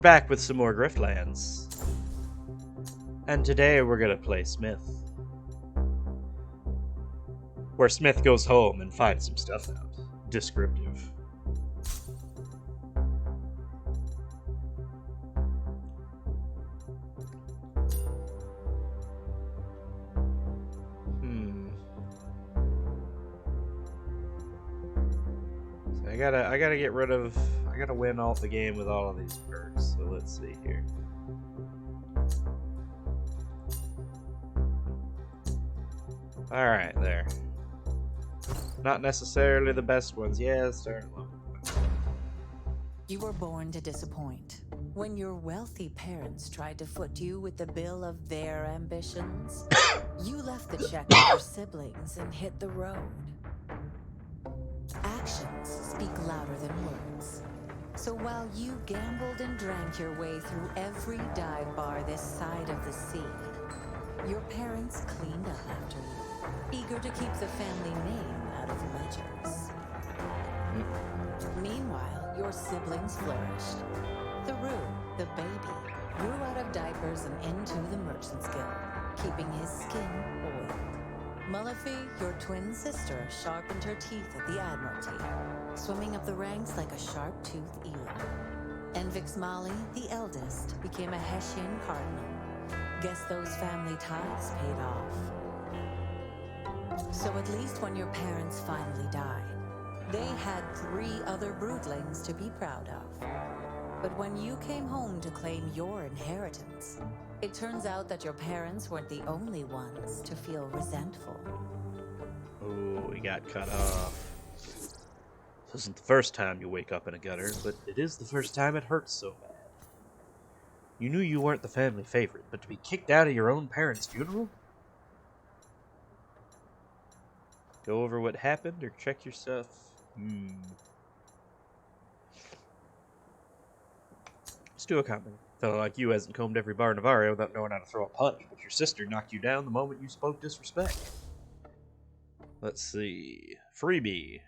Back with some more Griftlands. And today we're gonna play Smith. Where Smith goes home and finds some stuff out. Descriptive. So I gotta get rid of... I gotta win all the game with all of these perks, so let's see here. Alright, there. Not necessarily the best ones. Yeah, starting low. You were born to disappoint. When your wealthy parents tried to foot you with the bill of their ambitions, you left the check with your siblings and hit the road. Actions speak louder than words. So while you gambled and drank your way through every dive bar this side of the sea, your parents cleaned up after you, eager to keep the family name out of ledgers. Meanwhile, your siblings flourished. Theroux, the baby, grew out of diapers and into the Merchant's Guild, keeping his skin oiled. Mullafi, your twin sister, sharpened her teeth at the Admiralty, swimming up the ranks like a sharp-toothed eel. And Vixmali, the eldest, became a Hessian cardinal. Guess those family ties paid off. So at least when your parents finally died, they had 3 other broodlings to be proud of. But when you came home to claim your inheritance, it turns out that your parents weren't the only ones to feel resentful. Oh, we got cut off. This isn't the first time you wake up in a gutter, but it is the first time it hurts so bad. You knew you weren't the family favorite, but to be kicked out of your own parents' funeral? Go over what happened or check your stuff? Let's do a comment. Fellow like you hasn't combed every bar in Navaria without knowing how to throw a punch, but your sister knocked you down the moment you spoke disrespect. Let's see. Freebie.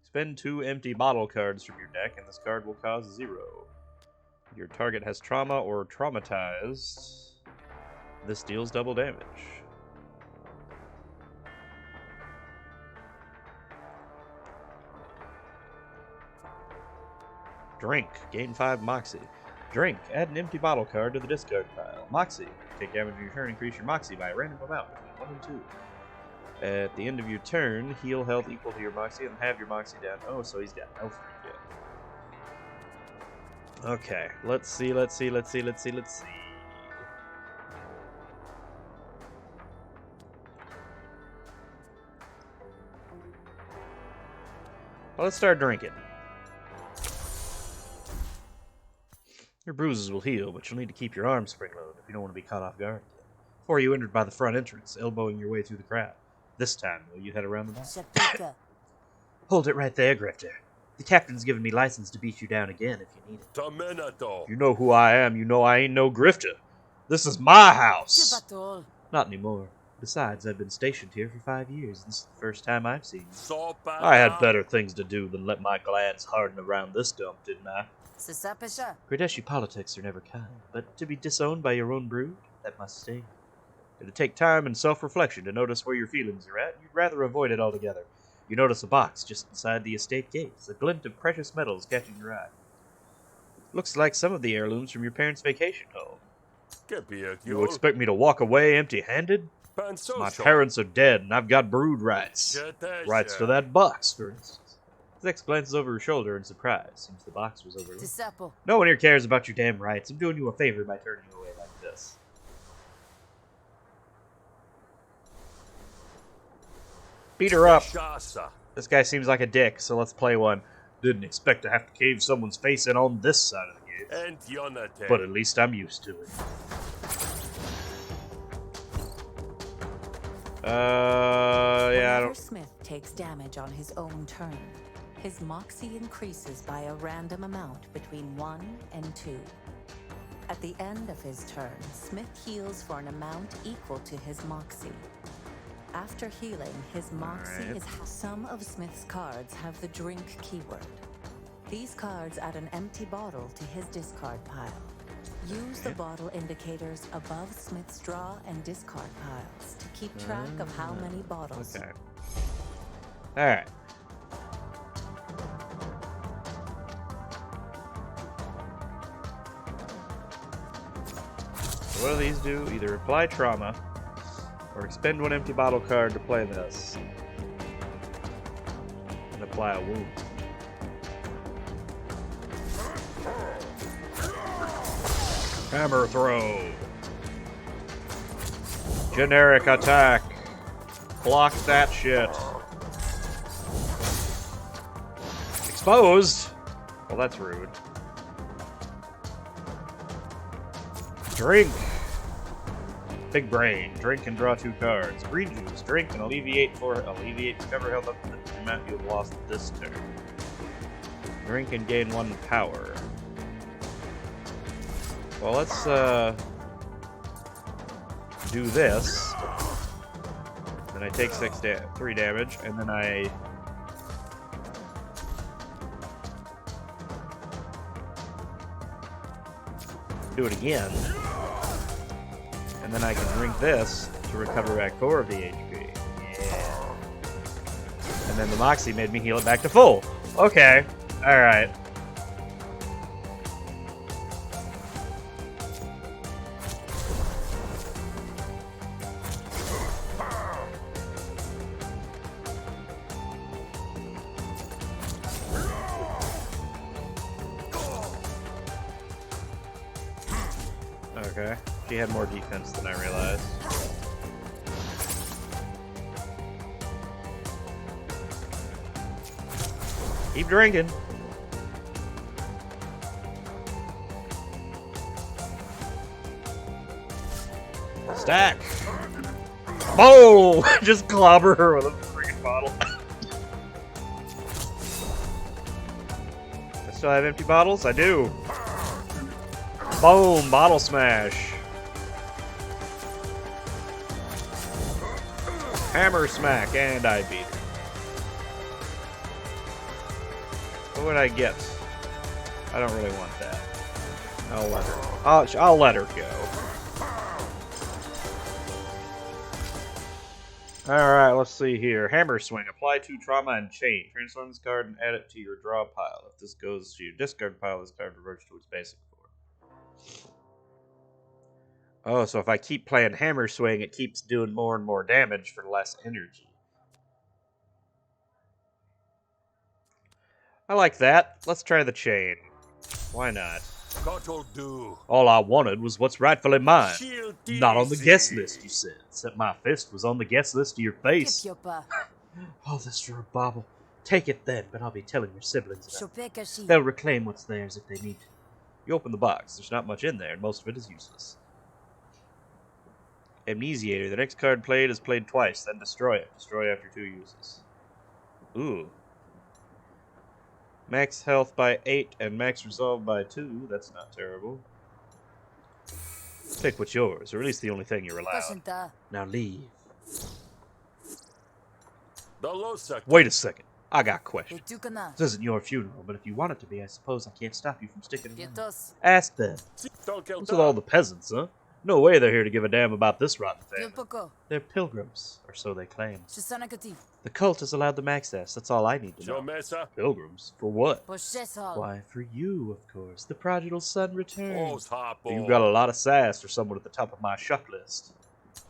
Spend 2 empty bottle cards from your deck, and this card will cause 0. Your target has trauma or traumatized. This deals double damage. Drink. Gain 5 Moxie. Drink. Add an empty bottle card to the discard pile. Moxie. Take damage on your turn. Increase your Moxie by a random amount between 1 and 2. At the end of your turn, heal health equal to your Moxie and have your Moxie down. Oh, so he's got no free yet. Okay, let's see. Well, let's start drinking. Your bruises will heal, but you'll need to keep your arms spring-loaded if you don't want to be caught off guard. Before you entered by the front entrance, elbowing your way through the crowd. This time, though, you head around the back. Hold it right there, Grifter. The captain's given me license to beat you down again if you need it. You know who I am. You know I ain't no grifter. This is my house. Not anymore. Besides, I've been stationed here for 5 years. This is the first time I've seen you. I had better things to do than let my glands harden around this dump, didn't I? Gradeshi politics are never kind, but to be disowned by your own brood, that must sting. It'll take time and self-reflection to notice where your feelings are at. You'd rather avoid it altogether. You notice a box just inside the estate gates, a glint of precious metals catching your eye. Looks like some of the heirlooms from your parents' vacation home. You expect me to walk away empty-handed? My parents are dead, and I've got brood rights. Rights to that box, for instance. Zex glances over her shoulder in surprise, since the box was overlooked. No one here cares about your damn rights. I'm doing you a favor by turning you away like this. Beat her up. This guy seems like a dick, so let's play one. Didn't expect to have to cave someone's face in on this side of the gate. But at least I'm used to it. Yeah, I don't... Smith takes damage on his own turn. His Moxie increases by a random amount between 1 and 2. At the end of his turn, Smith heals for an amount equal to his Moxie. After healing, his Moxie is... Some of Smith's cards have the drink keyword. These cards add an empty bottle to his discard pile. Use the bottle indicators above Smith's draw and discard piles to keep track of how many bottles. Okay. Alright. So what do these do? Either apply trauma or expend one empty bottle card to play this. And apply a wound. Hammer throw. Generic attack. Block that shit. Exposed? Well, that's rude. Drink. Big brain. Drink and draw 2 cards. Green juice. Drink and alleviate recover health up to the amount you have lost this turn. Drink and gain 1 power. Well, let's do this. Then I take 3 damage, and then I do it again. And then I can drink this to recover back 4 of the HP. Yeah. And then the Moxie made me heal it back to full. Okay. Alright. Okay. She had more defense than I realized. Keep drinking. Stack. Oh! Just clobber her with a freaking bottle. I still have empty bottles? I do. Boom! Bottle smash. Hammer smack, and I beat her. What would I get? I don't really want that. I'll let her. I'll let her go. Alright, let's see here. Hammer swing. Apply 2 trauma and chain. Transform this card and add it to your draw pile. If this goes to your discard pile, this card reverts to its basic form. Oh, so if I keep playing Hammer Swing, it keeps doing more and more damage for less energy. I like that. Let's try the chain. Why not? All I wanted was what's rightfully mine. Not on the guest list, you said. Except my fist was on the guest list to your face. Oh, this for a bauble. Take it then, but I'll be telling your siblings about it. They'll reclaim what's theirs if they need to. You open the box. There's not much in there, and most of it is useless. Amnesiator. The next card played is played twice, then destroy it. Destroy after 2 uses. Ooh. Max health by 8 and max resolve by 2. That's not terrible. Take what's yours, or at least the only thing you're allowed. Now leave. Wait a second. I got questions. This isn't your funeral, but if you want it to be, I suppose I can't stop you from sticking around. Ask them. What's with all the peasants, huh? No way they're here to give a damn about this rotten thing. They're pilgrims, or so they claim. The cult has allowed them access, that's all I need to know. Pilgrims? For what? Why, for you, of course. The prodigal son returns. You've got a lot of sass for someone at the top of my shuck list.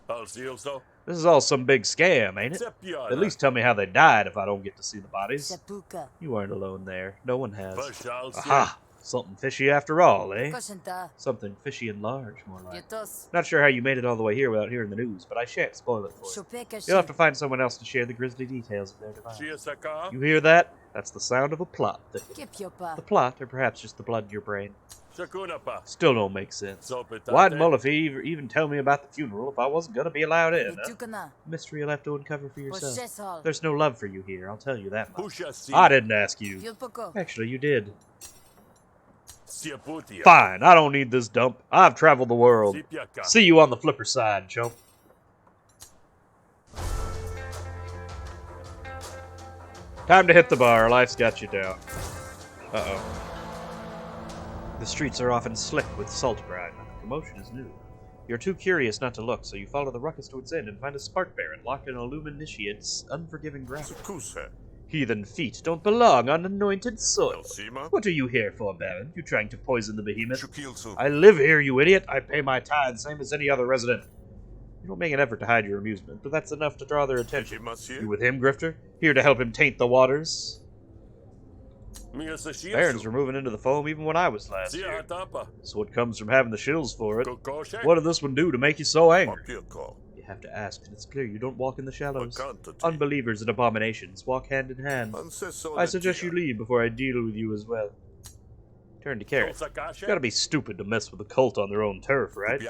This is all some big scam, ain't it? At least tell me how they died if I don't get to see the bodies. You aren't alone there. No one has. Aha! Something fishy after all, eh? Something fishy and large, more like. Not sure how you made it all the way here without hearing the news, but I shan't spoil it for you. You'll have to find someone else to share the grisly details of their demise. You hear that? That's the sound of a plot. The plot, or perhaps just the blood in your brain. Still don't make sense. Why'd Mullafi even tell me about the funeral if I wasn't going to be allowed in? Huh? Mystery you'll have to uncover for yourself. There's no love for you here, I'll tell you that much. I didn't ask you. Actually, you did. Fine, I don't need this dump. I've traveled the world. See you on the flipper side, chump. Time to hit the bar. Life's got you down. Uh-oh. The streets are often slick with salt brine. The commotion is new. You're too curious not to look, so you follow the ruckus to its end and find a spark baron locked in a Luminitiate's unforgiving grasp. Heathen feet don't belong on anointed soil. What are you here for, Baron? You trying to poison the behemoth? I live here, you idiot. I pay my tithe, same as any other resident. You don't make an effort to hide your amusement, but that's enough to draw their attention. You with him, Grifter? Here to help him taint the waters? Barons were moving into the foam even when I was last here. So what comes from having the shills for it? What did this one do to make you so angry? You have to ask, and it's clear you don't walk in the shallows. Unbelievers and abominations walk hand in hand. I suggest you leave before I deal with you as well. Turn to Carrot. You gotta be stupid to mess with a cult on their own turf, right?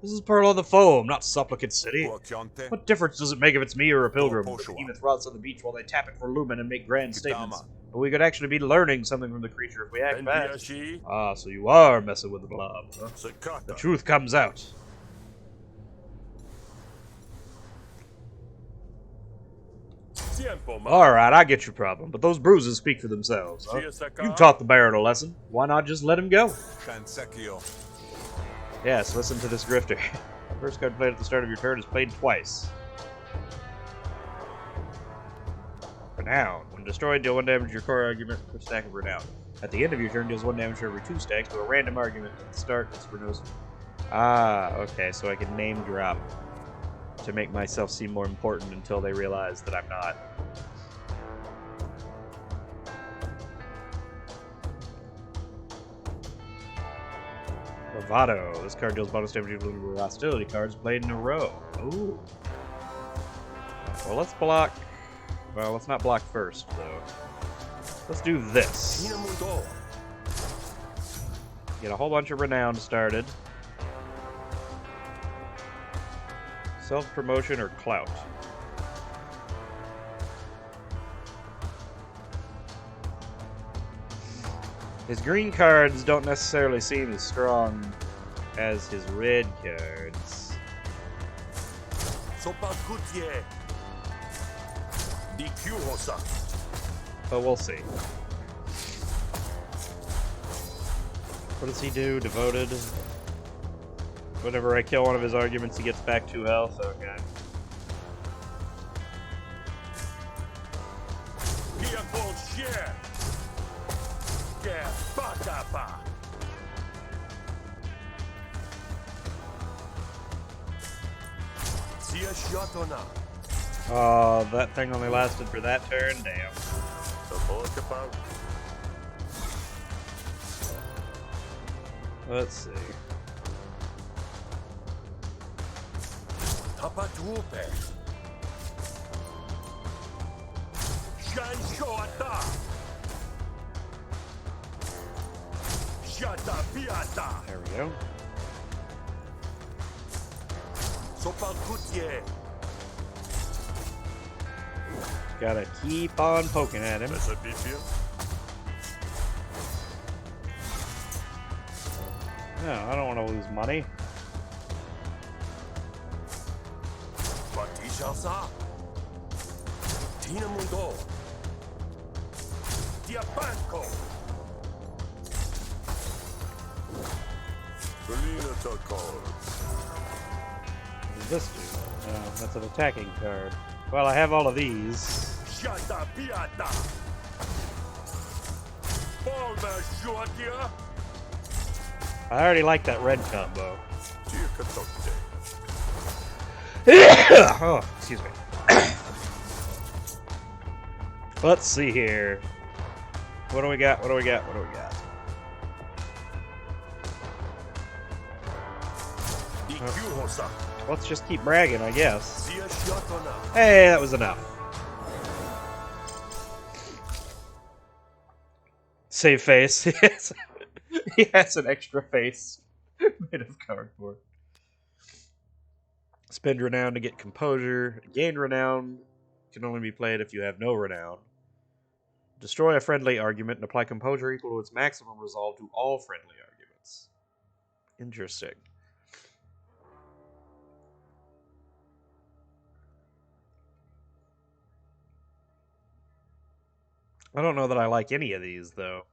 This is Pearl of the Foam, not Supplicant City. What difference does it make if it's me or a pilgrim? The behemoth rots on the beach while they tap it for lumen and make grand statements. But we could actually be learning something from the creature if we act fast. Ah, so you are messing with the blob, huh? The truth comes out. Alright, I get your problem, but those bruises speak for themselves, huh? You taught the Baron a lesson. Why not just let him go? Yes, listen to this Grifter. First card played at the start of your turn is played twice. Renown. When destroyed, deal 1 damage to your core argument per stack of Renown. At the end of your turn, deals 1 damage for every 2 stacks to a random argument. At the start, it's Renault's. Ah, okay, so I can name drop to make myself seem more important until they realize that I'm not. Bravado. This card deals bonus damage to hostility cards played in a row. Ooh. Well, let's block. Well, let's not block first, though. Let's do this. Get a whole bunch of renown started. Self-promotion or clout. His green cards don't necessarily seem as strong as his red cards. But we'll see. What does he do? Devoted? Whenever I kill one of his arguments, he gets back 2 health? Okay. Oh, that thing only lasted for that turn? Damn. Let's see. There we go. Gotta keep on poking at him. No, I don't want to lose money. What does this do? No, that's an attacking card. Well, I have all of these. I already like that red combo. Oh, excuse me. Let's see here. What do we got? What do we got? What do we got? Let's just keep bragging, I guess. Hey, that was enough. Save face. He has an extra face made of cardboard. Spend renown to get composure. Gain renown can only be played if you have no renown. Destroy a friendly argument and apply composure equal to its maximum resolve to all friendly arguments. Interesting. I don't know that I like any of these, though.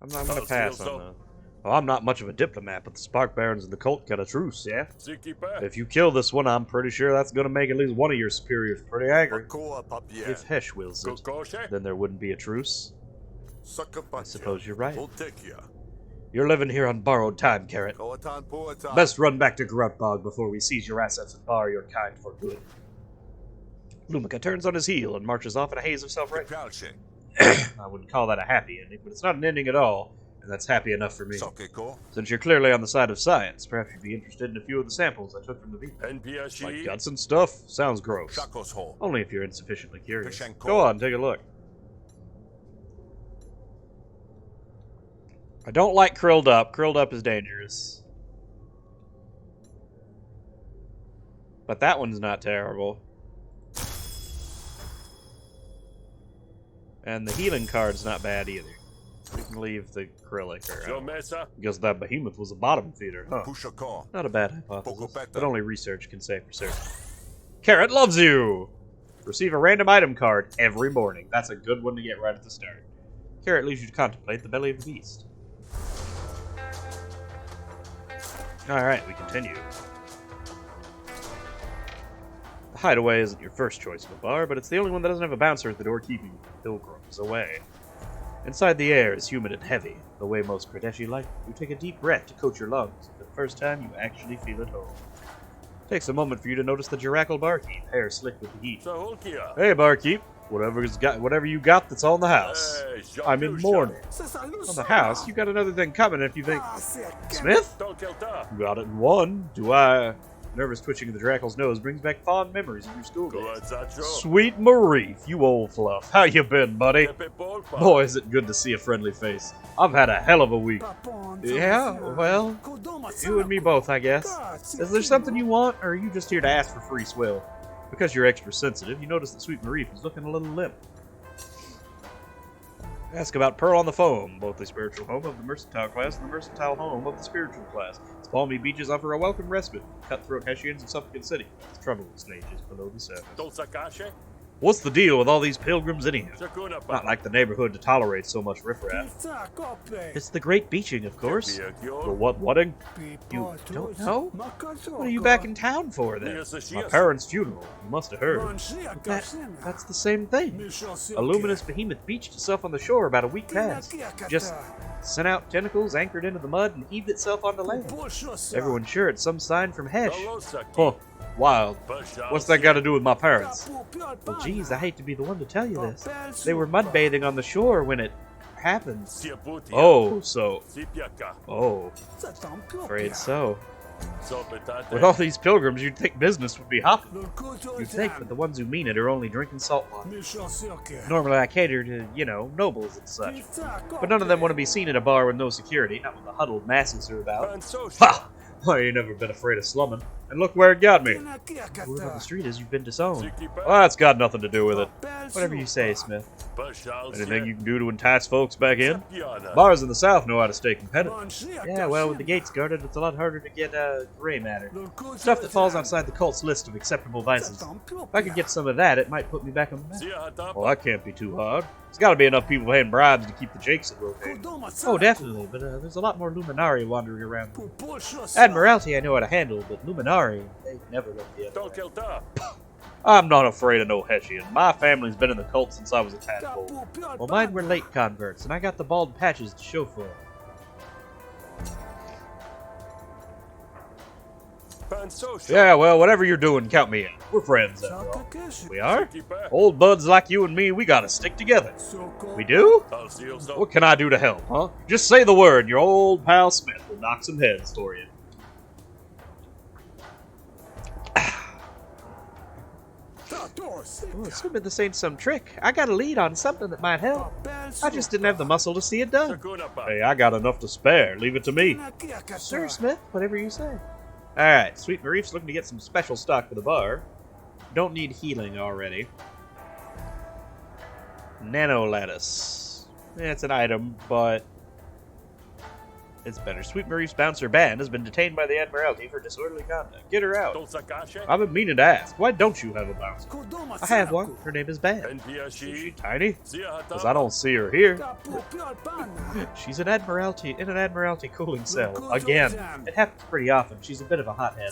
I'm gonna pass on the... Well, I'm not much of a diplomat, but the Spark Barons and the cult got a truce, yeah? If you kill this one, I'm pretty sure that's gonna make at least one of your superiors pretty angry. If Hesh wills it, then there wouldn't be a truce. I suppose you're right. You're living here on borrowed time, Carrot. Best run back to Grutbog before we seize your assets and bar your kind for good. Lumica turns on his heel and marches off in a haze of self-righteousness. I wouldn't call that a happy ending, but it's not an ending at all, and that's happy enough for me. Since you're clearly on the side of science, perhaps you'd be interested in a few of the samples I took from the beach. Like guts and stuff? Sounds gross. Only if you're insufficiently curious. Go on, take a look. I don't like Krilled Up. Krilled Up is dangerous. But that one's not terrible. And the healing card's not bad either. We can leave the acrylic because that behemoth was a bottom feeder, huh? Not a bad hypothesis, but only research can say for certain. Carrot loves you! Receive a random item card every morning. That's a good one to get right at the start. Carrot leaves you to contemplate the belly of the beast. Alright, we continue. The hideaway isn't your first choice of a bar, but it's the only one that doesn't have a bouncer at the door keeping pilgrims away. Inside the air is humid and heavy, the way most Pradeshi like. You take a deep breath to coat your lungs. For the first time, you actually feel at home. It takes a moment for you to notice the Jirackle barkeep, hair slick with the heat. Hey, barkeep. Whatever you got that's on the house. I'm in mourning. On the house? You got another thing coming if you think... Smith? Got it in one. Do I... Nervous twitching of the Jirackle's nose brings back fond memories of your school days. Sweet Mareef, you old fluff. How you been, buddy? Boy, is it good to see a friendly face. I've had a hell of a week. Yeah, well, you and me both, I guess. Is there something you want, or are you just here to ask for free swill? Because you're extra sensitive, you notice that Sweet Mareef is looking a little limp. Ask about Pearl on the Foam, both the spiritual home of the mercantile class and the mercantile home of the spiritual class. Its palmy beaches offer a welcome respite. Cutthroat Hessians of Supplicant City. Its troubled stages below the surface. What's the deal with all these pilgrims anyhow? Not like the neighborhood to tolerate so much riffraff. It's the great beaching, of course. The what wedding? You don't know? What are you back in town for, then? My parents' funeral. You must have heard. That's the same thing. A luminous behemoth beached itself on the shore about a week past. Just sent out tentacles anchored into the mud and heaved itself onto land. Everyone's sure it's some sign from Hesh. Huh. Wild. What's that got to do with my parents? Well, geez, I hate to be the one to tell you this. They were mud bathing on the shore when it happened. Oh, so... Oh. Afraid so. With all these pilgrims, you'd think business would be hopping. You'd think, but the ones who mean it are only drinking salt water. Normally I cater to, you know, nobles and such. But none of them want to be seen at a bar with no security, not when the huddled masses are about. Ha! I ain't never been afraid of slumming. And look where it got me. Whoever the street is, you've been disowned. Well, that's got nothing to do with it. Whatever you say, Smith. Anything you can do to entice folks back in? Bars in the south know how to stay competitive. Yeah, well, with the gates guarded, it's a lot harder to get gray matter. Stuff that falls outside the cult's list of acceptable vices. If I could get some of that, it might put me back on the map. Well, that can't be too hard. There's got to be enough people paying bribes to keep the Jakes at rotating. Oh, definitely, but there's a lot more Luminari wandering around. Admiralty I know how to handle, but Luminari, they never let the other way. I'm not afraid of no Hessian. My family's been in the cult since I was a tadpole. Well, mine were late converts, and I got the bald patches to show for it. Yeah, well, whatever you're doing, count me in. We're friends, after all. We are? Old buds like you and me, we gotta stick together. We do? What can I do to help, huh? Just say the word, and your old pal Smith will knock some heads for you. Oh, assuming this ain't some trick. I got a lead on something that might help. I just didn't have the muscle to see it done. Hey, I got enough to spare. Leave it to me. Sure, Smith. Whatever you say. Alright, Sweet Mareef's looking to get some special stock for the bar. Don't need healing already. Nano Lattice. It's an item, but... It's better. Sweet Maurice Bouncer Band has been detained by the Admiralty for disorderly conduct. Get her out. I've been meaning to ask, why don't you have a bouncer? I have one. Her name is Band. Is she tiny? Because I don't see her here. She's in an Admiralty cooling cell. Again. It happens pretty often. She's a bit of a hothead.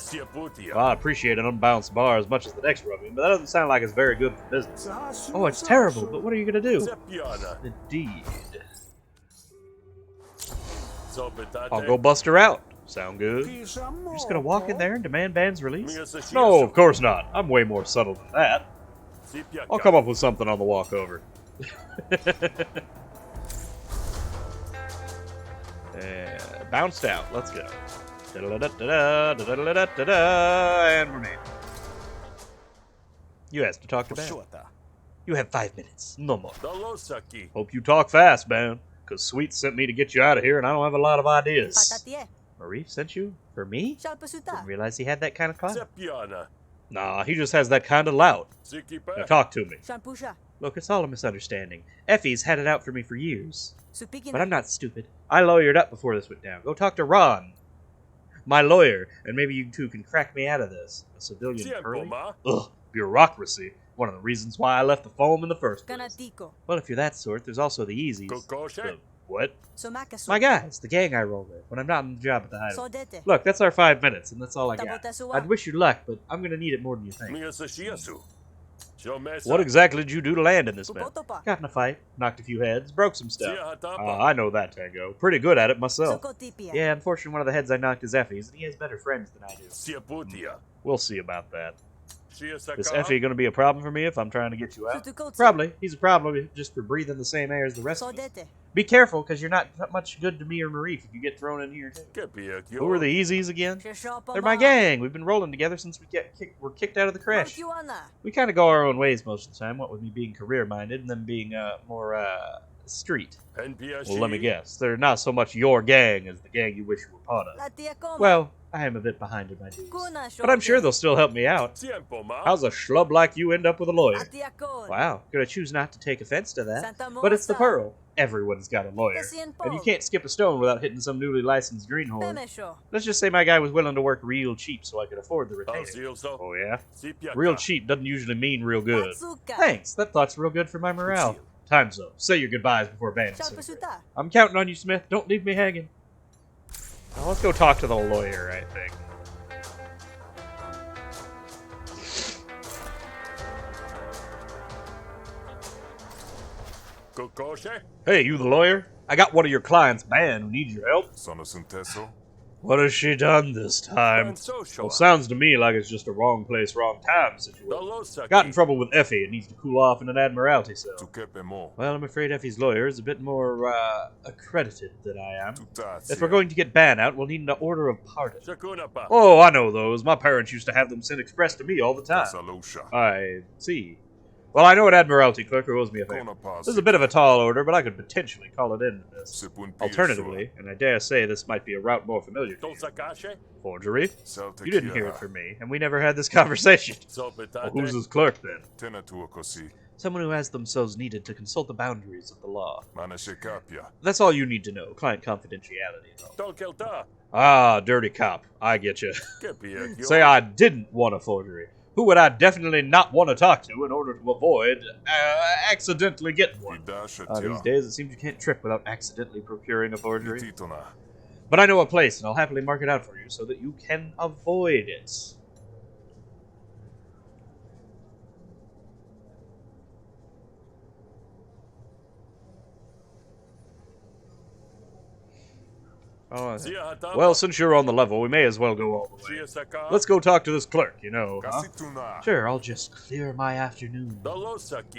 Well, I appreciate an unbalanced bar as much as the next rubbing, but that doesn't sound like it's very good for business. Oh, it's terrible, but what are you going to do? Indeed. I'll go bust her out. Sound good? You're just gonna walk in there and demand Band's release? No, of course not. I'm way more subtle than that. I'll come up with something on the walk over. Bounced out. Let's go. And we're made. You asked to talk to Band. You have 5 minutes. No more. Hope you talk fast, Band. Because Sweet sent me to get you out of here, and I don't have a lot of ideas. Maurice sent you? For me? Didn't realize he had that kind of clout. Nah, he just has that kind of lout. Now talk to me. Look, it's all a misunderstanding. Effie's had it out for me for years. But I'm not stupid. I lawyered up before this went down. Go talk to Ron, my lawyer, and maybe you two can crack me out of this. A civilian Curly? Ugh, bureaucracy. One of the reasons why I left the foam in the first place. Well, if you're that sort, there's also the easies. The what? My guys, the gang I roll with when I'm not on the job at the hideout. Look, that's our 5 minutes, and that's all I got. I'd wish you luck, but I'm gonna need it more than you think. What exactly did you do to land in this mess? Got in a fight, knocked a few heads, broke some stuff. I know that, Tango. Pretty good at it myself. Yeah, unfortunately one of the heads I knocked is Effie's, and he has better friends than I do. We'll see about that. Is Effie going to be a problem for me if I'm trying to get you out? Probably. He's a problem just for breathing the same air as the rest of us. Be careful, because you're not much good to me or Marie if you get thrown in here, too. Who are the Easies again? They're my gang. We've been rolling together since we were kicked out of the crash. We kind of go our own ways most of the time, what with me being career-minded and them being more street. Well, let me guess. They're not so much your gang as the gang you wish you were part of. Well, I am a bit behind in my duties, but I'm sure they'll still help me out. How's a schlub like you end up with a lawyer? Wow, gonna choose not to take offense to that, but it's the Pearl. Everyone's got a lawyer, and you can't skip a stone without hitting some newly licensed greenhorn. Let's just say my guy was willing to work real cheap so I could afford the retainer. Oh yeah? Real cheap doesn't usually mean real good. Thanks, that thought's real good for my morale. Time's up. Say your goodbyes before Band. I'm counting on you, Smith. Don't leave me hanging. Now let's go talk to the lawyer, I think. Hey, you the lawyer? I got one of your clients, Band, who needs your help. What has she done this time? Well, sounds to me like it's just a wrong place, wrong time situation. Got in trouble with Effie and needs to cool off in an Admiralty cell. Well, I'm afraid Effie's lawyer is a bit more, accredited than I am. If we're going to get Ban out, we'll need an order of pardon. Oh, I know those. My parents used to have them sent express to me all the time. I see. Well, I know an Admiralty clerk who owes me a favor. This is a bit of a tall order, but I could potentially call it in with this. Alternatively, and I dare say this might be a route more familiar to you. Forgery? You didn't hear it from me, and we never had this conversation. Well, who's his clerk, then? Someone who has themselves needed to consult the boundaries of the law. That's all you need to know. Client confidentiality, though. Ah, dirty cop. I get you. Say I didn't want a forgery. Who would I definitely not want to talk to in order to avoid accidentally getting one? These days, it seems you can't trip without accidentally procuring a forgery. But I know a place, and I'll happily mark it out for you so that you can avoid it. Oh, well, since you're on the level, we may as well go all the way. Let's go talk to this clerk, you know, huh? Sure, I'll just clear my afternoon.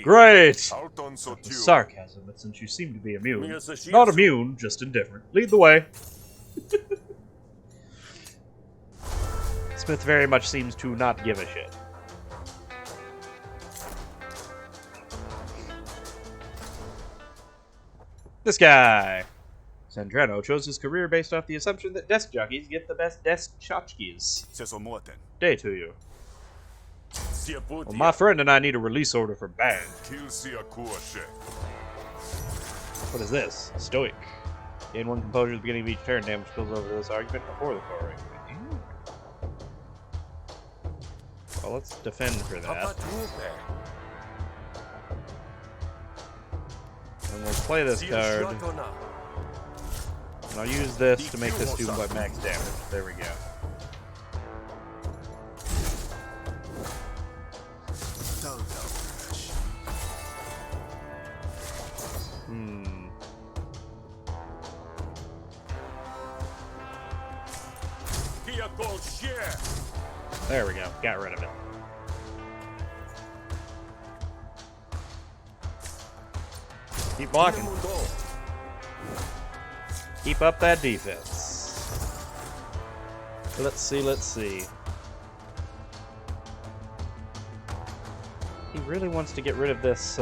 Great! Sarcasm, but since you seem to be immune. Not immune, just indifferent. Lead the way. Smith very much seems to not give a shit. This guy. Sandrano chose his career based off the assumption that desk jockeys get the best desk tchotchkes. Day to you. Well, my friend and I need a release order for Band. What is this? Stoic. Gain 1 composure at the beginning of each turn. Damage spills over to this argument before the core argument. Well, let's defend for that. And we'll play this card. And I'll use this to make this do max damage. There we go. There we go. Got rid of it. Keep blocking. Keep up that defense. Let's see, let's see. He really wants to get rid of this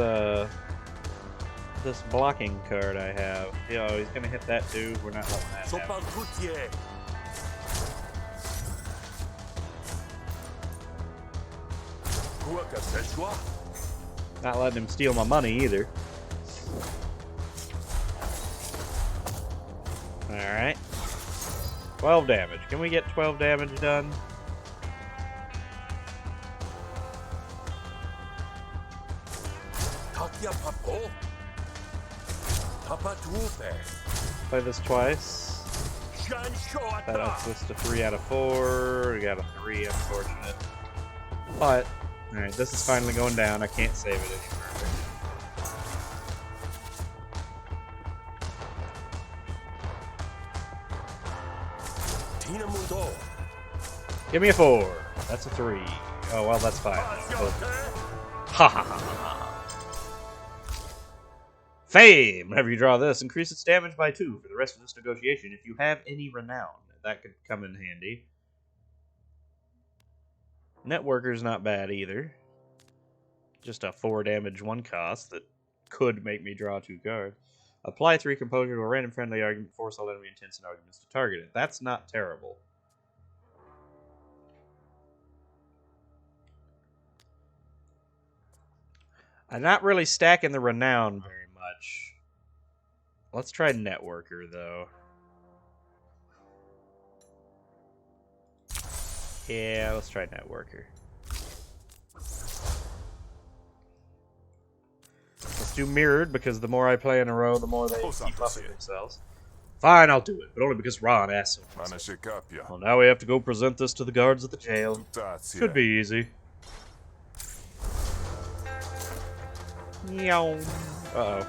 this blocking card I have. Yo, he's gonna hit that too. We're not letting that happen. Not letting him steal my money either. Alright. 12 damage. Can we get 12 damage done? Play this twice. That ups this to 3 out of 4. We got a 3, unfortunate. But, alright, this is finally going down. I can't save it anymore. Give me a 4. That's a 3. Oh, well, that's fine. Ha ha ha ha. Fame! Whenever you draw this, increase its damage by 2 for the rest of this negotiation if you have any renown. That could come in handy. Networker's not bad either. Just a 4 damage 1 cost that could make me draw 2 cards. Apply 3 composure to a random friendly argument, force all enemy intents and arguments to target it. That's not terrible. I'm not really stacking the renown very much. Let's try Networker, though. Yeah, let's try Networker. Let's do Mirrored, because the more I play in a row, the more they keep buffing themselves. Fine, I'll do it, but only because Ron asked so. Well, now we have to go present this to the guards at the jail. Should be easy. Uh-oh.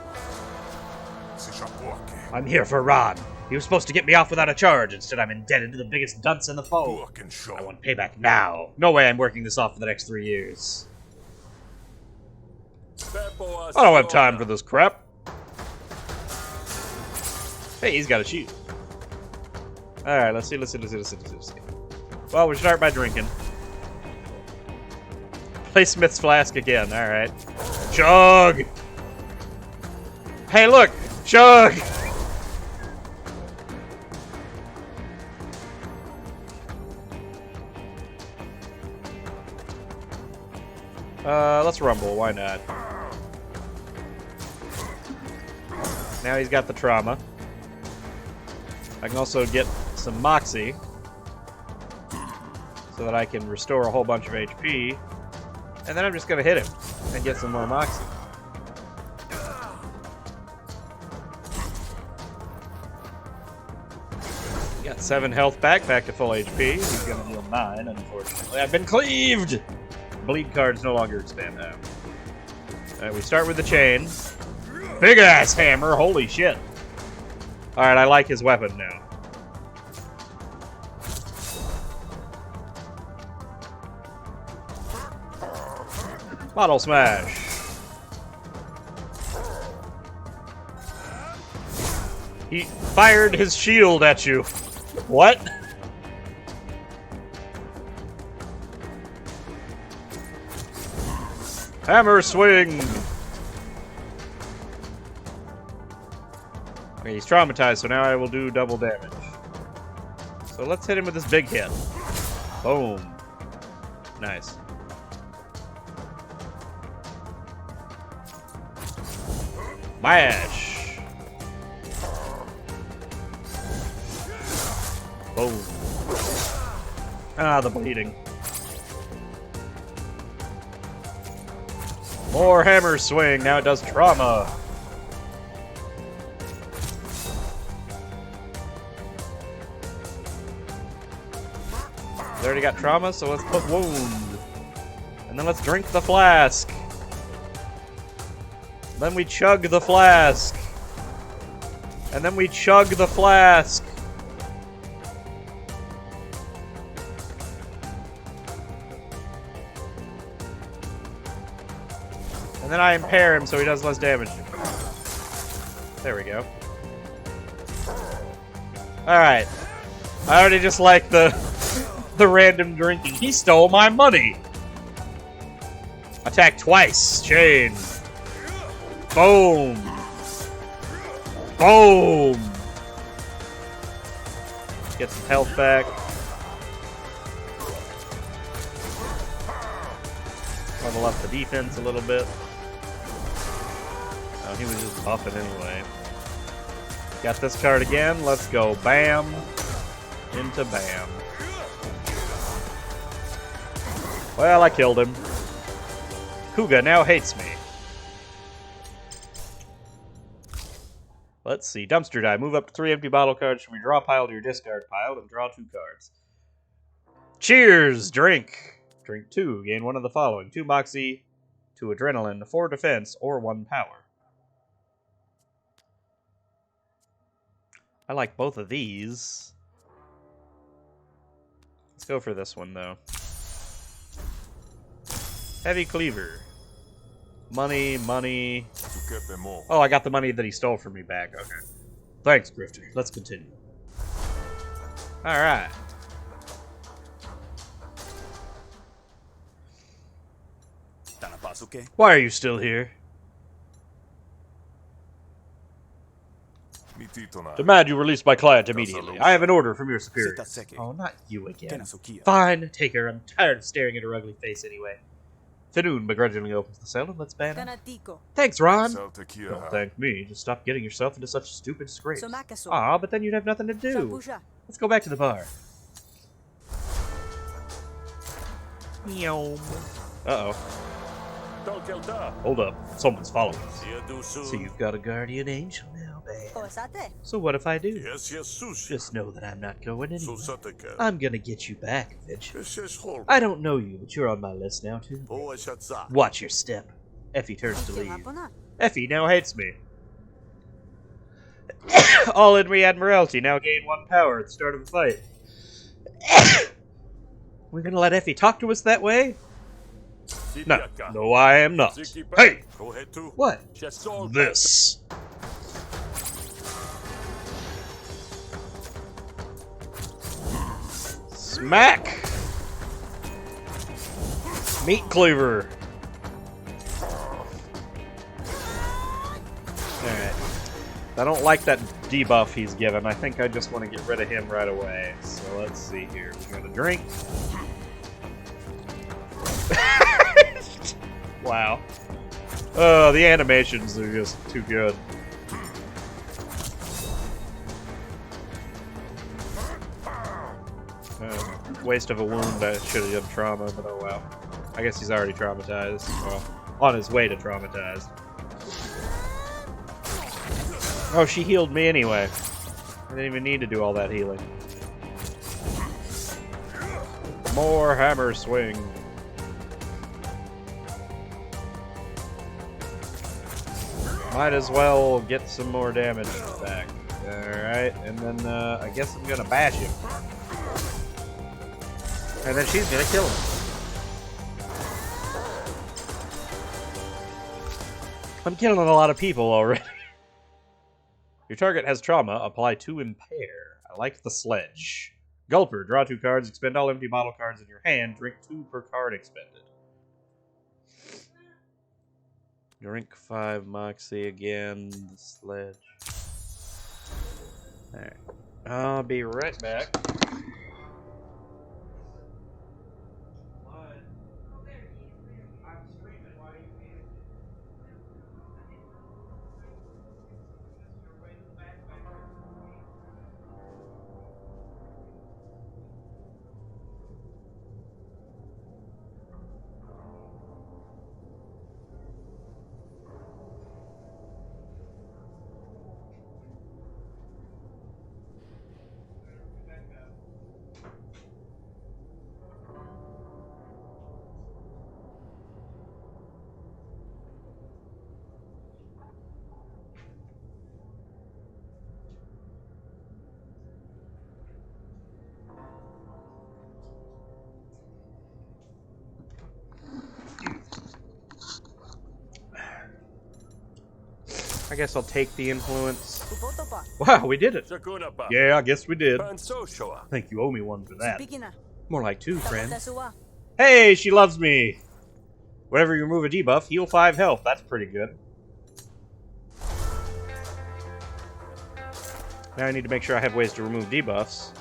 I'm here for Ron. He was supposed to get me off without a charge. Instead, I'm indebted to the biggest dunce in the fold. I want payback now. No way I'm working this off for the next 3 years. I don't have time for this crap. Hey, he's got a shield. Alright, let's see. Well, we start by drinking. Play Smith's Flask again, alright. Chug! Hey, look! Chug! Let's rumble, why not? Now he's got the trauma. I can also get some Moxie, so that I can restore a whole bunch of HP, and then I'm just gonna hit him and get some more Moxie. Got 7 health back to full HP. He's gonna deal 9, unfortunately. I've been cleaved! Bleed cards no longer expand now. Alright, we start with the chain. Big ass hammer, holy shit. Alright, I like his weapon now. Bottle smash. He fired his shield at you. What? Hammer swing. Okay, he's traumatized, so now I will do double damage. So let's hit him with this big hit. Boom. Nice. Mash. Boom. Ah, the bleeding. More hammer swing. Now it does trauma. They already got trauma, so let's put wound. And then let's drink the flask. Then we chug the flask. And then we chug the flask. And then I impair him so he does less damage. There we go. Alright. I already just like the random drinking. He stole my money! Attack twice. Chain. Boom. Boom. Get some health back. Level up the defense a little bit. Oh, he was just buffing anyway. Got this card again. Let's go. Bam. Into bam. Well, I killed him. Kuga now hates me. Let's see. Dumpster dive. Move up to 3 empty bottle cards from your draw pile to your discard pile and draw 2 cards. Cheers! Drink. Drink 2. Gain 1 of the following. 2 moxie, 2 adrenaline, 4 defense, or 1 power. I like both of these. Let's go for this one, though. Heavy Cleaver. Money, money. Oh, I got the money that he stole from me back. Okay. Thanks, Grifter. Let's continue. Alright. Why are you still here? Demand you release my client immediately. I have an order from your superiors. Oh, not you again. Fine, take her. I'm tired of staring at her ugly face anyway. Finoon begrudgingly opens the cell and lets Ban in. Thanks, Ron. Don't thank me. Just stop getting yourself into such stupid scrapes. Ah, but then you'd have nothing to do. Let's go back to the bar. Uh-oh. Hold up. Someone's following us. So you've got a guardian angel now, Ban. So what if I do? Just know that I'm not going anywhere. I'm gonna get you back eventually. I don't know you, but you're on my list now, too. Watch your step. Effie turns to leave. Effie now hates me. All in me Admiralty now gain 1 power at the start of a fight. We're gonna let Effie talk to us that way? No, no, I am not. Hey! What? This. Smack! Meat cleaver. Alright. I don't like that debuff he's given. I think I just want to get rid of him right away. So let's see here. We're gonna drink. Wow. Oh, the animations are just too good. Waste of a wound. I should have done trauma, but oh well. I guess he's already traumatized. Well, on his way to traumatized. Oh, she healed me anyway. I didn't even need to do all that healing. More hammer swing. Might as well get some more damage back. Alright, and then I guess I'm gonna bash him. And then she's gonna kill him. I'm killing a lot of people already. Your target has trauma. Apply 2 impair. I like the sledge. Gulper. Draw 2 cards. Expend all empty bottle cards in your hand. Drink 2 per card expended. Drink 5 moxie again. The sledge. Alright. I'll be right back. I guess I'll take the influence. Wow, we did it. Yeah, I guess we did. I think you owe me one for that. More like two, friend. Hey, she loves me. Whenever you remove a debuff, heal 5 health. That's pretty good. Now I need to make sure I have ways to remove debuffs.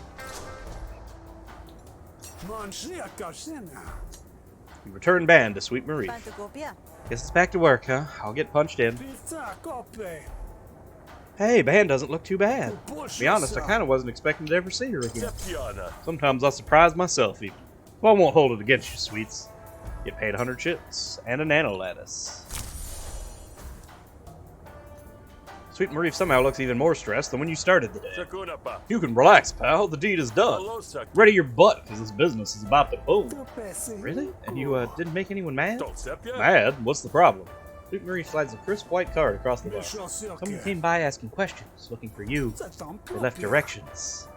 You return band to Sweet Marie. Guess it's back to work, huh? I'll get punched in. Hey, band doesn't look too bad. To be honest, I kind of wasn't expecting to ever see her again. Sometimes I surprise myself even. Well, I won't hold it against you, sweets. Get paid 100 chips and a nano lattice. Sweet Marie somehow looks even more stressed than when you started the day. You can relax, pal. The deed is done. Ready your butt, because this business is about to boom. Really? And you didn't make anyone mad? Mad? What's the problem? Sweet Marie slides a crisp white card across the bar. Someone came by asking questions, looking for you. They left directions.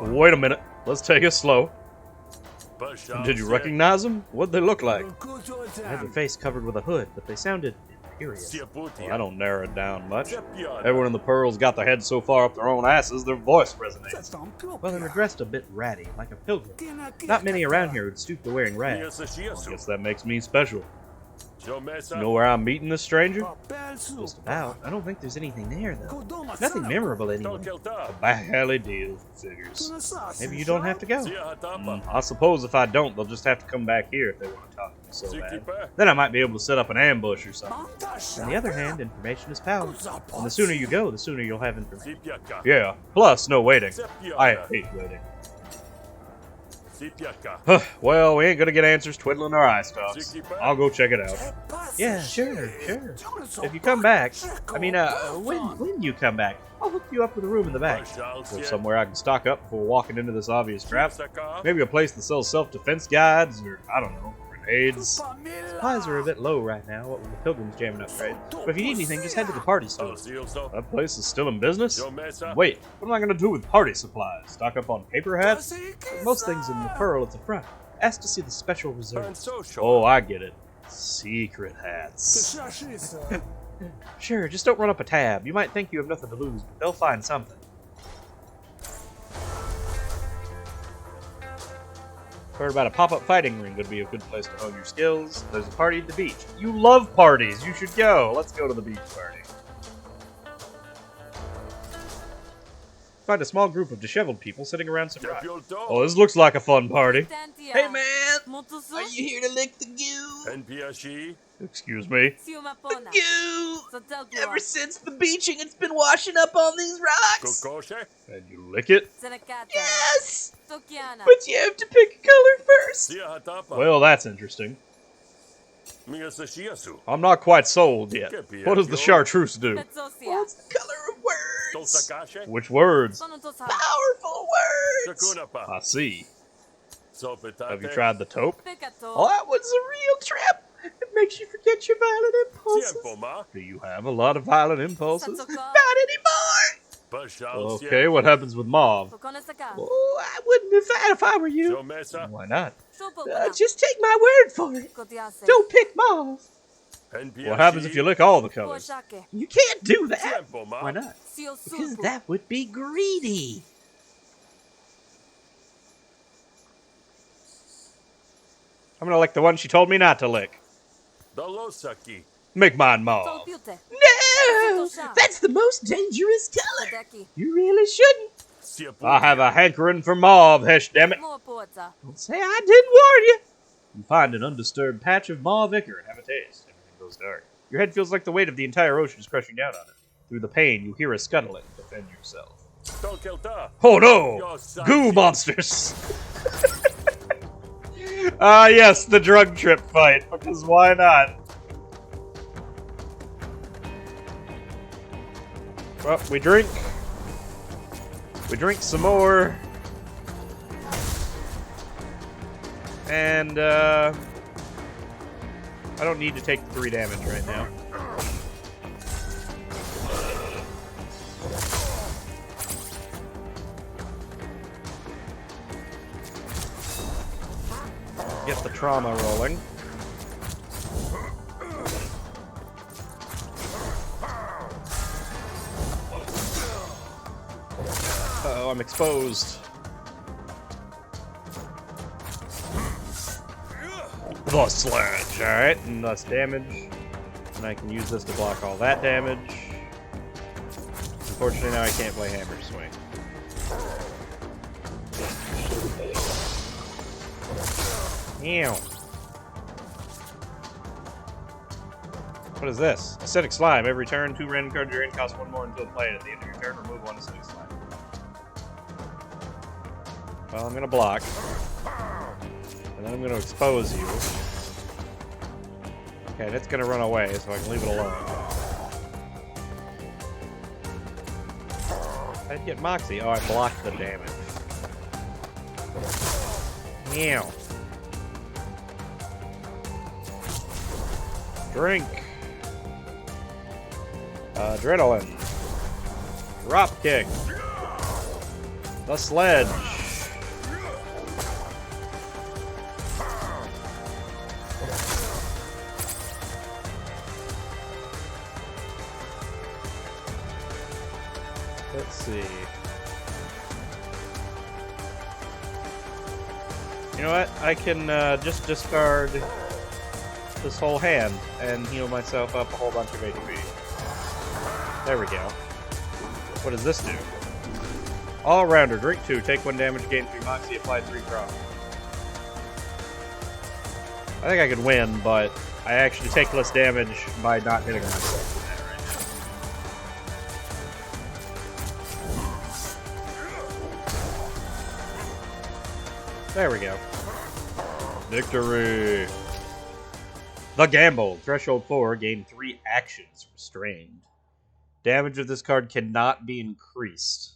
Wait a minute. Let's take it slow. Did you recognize them? What'd they look like? They had their face covered with a hood, but they sounded imperious. Well, I don't narrow it down much. Everyone in the Pearl's got their heads so far up their own asses, their voice resonates. Well, they're dressed a bit ratty, like a pilgrim. Not many around here would stoop to wearing rags. Well, I guess that makes me special. You know where I'm meeting this stranger? Just about. I don't think there's anything there, though. Nothing memorable anyway. A back alley deal, figures. Maybe you don't have to go. I suppose if I don't, they'll just have to come back here if they want to talk to me so bad. Then I might be able to set up an ambush or something. On the other hand, information is power. And the sooner you go, the sooner you'll have information. Yeah, plus no waiting. I hate waiting. Well, we ain't gonna get answers twiddling our eye stalks. I'll go check it out. Yeah, sure. If you come back, I mean, when you come back, I'll hook you up with a room in the back. Or somewhere I can stock up before walking into this obvious trap. Maybe a place that sells self-defense guides, or, I don't know, grenades. Supplies are a bit low right now, what with the pilgrims jamming up trade. But if you need anything, just head to the party store. That place is still in business? Wait, what am I gonna do with party supplies? Stock up on paper hats? Most things in the Pearl at the front. Ask to see the special reserve. Oh, I get it. Secret hats. Sure, just don't run up a tab. You might think you have nothing to lose, but they'll find something. Heard about a pop-up fighting ring would be a good place to hone your skills. There's a party at the beach. You love parties. You should go. Let's go to the beach party. Find a small group of disheveled people sitting around some rock. Oh, this looks like a fun party. Hey, man! Are you here to lick the goo? Excuse me? The goo! Ever since the beaching, it's been washing up on these rocks. And you lick it? Yes! But you have to pick a color first. Well, that's interesting. I'm not quite sold yet. What does the chartreuse do? What's the color of words? Which words? Powerful words! I see. Have you tried the taupe? Oh, that was a real trip. It makes you forget your violent impulses. Do you have a lot of violent impulses? Not anymore! Okay, what happens with Mauve? Oh, I wouldn't have that if I were you. Why not? Just take my word for it. Don't pick Mauve. What happens if you lick all the colors? You can't do that. Why not? Because that would be greedy. I'm gonna lick the one she told me not to lick. Make mine mauve. No! That's the most dangerous color. You really shouldn't. I have a hankering for mauve, hesh dammit. Don't say I didn't warn you. You find an undisturbed patch of mauve ichor and have a taste. Everything goes dark. Your head feels like the weight of the entire ocean is crushing down on it. Through the pain, you hear a scuttling. Defend yourself. Oh no! Goo monsters! Ah, yes, the drug trip fight, because why not? Well, we drink. We drink some more. And, I don't need to take 3 damage right now. Get the trauma rolling. Oh, I'm exposed. The sledge, alright, and less damage. And I can use this to block all that damage. Unfortunately, now I can't play hammer swing. Ew. What is this? Acidic slime. Every turn, 2 random cards you're in cost 1 more until played. At the end of your turn, remove 1 acidic slime. Well, I'm gonna block. And then I'm gonna expose you. Okay, and it's gonna run away, so I can leave it alone. I'd get Moxie. Oh, I blocked the damage. Meow. Drink. Adrenaline. Drop kick. The sledge. Let's see. You know what? I can just discard this whole hand and heal myself up a whole bunch of HP. There we go. What does this do? All-rounder. Drink 2. Take 1 damage. Gain 3 Moxie. Apply 3 Cross. I think I could win, but I actually take less damage by not hitting myself with that right now. There we go. Victory! The Gamble. Threshold 4. Gain 3 actions. Restrained. Damage of this card cannot be increased.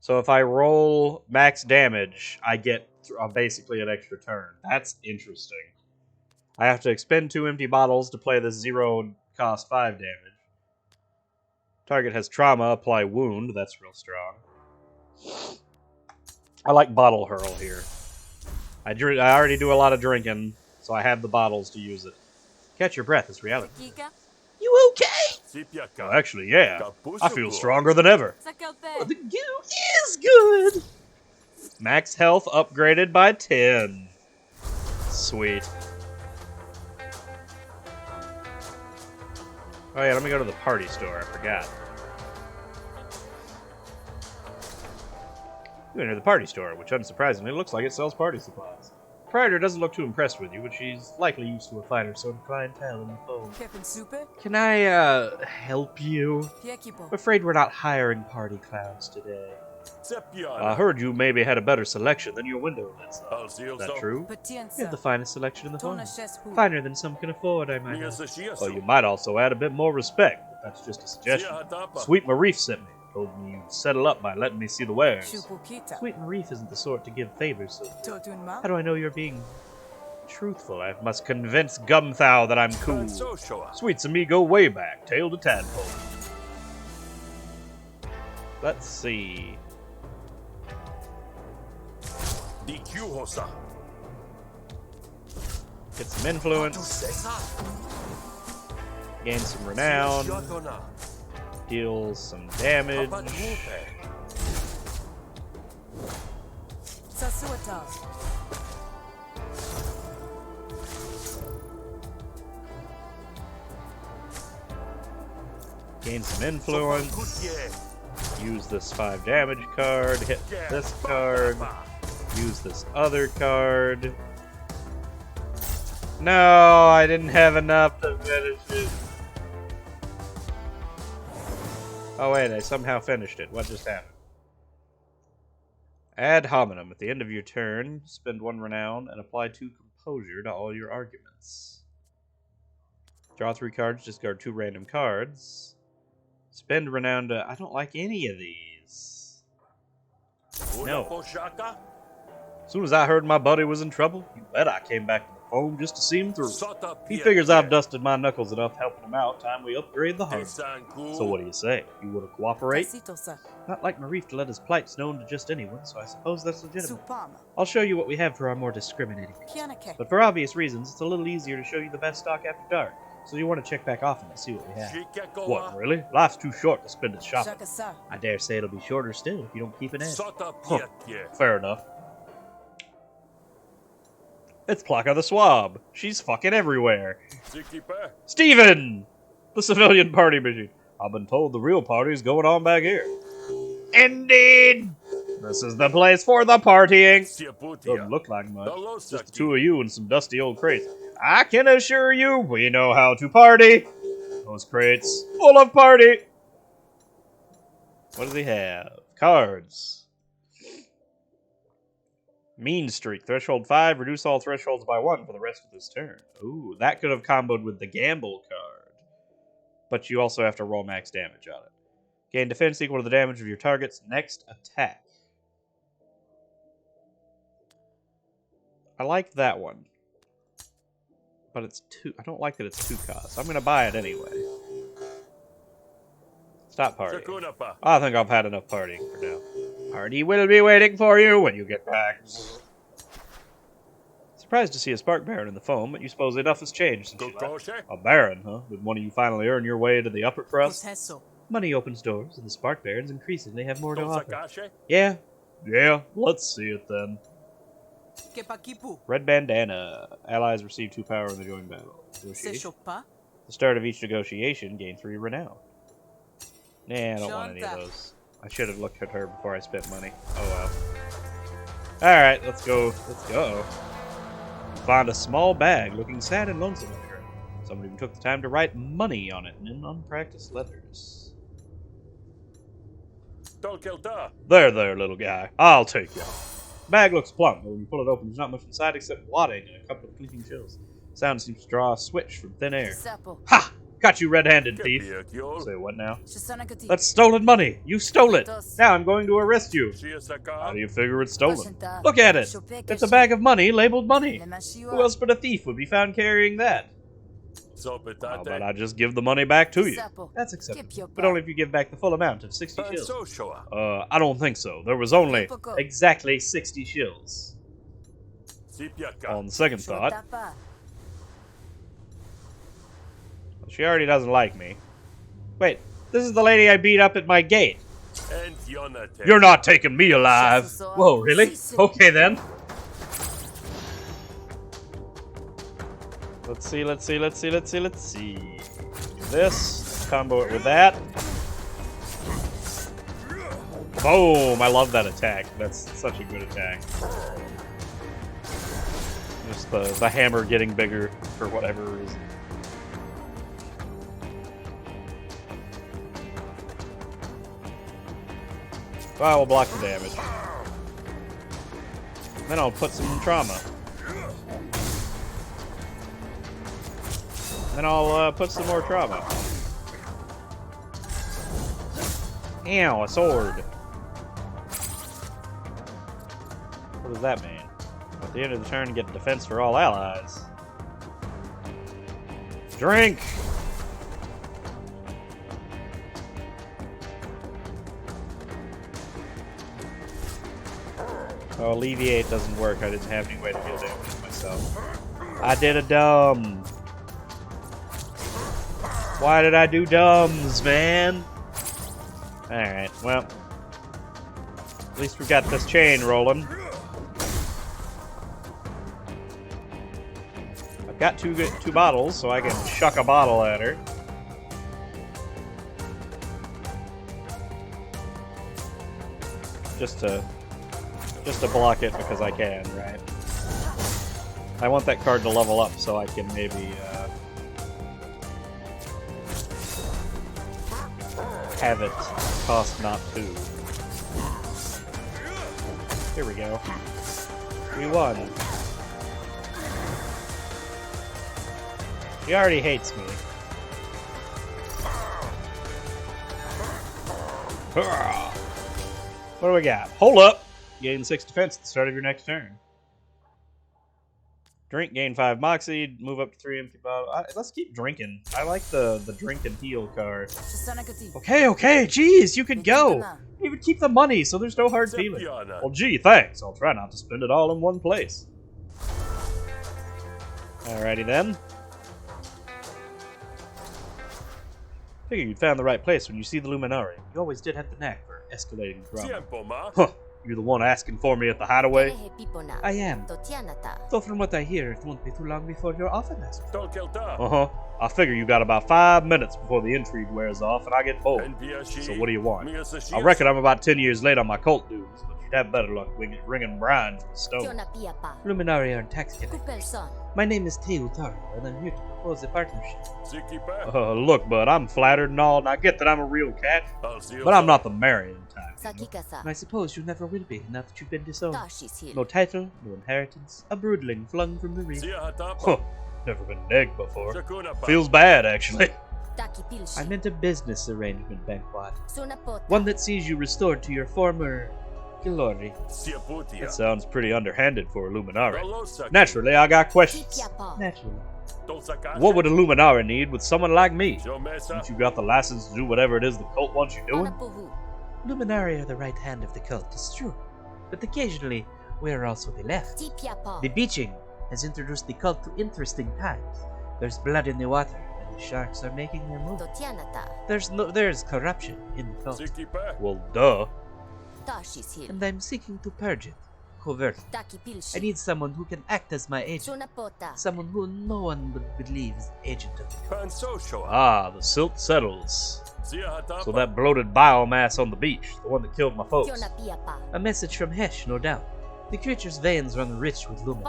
So if I roll max damage, I get basically an extra turn. That's interesting. I have to expend 2 empty bottles to play this 0 cost 5 damage. Target has trauma. Apply wound. That's real strong. I like bottle hurl here. I already do a lot of drinking, so I have the bottles to use it. Catch your breath. It's reality. You okay? Oh, actually, yeah. I feel stronger than ever. Oh, the goo is good. Max health upgraded by 10. Sweet. Oh yeah, let me go to the party store. I forgot. You enter the party store, which unsurprisingly looks like it sells party supplies. The proprietor doesn't look too impressed with you, but she's likely used to a finer sort of clientele in the fold. Can I, help you? I'm afraid we're not hiring party clowns today. I heard you maybe had a better selection than your window lets up. Is that true? You have the finest selection in the fold. Finer than some can afford, I might add. Well, you might also add a bit more respect, but that's just a suggestion. Sweet Marif sent me. Told me you'd settle up by letting me see the wares. Sweet Marif isn't the sort to give favors, so how do I know you're being truthful? I must convince Gumthou that I'm cool. Sweets and me go way back, tail to tadpole. Let's see. Get some influence. Gain some renown. Deal some damage. Gain some influence. Use this 5 damage card. Hit this card. Use this other card. No, I didn't have enough to finish it. Oh wait, I somehow finished it. What just happened? Ad hominem. At the end of your turn, spend 1 renown and apply 2 composure to all your arguments. Draw 3 cards, discard 2 random cards. Spend renown to... I don't like any of these. No. As soon as I heard my buddy was in trouble, you bet I came back to the phone just to see him through. He figures I've dusted my knuckles enough helping him out. Time we upgrade the hardware. So what do you say? You want to cooperate? Not like Marif to let his plights known to just anyone, so I suppose that's legitimate. I'll show you what we have for our more discriminating. But for obvious reasons, it's a little easier to show you the best stock after dark. So you want to check back often to see what we have. What, really? Life's too short to spend it shopping. I dare say it'll be shorter still if you don't keep an end. Huh. Fair enough. It's Plaka the Swab. She's fucking everywhere. Steven! The civilian party machine. I've been told the real party's going on back here. Indeed! This is the place for the partying. Doesn't look like much. Just the two of you and some dusty old crates. I can assure you, we know how to party. Those crates full of party. What does he have? Cards. Mean Streak. Threshold 5. Reduce all thresholds by 1 for the rest of this turn. Ooh, that could have comboed with the Gamble card. But you also have to roll max damage on it. Gain defense equal to the damage of your target's next attack. I like that one. But it's 2. I don't like that it's 2 costs. I'm going to buy it anyway. Stop partying. I think I've had enough partying for now. Party will be waiting for you when you get back. Surprised to see a Spark Baron in the foam, but you suppose enough has changed since you left. A Baron, huh? Did one of you finally earn your way to the upper crust? Money opens doors, and the Spark Barons increasingly have more to offer. Yeah, let's see it then. Red Bandana. Allies receive 2 power when they join battle. Negotiation. The start of each negotiation, gain 3 renown. Nah, I don't want any of those. I should have looked at her before I spent money. Oh well. Alright, let's go. Let's go. Find a small bag looking sad and lonesome on the ground. Somebody even took the time to write money on it in unpracticed letters. There, little guy. I'll take you. Bag looks plump, but when you pull it open, there's not much inside except wadding and a couple of clinking shells. Sound seems to draw a switch from thin air. Ha! Got you red-handed, thief. Say what now? That's stolen money. You stole it. Now I'm going to arrest you. How do you figure it's stolen? Look at it. It's a bag of money labeled money. Who else but a thief would be found carrying that? How about I just give the money back to you? That's acceptable, but only if you give back the full amount of 60 shills. I don't think so. There was only exactly 60 shills. On second thought... She already doesn't like me. Wait, this is the lady I beat up at my gate. You're not taking me alive. Whoa, really? Okay then. Let's see. Do this. Combo it with that. Boom! I love that attack. That's such a good attack. Just the hammer getting bigger for whatever reason. So I will block the damage. Then I'll put some trauma. Then I'll put some more trauma. Ow, a sword. What does that mean? At the end of the turn, get defense for all allies. Drink! Oh, alleviate doesn't work. I didn't have any way to deal damage myself. I did a dumb. Why did I do dumbs, man? Alright, well. At least we got this chain rolling. I've got two bottles, so I can chuck a bottle at her. Just to block it because I can, right? I want that card to level up so I can maybe have it cost not 2. Here we go. We won. She already hates me. What do we got? Hold up! Gain 6 defense at the start of your next turn. Drink, gain 5 moxie, move up to 3 empty bottles. Let's keep drinking. I like the drink and heal card. Okay, geez, you could go. You even keep the money, so there's no hard feeling. Well, gee, thanks. I'll try not to spend it all in one place. Alrighty then. Figure you'd found the right place when you see the Luminari. You always did have the knack for escalating drama. Tiempo, ma. Huh. You're the one asking for me at the hideaway? I am. Though from what I hear, it won't be too long before you're off in this. Tolkelta. Uh-huh. I figure you got about 5 minutes before the intrigue wears off and I get bored. So what do you want? I reckon I'm about 10 years late on my cult dues, but you'd have better luck ringing brine from the stone. Luminari are tax collectors. My name is Teu Taro, and I'm here to propose a partnership. Look, bud, I'm flattered and all, and I get that I'm a real cat, but I'm not the marrying type. You know? And I suppose you never will be, now that you've been disowned. No title, no inheritance, a broodling flung from the reef. Huh. Never been negged before. Feels bad, actually. I meant a business arrangement, Banquat. One that sees you restored to your former glory. That sounds pretty underhanded for a Luminari. Naturally, I got questions. Naturally. What would a Luminari need with someone like me? Since you got the license to do whatever it is the cult wants you doing? Luminari are the right hand of the cult, it's true. But occasionally, we are also the left. The beaching has introduced the cult to interesting times. There's blood in the water, and the sharks are making their move. There's corruption in the cult. Well, duh. And I'm seeking to purge it, covertly. I need someone who can act as my agent. Someone who no one would believe is the agent of the cult. Ah, the silt settles. So that bloated biomass on the beach, the one that killed my folks. A message from Hesh, no doubt. The creature's veins run rich with lumen,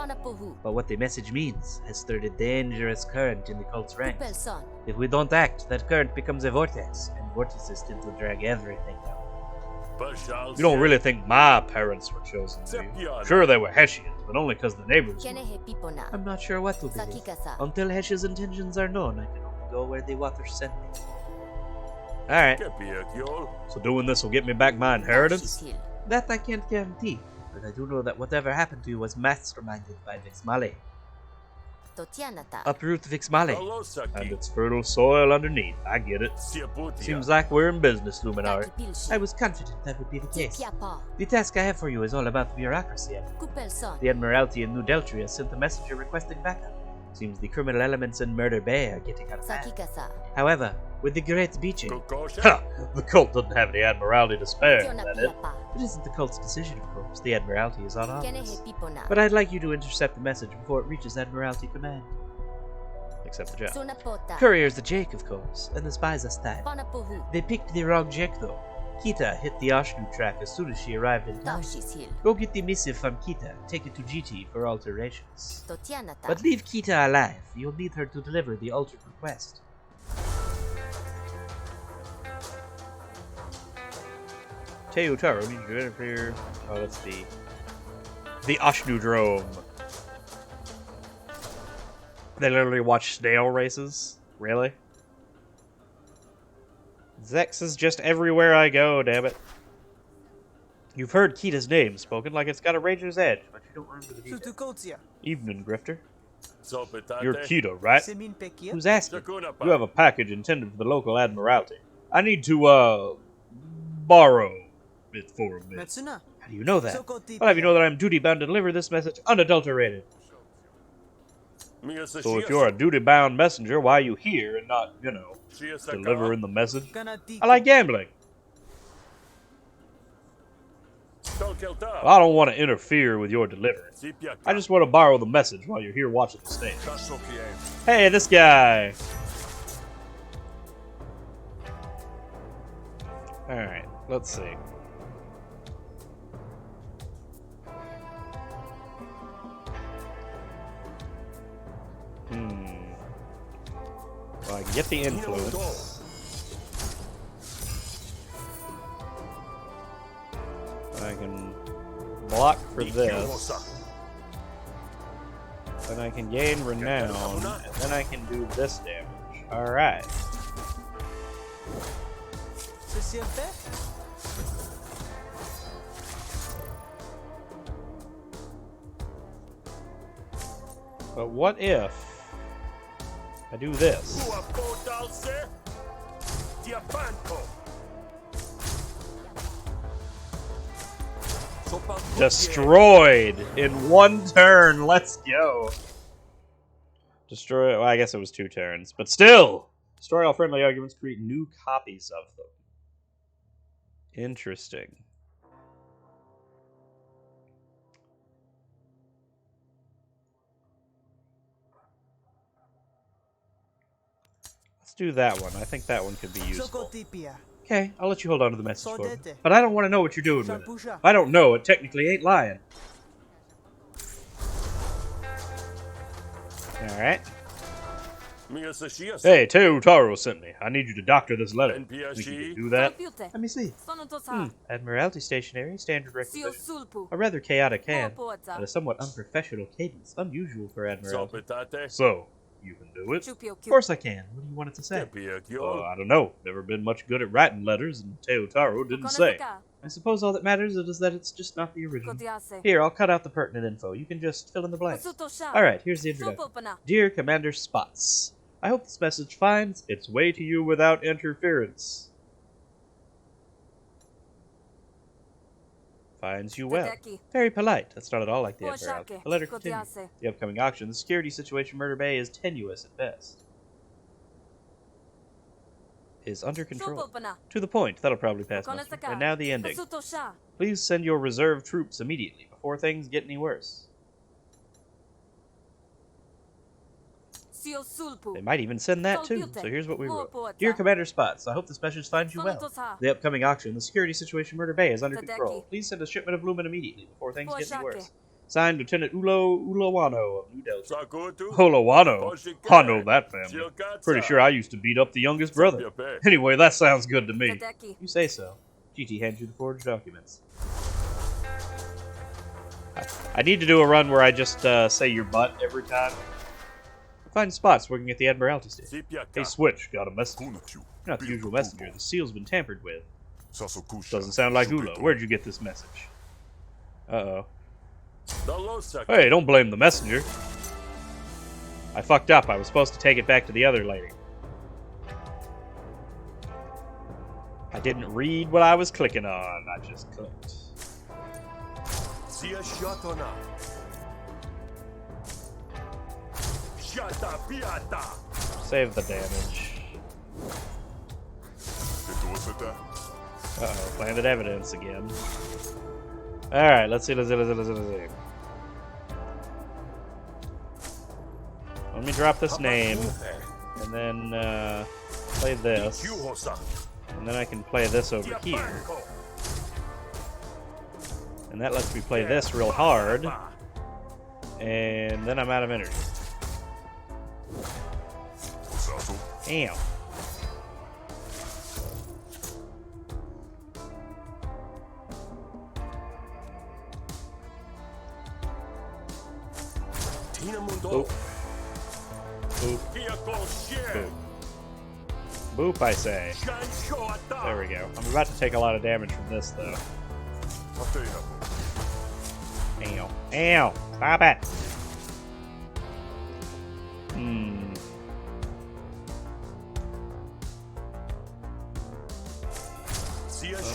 but what the message means has stirred a dangerous current in the cult's ranks. If we don't act, that current becomes a vortex, and vortices tend to drag everything down. You don't really think my parents were chosen, do you? Sure, they were Hessians, but only because the neighbors were. I'm not sure what to believe. Until Hesh's intentions are known, I can only go where the waters send me. Alright. So doing this will get me back my inheritance? That I can't guarantee. But I do know that whatever happened to you was masterminded by Vixmale. Uproot Vixmale and its fertile soil underneath. I get it. Seems like we're in business, Luminari. I was confident that would be the case. The task I have for you is all about the bureaucracy. The Admiralty in New Deltry has sent a messenger requesting backup. Seems the criminal elements in Murder Bay are getting out of hand. However, with the great beaching... the cult doesn't have any Admiralty to spare, is that it? It isn't the cult's decision, of course. The Admiralty is on ours. But I'd like you to intercept the message before it reaches Admiralty Command. Accept the job. Courier's the Jake, of course, and the spies are style. They picked the wrong Jake, though. Kita hit the Ashnu track as soon as she arrived in town. Go get the missive from Kita, take it to GT for alterations. But leave Kita alive. You'll need her to deliver the altered request. Teu Taro needs to interfere. Oh, that's the Ashnudrome. They literally watch snail races? Really? Zex is just everywhere I go, damn it. You've heard Kita's name spoken like it's got a ranger's edge, but you don't remember the details. Evening, Grifter. You're Kita, right? Who's asking? You have a package intended for the local Admiralty. I need to, borrow it for a bit. How do you know that? I'll have you know that I'm duty-bound to deliver this message unadulterated. So if you're a duty-bound messenger, why are you here and not, you know, delivering the message? I like gambling. I don't want to interfere with your delivery. I just want to borrow the message while you're here watching the stage. Hey, this guy! Alright, let's see. Well, I can get the influence. I can block for this. Then I can gain renown, and then I can do this damage. Alright. But what if I do this? Destroyed in one turn. Let's go. Destroy. Well, I guess it was 2 turns, but still, Destroy all friendly arguments, create new copies of them. Interesting. Let's do that one. I think that one could be useful. Okay, I'll let you hold on to the message for me. But I don't want to know what you're doing with it. If I don't know, it technically ain't lying. Alright. Hey, Teutaro sent me. I need you to doctor this letter. Think you can do that? Let me see. Admiralty stationery, standard requisition. A rather chaotic hand, and a somewhat unprofessional cadence, unusual for Admiralty. So, you can do it? Of course I can. What do you want it to say? I don't know. Never been much good at writing letters, and Teutaro didn't say. I suppose all that matters is that it's just not the original. Here, I'll cut out the pertinent info. You can just fill in the blanks. Alright, here's the introduction. Dear Commander Spots, I hope this message finds its way to you without interference. Finds you well. Very polite. That's not at all like the Admiralty. The letter continues. The upcoming auction, the security situation Murder Bay is tenuous at best. Is under control. To the point. That'll probably pass muster. And now the ending. Please send your reserve troops immediately, before things get any worse. They might even send that too, so here's what we wrote. Dear Commander Spots, I hope this message finds you well. The upcoming auction, the security situation Murder Bay is under control. Please send a shipment of lumen immediately, before things get any worse. Signed, Lieutenant Ulawano of New Delta. Ulawano? I know that family. Pretty sure I used to beat up the youngest brother. Anyway, that sounds good to me. You say so. GT hands you the forged documents. I need to do a run where I just say your butt every time. Find Spots working at the Admiralty station. Hey, Switch, got a message. You're not the usual messenger. The seal's been tampered with. Doesn't sound like Ula. Where'd you get this message? Uh-oh. Hey, don't blame the messenger. I fucked up. I was supposed to take it back to the other lady. I didn't read what I was clicking on. I just clicked. Save the damage. Uh-oh, planted evidence again. Alright, let's see. Let me drop this name, and then play this. And then I can play this over here. And that lets me play this real hard. And then I'm out of energy. Damn. Boop. Boop. Boop. Boop, I say. There we go. I'm about to take a lot of damage from this, though. Ow. Ow! Stop it!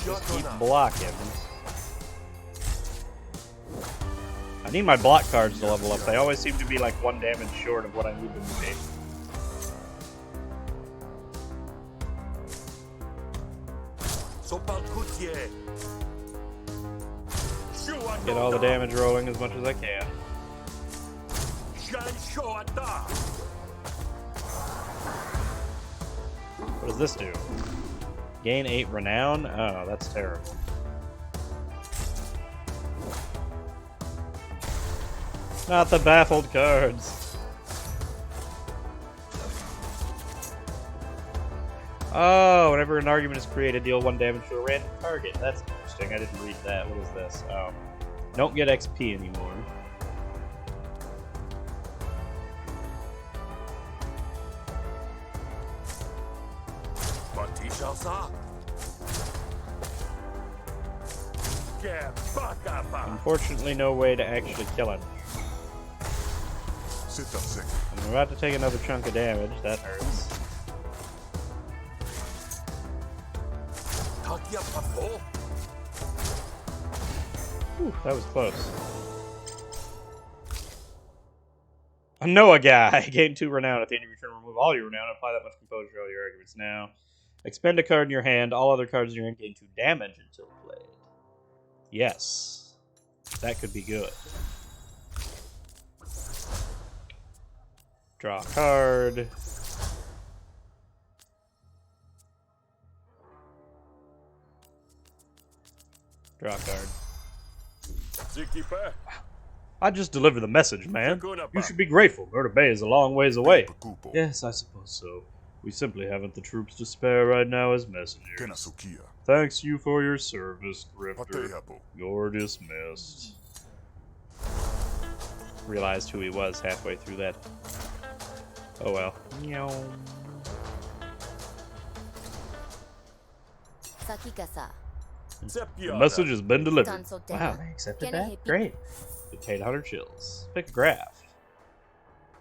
Just keep blocking. I need my block cards to level up. They always seem to be like 1 damage short of what I need them to be. Get all the damage rolling as much as I can. What does this do? Gain 8 renown? Oh, that's terrible. Not the baffled cards. Oh, whenever an argument is created, deal 1 damage to a random target. That's interesting. I didn't read that. What is this? Oh. Don't get XP anymore. Unfortunately, no way to actually kill him. I'm about to take another chunk of damage. That hurts. Whew, that was close. I know a guy. Gain 2 renown at the end of your turn. Remove all your renown. Apply that much composure to all your arguments now. Expend a card in your hand. All other cards in your hand gain 2 damage until played. Yes. That could be good. Draw a card. Draw a card. I just delivered the message, man. You should be grateful. Murder Bay is a long ways away. Yes, I suppose so. We simply haven't the troops to spare right now as messengers. Thanks you for your service, Grifter. You're dismissed. Realized who he was halfway through that. Oh well. The message has been delivered. Wow, they accepted that? Great. Get paid 100 chills. Pick a graph.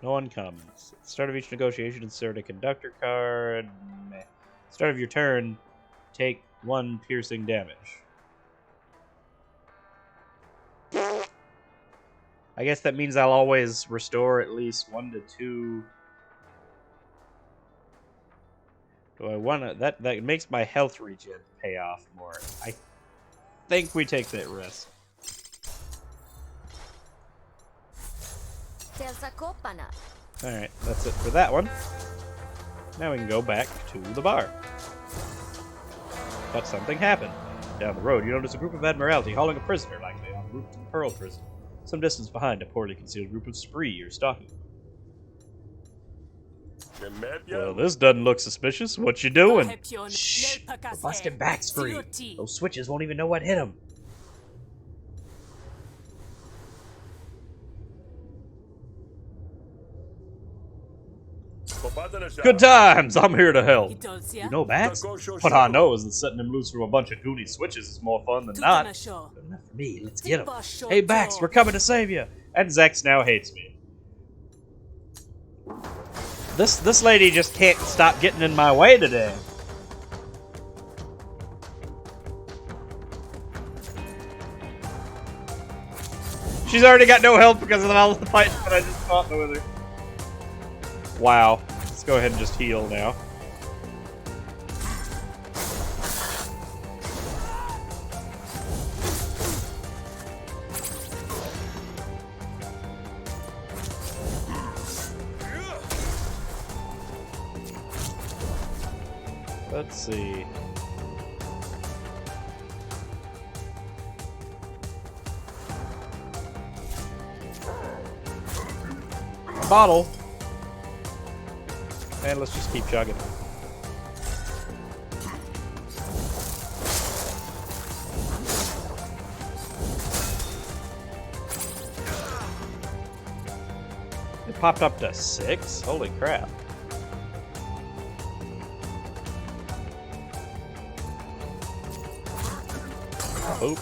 No uncommons. At the start of each negotiation, insert a conductor card. Meh. Start of your turn, take 1 piercing damage. I guess that means I'll always restore at least 1 to 2. Do I want to? That makes my health regen pay off more. I think we take that risk. Alright, that's it for that one. Now we can go back to the bar. But something happened. Down the road, you notice a group of Admiralty hauling a prisoner, likely en route to the Pearl Prison. Some distance behind, a poorly concealed group of Spree are stalking. Well, this doesn't look suspicious. What you doing? Shh! We're busting back, Spree. Those switches won't even know what hit them. Good times! I'm here to help. You know Bax? What I know is that setting him loose from a bunch of goony switches is more fun than not. Good enough for me. Let's get him. Hey, Bax, we're coming to save you. And Zex now hates me. This lady just can't stop getting in my way today. She's already got no health because of all the fights that I just fought with her. Wow. Let's go ahead and just heal now. Let's see. Bottle. And let's just keep chugging. It popped up to 6? Holy crap. Oop.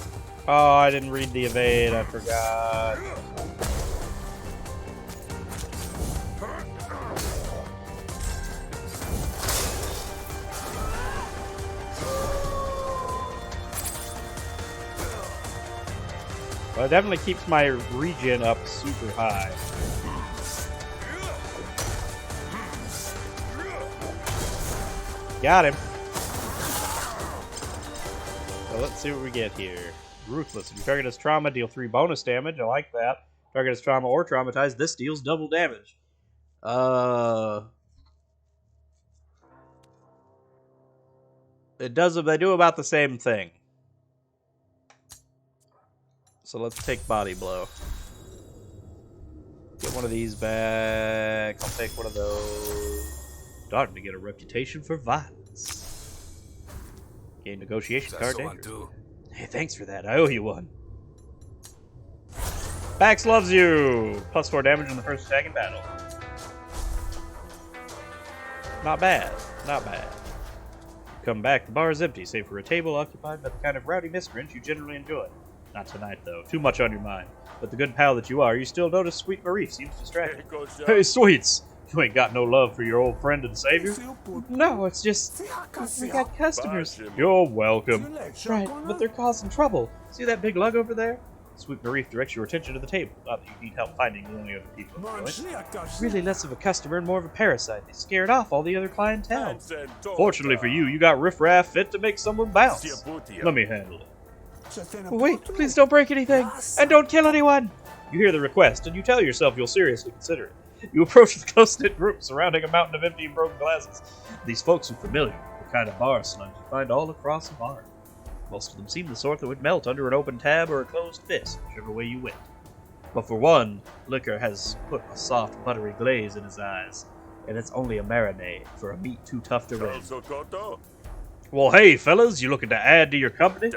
Oh, I didn't read the evade. I forgot. Well, it definitely keeps my regen up super high. Got him. So let's see what we get here. Ruthless. If you target as trauma, deal 3 bonus damage. I like that. Target as trauma or traumatized, this deals double damage. It does. They do about the same thing. So let's take body blow. Get one of these back. I'll take one of those. Starting to get a reputation for violence. Gain negotiation card. Hey, thanks for that. I owe you one. Bax loves you. Plus 4 damage on the first attack in battle. Not bad. Not bad. Come back. The bar is empty, save for a table occupied by the kind of rowdy miscreants you generally enjoy. Not tonight, though. Too much on your mind. But the good pal that you are, you still notice Sweet Marie seems distracted. Hey, Sweets! You ain't got no love for your old friend and savior? No, it's just... we got customers. You're welcome. Right, but they're causing trouble. See that big lug over there? Sweet Marif directs your attention to the table. Not that you need help finding the only other people in the joint. Really less of a customer and more of a parasite. They scared off all the other clientele. Fortunately for you, you got riffraff fit to make someone bounce. Let me handle it. Oh, wait, please don't break anything, and don't kill anyone! You hear the request, and you tell yourself you'll seriously consider it. You approach the close-knit group surrounding a mountain of empty and broken glasses. These folks are familiar with the kind of bar slugs you find all across the bar. Most of them seem the sort that would melt under an open tab or a closed fist, whichever way you went. But for one, liquor has put a soft, buttery glaze in his eyes, and it's only a marinade for a meat too tough to rend. Well, hey, fellas, you looking to add to your company?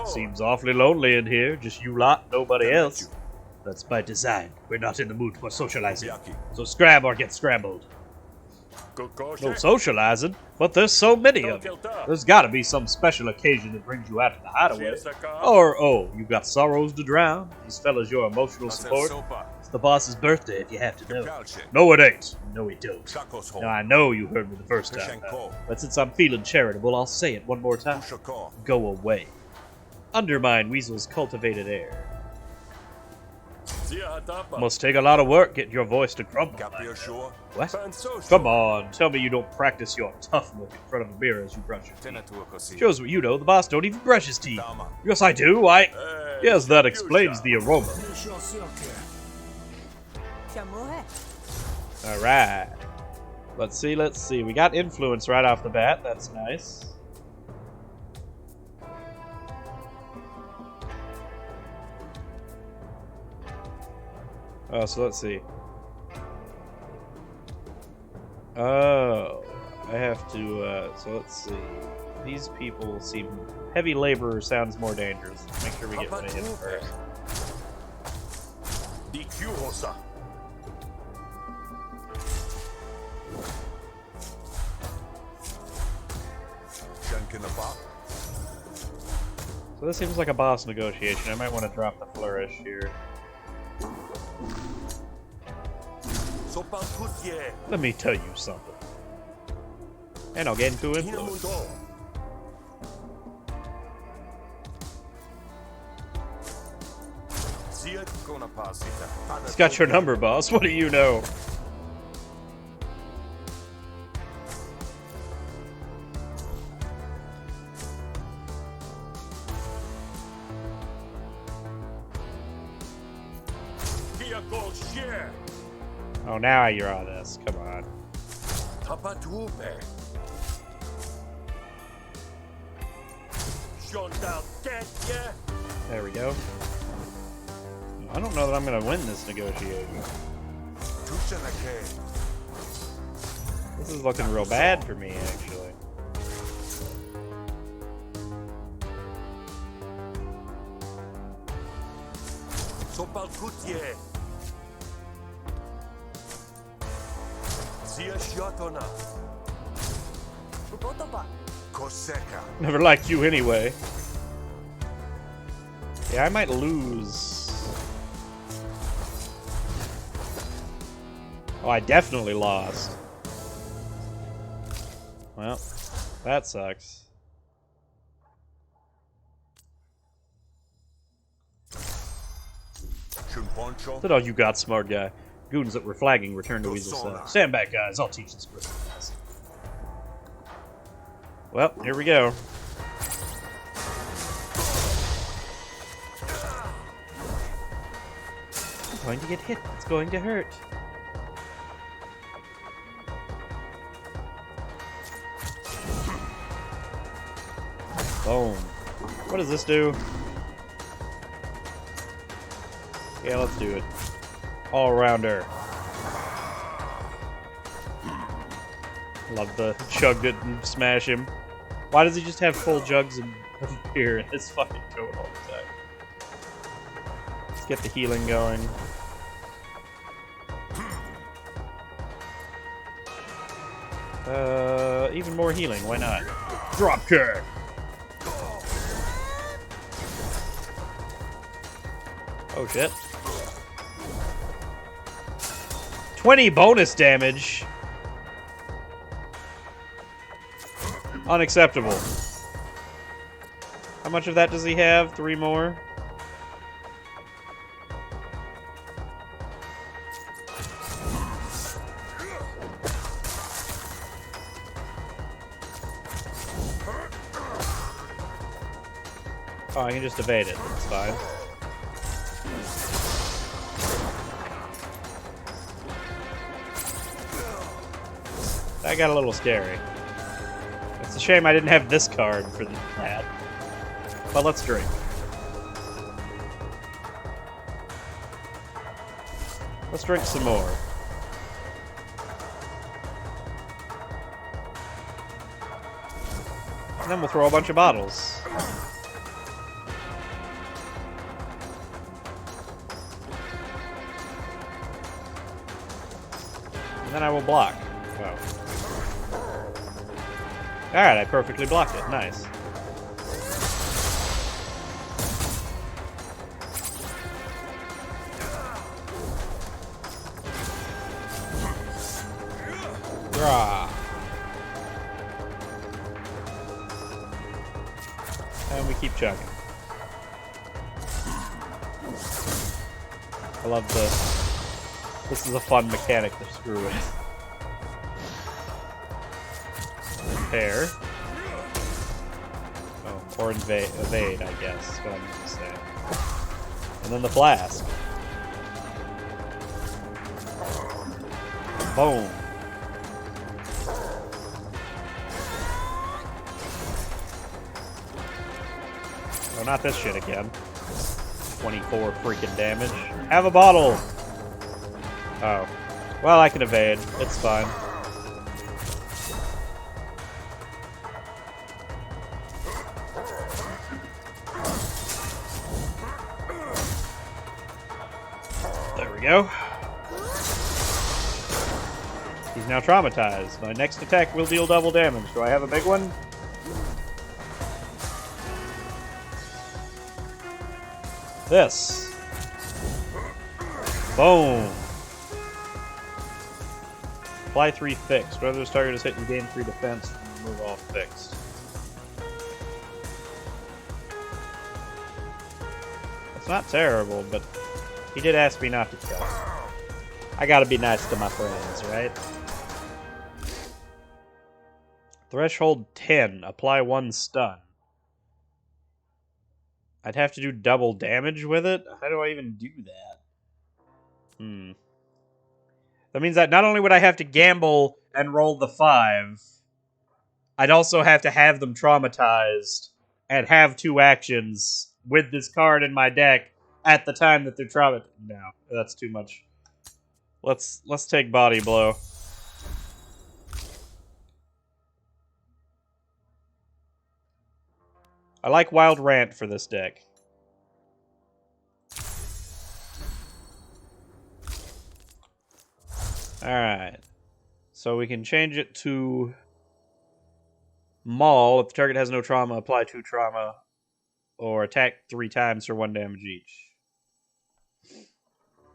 Seems awfully lonely in here, just you lot, nobody else. That's by design. We're not in the mood for socializing, so scrab or get scrambled. No socializing, but there's so many of you. There's gotta be some special occasion that brings you out of the hideaway. Or, oh, you got sorrows to drown? These fellas your emotional support? It's the boss's birthday if you have to know. No, it ain't. No, it don't. Now, I know you heard me the first time, but since I'm feeling charitable, I'll say it one more time. Go away. Undermine Weasel's cultivated air. Must take a lot of work getting your voice to crumble like that. What? Come on, tell me you don't practice your tough look in front of a mirror as you brush your teeth. Shows what you know, the boss don't even brush his teeth. Yes, I do, Yes, that explains the aroma. Alright. Let's see. We got influence right off the bat, that's nice. Oh, so let's see. Oh, I have to, so let's see. These people seem... Heavy laborer sounds more dangerous. Let's make sure we get rid of him first. So this seems like a boss negotiation. I might want to drop the flourish here. Let me tell you something. And I'll get into influence. It's got your number, boss. What do you know? Oh, now you're on this. Come on. There we go. I don't know that I'm going to win this negotiation. This is looking real bad for me, actually. Never liked you anyway. Yeah, I might lose. Oh, I definitely lost. Well, that sucks. That's all you got, smart guy. Goons that were flagging return to Weasel's side. Stand back, guys. I'll teach this person a lesson. Well, here we go. I'm going to get hit. It's going to hurt. Boom. What does this do? Yeah, let's do it. All-rounder. Love the chug it and smash him. Why does he just have full jugs of beer in his fucking coat all the time? Let's get the healing going. Even more healing, why not? Drop kick! Oh shit. 20 bonus damage. Unacceptable. How much of that does he have? 3 more? Oh, I can just evade it. That's fine. That got a little scary. It's a shame I didn't have this card for that. But let's drink. Let's drink some more. And then we'll throw a bunch of bottles. And then I will block. Oh. Alright, I perfectly blocked it. Nice. Draw. And we keep chugging. I love the... This is a fun mechanic to screw with. Repair. Oh, or evade, I guess, is what I meant to say. And then the flask. Boom. Oh, not this shit again. 24 freaking damage. Have a bottle! Oh. Well, I can evade. It's fine. There we go. He's now traumatized. My next attack will deal double damage. Do I have a big one? This. Boom. Apply 3 fixed. Whether this target is hit, you gain 3 defense. Remove all fixed. It's not terrible, but he did ask me not to kill him. I gotta be nice to my friends, right? Threshold 10. Apply 1 stun. I'd have to do double damage with it? How do I even do that? That means that not only would I have to gamble and roll the 5, I'd also have to have them traumatized and have 2 actions with this card in my deck at the time that they're traumatized. No, that's too much. Let's take body blow. I like Wild Rant for this deck. Alright. So we can change it to Maul. If the target has no trauma, apply 2 trauma. Or attack 3 times for 1 damage each.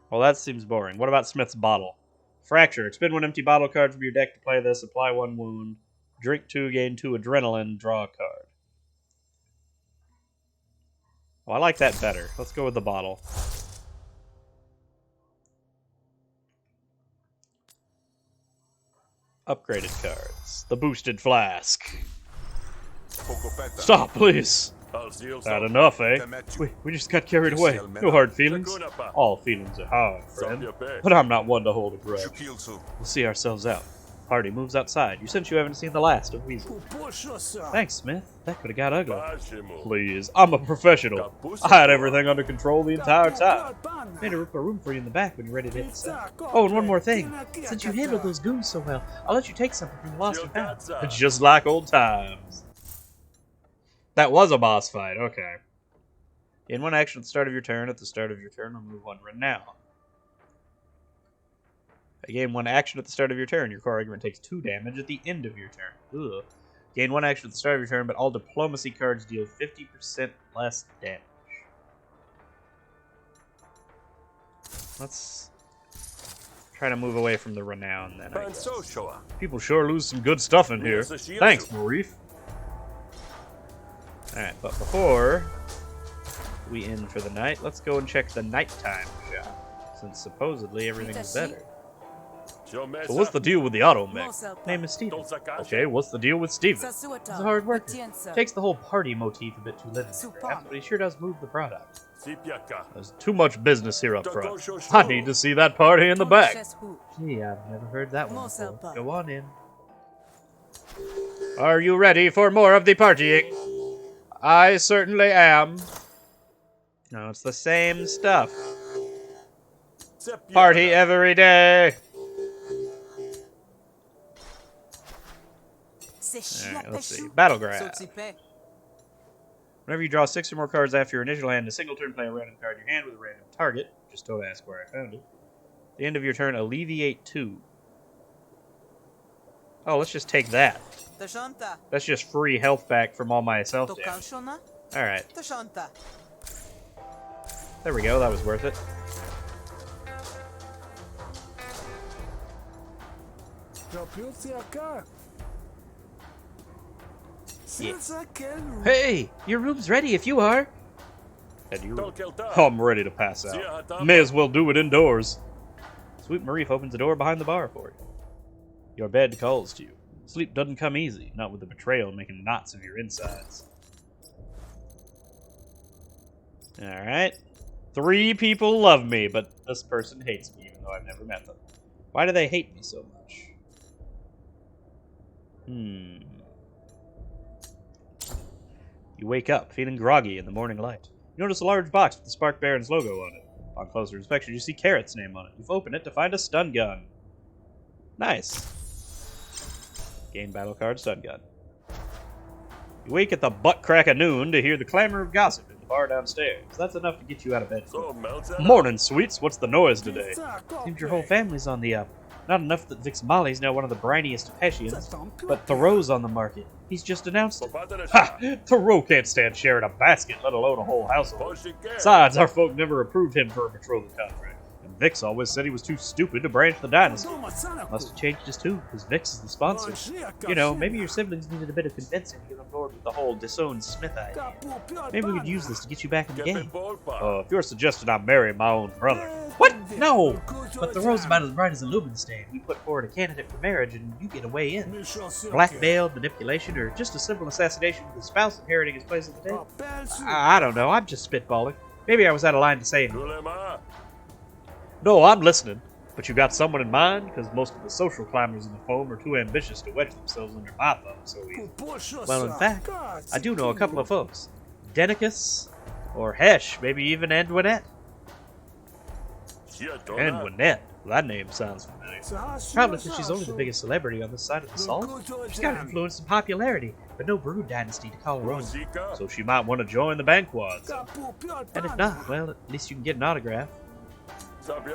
Well, that seems boring. What about Smith's Bottle? Fracture. Expend 1 empty bottle card from your deck to play this. Apply 1 wound. Drink 2, gain 2 adrenaline. Draw a card. Oh, I like that better. Let's go with the bottle. Upgraded cards. The boosted flask. Stop, please. Bad enough, eh? We just got carried away. No hard feelings. All feelings are hard, friend. But I'm not one to hold a grudge. We'll see ourselves out. Party moves outside. Since you haven't seen the last of Weasel. Thanks, Smith. That could have got ugly. Please, I'm a professional. I had everything under control the entire time. Made a room for you in the back when you're ready to hit stuff. Oh, and one more thing. Since you handled those goons so well, I'll let you take something from the lost and found. It's just like old times. That was a boss fight. Okay. In 1 action at the start of your turn. At the start of your turn, remove 1 renown. Gain 1 action at the start of your turn. Your core argument takes 2 damage at the end of your turn. Ugh. Gain 1 action at the start of your turn, but all diplomacy cards deal 50% less damage. Let's try to move away from the renown then, I guess. People sure lose some good stuff in here. Thanks, Marif. Alright, but before we end for the night, let's go and check the nighttime shop, since supposedly everything is better. So what's the deal with the auto mech? Name is Steven. Okay, what's the deal with Steven? He's a hard worker. Takes the whole party motif a bit too literally, perhaps, but he sure does move the product. There's too much business here up front. I need to see that party in the back. Gee, I've never heard that one before. Go on in. Are you ready for more of the partying? I certainly am. No, it's the same stuff. Party every day. Alright, let's see. Battle grab. Whenever you draw 6 or more cards after your initial hand, a single turn play a random card in your hand with a random target. Just don't ask where I found it. At the end of your turn, alleviate 2. Oh, let's just take that. That's just free health back from all my self damage. Alright. There we go, that was worth it. Yeah. Hey, your room's ready if you are. And you? I'm ready to pass out. May as well do it indoors. Sweet Marif opens the door behind the bar for you. Your bed calls to you. Sleep doesn't come easy, not with the betrayal making knots of your insides. Alright. 3 people love me, but this person hates me, even though I've never met them. Why do they hate me so much? You wake up, feeling groggy in the morning light. You notice a large box with the Spark Baron's logo on it. On closer inspection, you see Carrot's name on it. You've opened it to find a stun gun. Nice. Gain battle card, stun gun. You wake at the butt crack of noon to hear the clamor of gossip in the bar downstairs. That's enough to get you out of bed. Morning, sweets. What's the noise today? Seems your whole family's on the up. Not enough that Vix Molly's now one of the briniest of Hessians, but Thoreau's on the market. He's just announced it. Ha! Thoreau can't stand sharing a basket, let alone a whole household. Besides, our folk never approved him for a patrolling contract. And Vix always said he was too stupid to branch the dynasty. Must have changed his tune, because Vix is the sponsor. You know, maybe your siblings needed a bit of convincing to get on board with the whole disowned Smith idea. Maybe we could use this to get you back in the game. If you're suggesting I marry my own brother. What? No! But Thoreau's about as bright as a Lubenstein. We put forward a candidate for marriage and you get a way in. Blackmail, manipulation, or just a simple assassination with his spouse inheriting his place at the table? I don't know, I'm just spitballing. Maybe I was out of line to say it. No, I'm listening. But you got someone in mind? Because most of the social climbers in the foam are too ambitious to wedge themselves under my thumb so easy. Well, in fact, I do know a couple of folks. Denicus, or Hesh, maybe even Antoinette. Antoinette? Well, that name sounds familiar. Probably because she's only the biggest celebrity on this side of the salt. She's got influence and popularity, but no brood dynasty to call her own. So she might want to join the Banquads. And if not, well, at least you can get an autograph.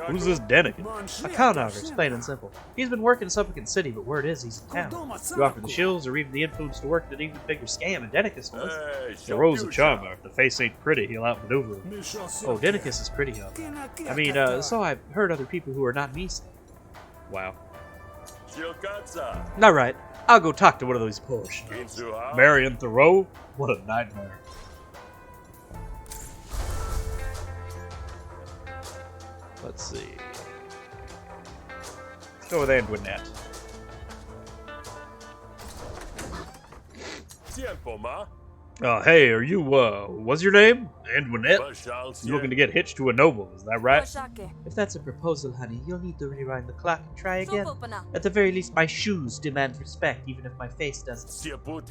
Who's this Denicus? A con artist, plain and simple. He's been working in Supplicant City, but word is he's in town. You offer the shills or even the influence to work in an even bigger scam, and Denicus does. Thoreau's a charmer. If the face ain't pretty, he'll outmaneuver him. Oh, Denicus is pretty, huh? I mean, so I've heard other people who are not me say. Wow. Alright, I'll go talk to one of those poor schnubs. Marion Thoreau? What a nightmare. Let's see. Let's go with Antoinette. Hey, are you, what's your name? Antoinette? You're looking to get hitched to a noble, is that right? If that's a proposal, honey, you'll need to rewind the clock and try again. At the very least, my shoes demand respect, even if my face doesn't.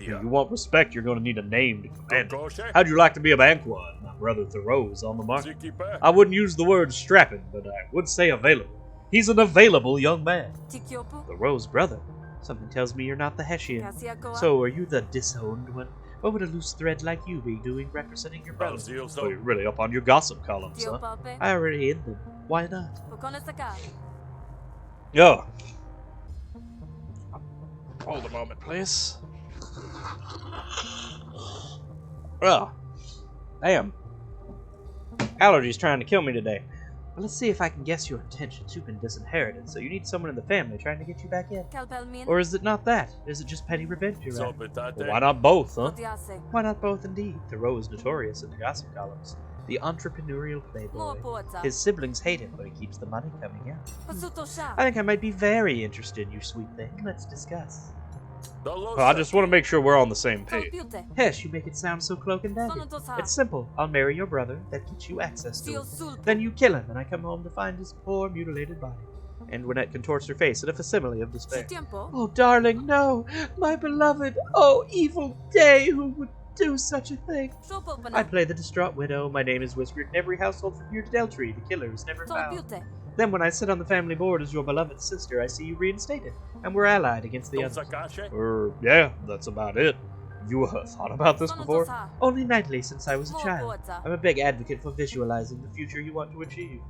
If you want respect, you're going to need a name to command it. How'd you like to be a banquad? My brother Thoreau's on the market. I wouldn't use the word strapping, but I would say available. He's an available young man. Thoreau's brother. Something tells me you're not the Hessian. So, are you the disowned one? What would a loose thread like you be doing representing your brother? Oh, you're really up on your gossip columns, huh? I already hid them. Why not? Yo. Hold a moment, please. Oh. Damn. Allergies trying to kill me today. Well, let's see if I can guess your intentions. You've been disinherited, so you need someone in the family trying to get you back in. Or is it not that? Is it just petty revenge you're after? Well, why not both, huh? Why not both, indeed? Thoreau is notorious in the gossip columns. the entrepreneurial playboy. Mopota. His siblings hate him, but he keeps the money coming in. Pasutosha. I think I might be very interested in you, sweet thing. Let's discuss. Well, I just want to make sure we're on the same page. Tolpiute. Hesh, you make it sound so cloak and dagger. Sonotosa. It's simple. I'll marry your brother. That gets you access to Seal him. sulpu. Then you kill him, and I come home to find his poor, mutilated body. And Gwinnett contorts her face in a facsimile of despair. Tiempo. Oh, darling, no! My beloved! Oh, evil day! Who would do such a thing? Shopopana. I play the distraught widow. My name is whispered in every household from here to Deltree. The killer is never found. Tolpiute. Then when I sit on the family board as your beloved sister, I see you reinstated, and we're allied against the others. Yeah, that's about it. You thought about this before? Sonotosa. Only nightly since I was a child. Mopota. I'm a big advocate for visualizing the future you want to achieve.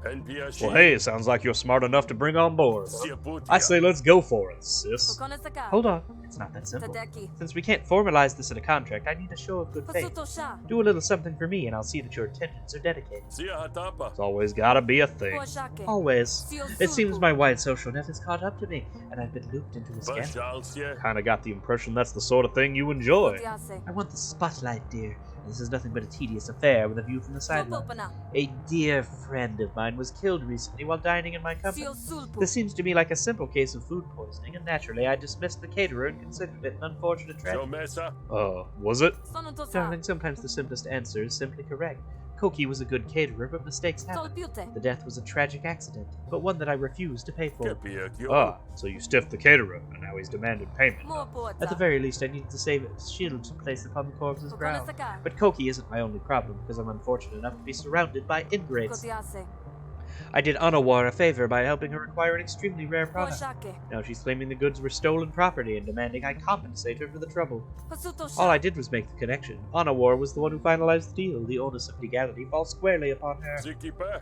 Well, Well, hey, it sounds like you're smart enough to bring on board. I say let's go for it, sis. Kokonesaka. Hold on, it's not that simple. Tadeki. Since we can't formalize this in a contract, I need a show of good faith. Pasutosha. Do a little something for me, and I'll see that your intentions are dedicated. It's It's always gotta be a thing. Poashake. Always. Seal It seems sulpu. my wide social net has caught up to me, and I've been looped into a scandal. Kinda got the impression that's the sort of thing you enjoy. Kotiase. I want the spotlight, dear. This is nothing but a tedious affair with a view from the sideline. Shopopana. A dear friend of mine was killed recently while dining in my company. Seal sulpu. This seems to me like a simple case of food poisoning, and naturally I dismissed the caterer and considered it an unfortunate tragedy. Was it? Sonotosa. Darling, sometimes the simplest answer is simply correct. Koki was a good caterer, but mistakes happen. Tolpiute. The death was a tragic accident, but one that I refused to pay for. Ah, So you stiffed the caterer, and now he's demanded payment. Mopota. At the very least, I needed to save a shield to place upon the corpse's brow. Kokonesaka. But Koki isn't my only problem, because I'm unfortunate enough to be surrounded by ingrates. Kotiase. I did Anawar a favor by helping her acquire an extremely rare product. Poashake. Now she's claiming the goods were stolen property and demanding I compensate her for the trouble. Pasutosha. All I did was make the connection. Anawar was the one who finalized the deal. The onus of legality falls squarely upon her.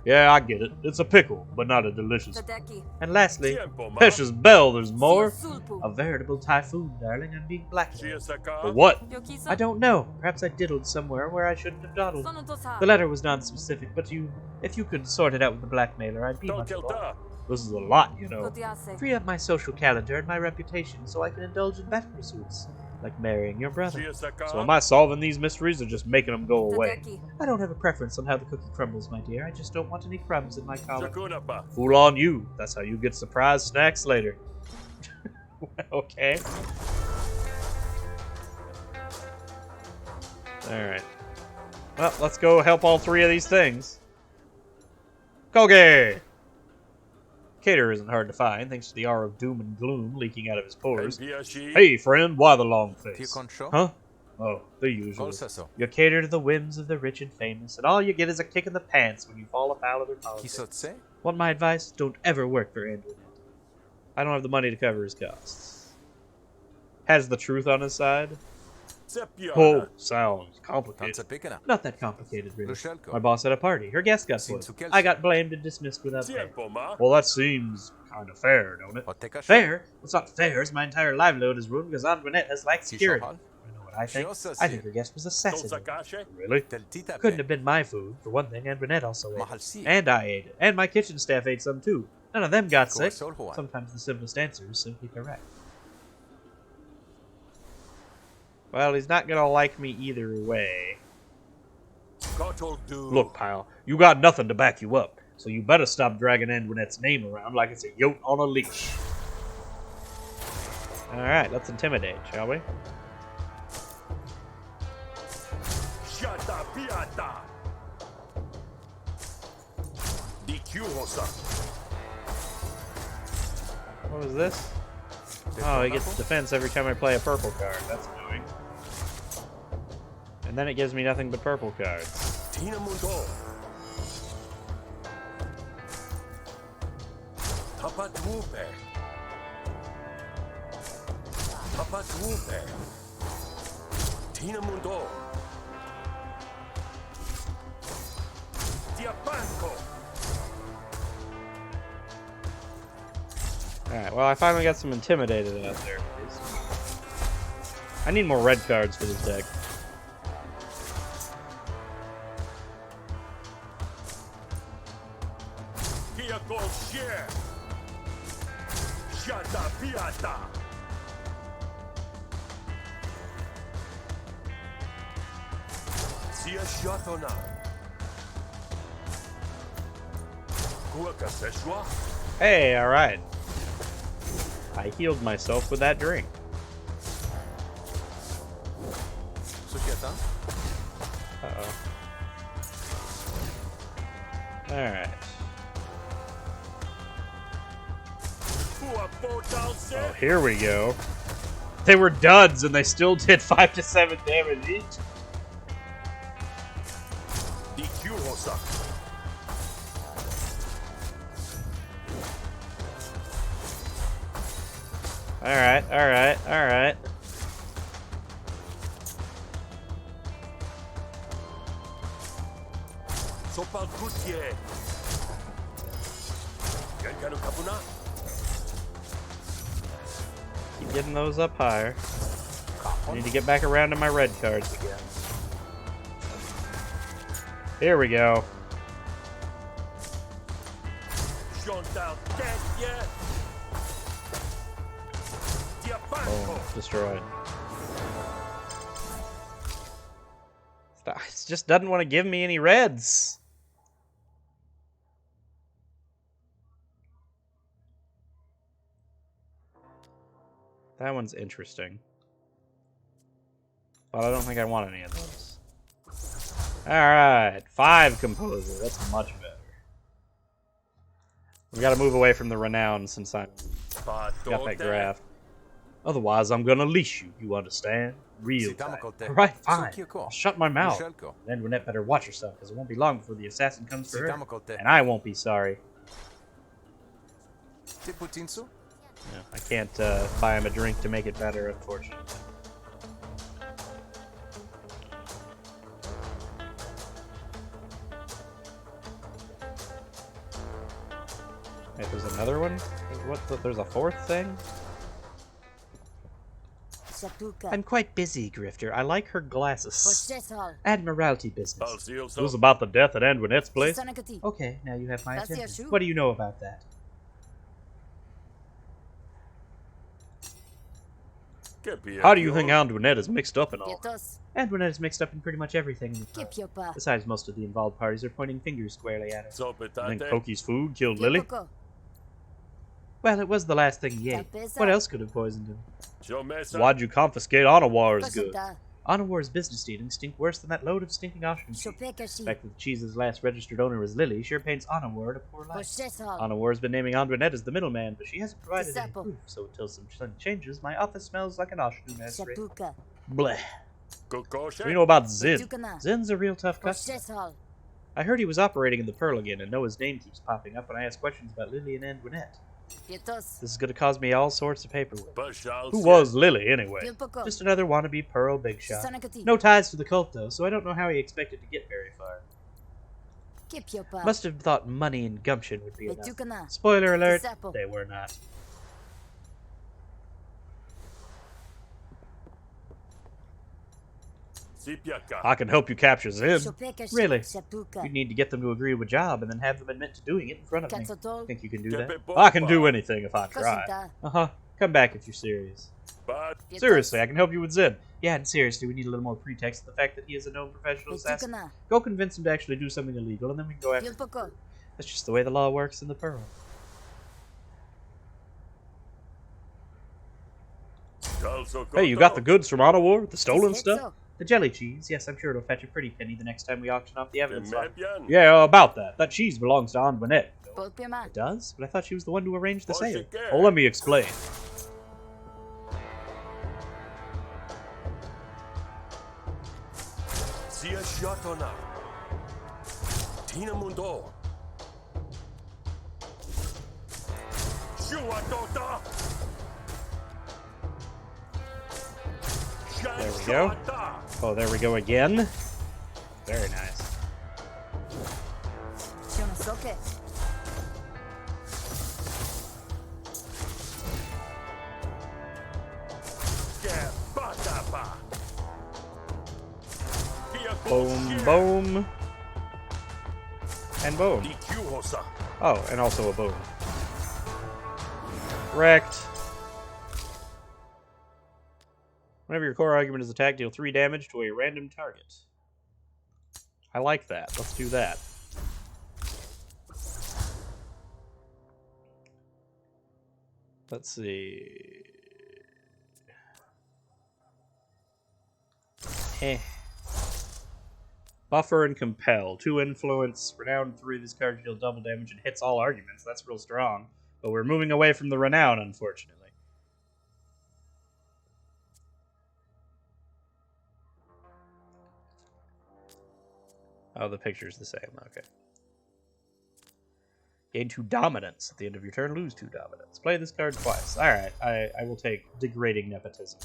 Yeah, I get it. It's a pickle, but not a delicious. Tadeki. And lastly, Precious Bell, there's more. Seal sulpu. A veritable typhoon, darling. I'm being blackmailed. For What? what? Yokisa. I don't know. Perhaps I diddled somewhere where I shouldn't have dawdled. Sonotosa. The letter was non-specific, but if you could sort it out with the blackmailer, I'd be much obliged. This is a lot, you know. Kotiase. Free up my social calendar and my reputation so I can indulge in better pursuits, like marrying your brother. So am I solving these mysteries or just making them go away? Tadeki. I don't have a preference on how the cookie crumbles, my dear. I just don't want any crumbs in my collar. Jakunapa. Fool on you. That's how you get surprise snacks later. Okay. Alright. Well, let's go help all three of these things. Koge! Cater isn't hard to find, thanks to the aura of doom and gloom leaking out of his pores. Hey, friend, why the long face? Huh? Oh, the usual. You cater to the whims of the rich and famous, and all you get is a kick in the pants when you fall afoul of their politics. Want my advice? Don't ever work for Andrew. I don't have the money to cover his costs. Has the truth on his side? Oh, sounds complicated. Not that complicated, really. My boss had a party. Her guest got put. I got blamed and dismissed without pay. Well, that seems kind of fair, don't it? Fair? It's not fair. It's my entire livelihood is ruined because Antoinette has lacked security. You know what I think? I think her guest was assassinated. Really? Couldn't have been my food. For one thing, Antoinette also ate it. And I ate it. And my kitchen staff ate some too. None of them got sick. Sometimes the simplest answer is simply correct. Well, he's not gonna like me either way. Look, pal, you got nothing to back you up, so you better stop dragging Antoinette's name around like it's a yote on a leash. Alright, let's intimidate, shall we? What is this? Oh, he gets defense every time I play a purple card. That's annoying. And then it gives me nothing but purple cards. Alright, well, I finally got some intimidated out there. I need more red cards for this deck. Hey, alright. I healed myself with that drink. Uh-oh. Alright. Oh, here we go. They were duds and they still did 5 to 7 damage each. Alright, alright, alright. Keep getting those up higher. I need to get back around to my red cards again. Here we go. Boom. Destroyed. It just doesn't want to give me any reds. That one's interesting. But I don't think I want any of those. Alright, 5 composer. That's much better. We gotta move away from the renown since I got that graft. Otherwise, I'm gonna leash you, you understand? Real time. Alright, fine. I'll shut my mouth. And Antoinette better watch herself, because it won't be long before the assassin comes for her. And I won't be sorry. No, I can't buy him a drink to make it better, unfortunately. Wait, there's another one? There's a 4th thing? I'm quite busy, Grifter. I like her glasses. Admiralty business. It was about the death at Antoinette's place? Okay, now you have my attention. What do you know about that? How do you think Antoinette is mixed up in all? Antoinette is mixed up in pretty much everything in the trial. Besides, most of the involved parties are pointing fingers squarely at her. You think Koki's food killed Lily? Well, it was the last thing he ate. What else could have poisoned him? Why'd you confiscate Anawar's goods? Anawar's business dealings stink worse than that load of stinking ostrich. The fact that the cheese's last registered owner is Lily sure paints Anawar a poor life. Anawar's been naming Antoinette as the middleman, but she hasn't provided any proof, so until some changes, my office smells like an ostrich nursery. Bleh. So you know about Zin. Zin's a real tough customer. I heard he was operating in the Pearl again, and know his name keeps popping up when I ask questions about Lily and Antoinette. This is going to cause me all sorts of paperwork. Who was Lily, anyway? Just another wannabe Pearl big shot. No ties to the cult, though, so I don't know how he expected to get very far. Must have thought money and gumption would be enough. Spoiler alert, they were not. I can help you capture Zin. Really? You need to get them to agree to a job and then have them admit to doing it in front of me. Think you can do that? I can do anything if I try. Uh-huh. Come back if you're serious. Seriously, I can help you with Zin. Yeah, and seriously, we need a little more pretext to the fact that he is a known professional assassin. Go convince him to actually do something illegal, and then we can go after him. That's just the way the law works in the Pearl. Hey, you got the goods from Anawar? The stolen stuff? The jelly cheese? Yes, I'm sure it'll fetch a pretty penny the next time we auction off the evidence. Yeah, about that. That cheese belongs to Antoinette. It does? But I thought she was the one who arranged the sale. Well, let me explain. There we go. Oh, there we go again. Very nice. Boom, boom. And boom. Oh, and also a boom. Wrecked. Whenever your core argument is attacked, deal 3 damage to a random target. I like that. Let's do that. Let's see. Buffer and Compel. 2 influence. Renown 3. This card deals double damage and hits all arguments. That's real strong. But we're moving away from the Renown, unfortunately. Oh, the picture's the same. Okay. Gain 2 dominance. At the end of your turn, lose 2 dominance. Play this card twice. Alright, I will take Degrading Nepotism.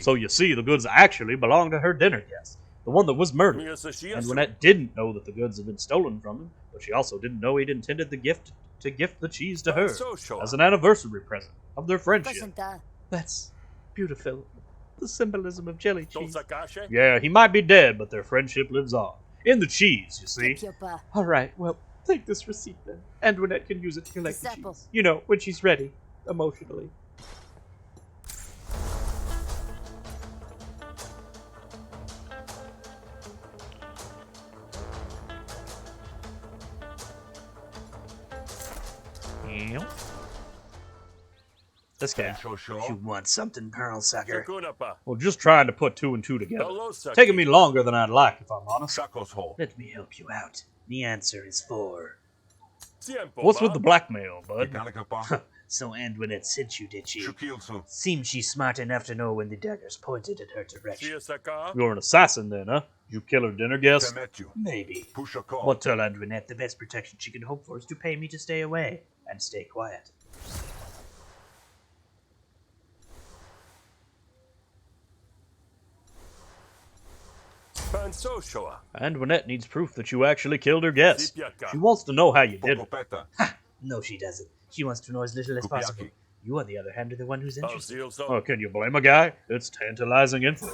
So you see, the goods actually belong to her dinner guest, the one that was murdered. And Lynette didn't know that the goods had been stolen from him, but she also didn't know he'd intended the gift to gift the cheese to her as an anniversary present of their friendship. That's beautiful. The symbolism of jelly cheese. Yeah, he might be dead, but their friendship lives on. In the cheese, you see. Alright, well, take this receipt then. Antoinette can use it to collect the cheese. You know, when she's ready, emotionally. This guy. You want something, Pearl Sucker? Well, just trying to put 2 and 2 together. Taking me longer than I'd like, if I'm honest. Let me help you out. The answer is 4. What's with the blackmail, bud? So Antoinette sent you, did she? Seems she's smart enough to know when the dagger's pointed in her direction. You're an assassin then, huh? You kill her dinner guest? Maybe. Well, tell Antoinette the best protection she can hope for is to pay me to stay away and stay quiet. Antoinette needs proof that you actually killed her guest. She wants to know how you did it. Ha! No, she doesn't. She wants to know as little as possible. You, on the other hand, are the one who's interested. Oh, can you blame a guy? It's tantalizing info.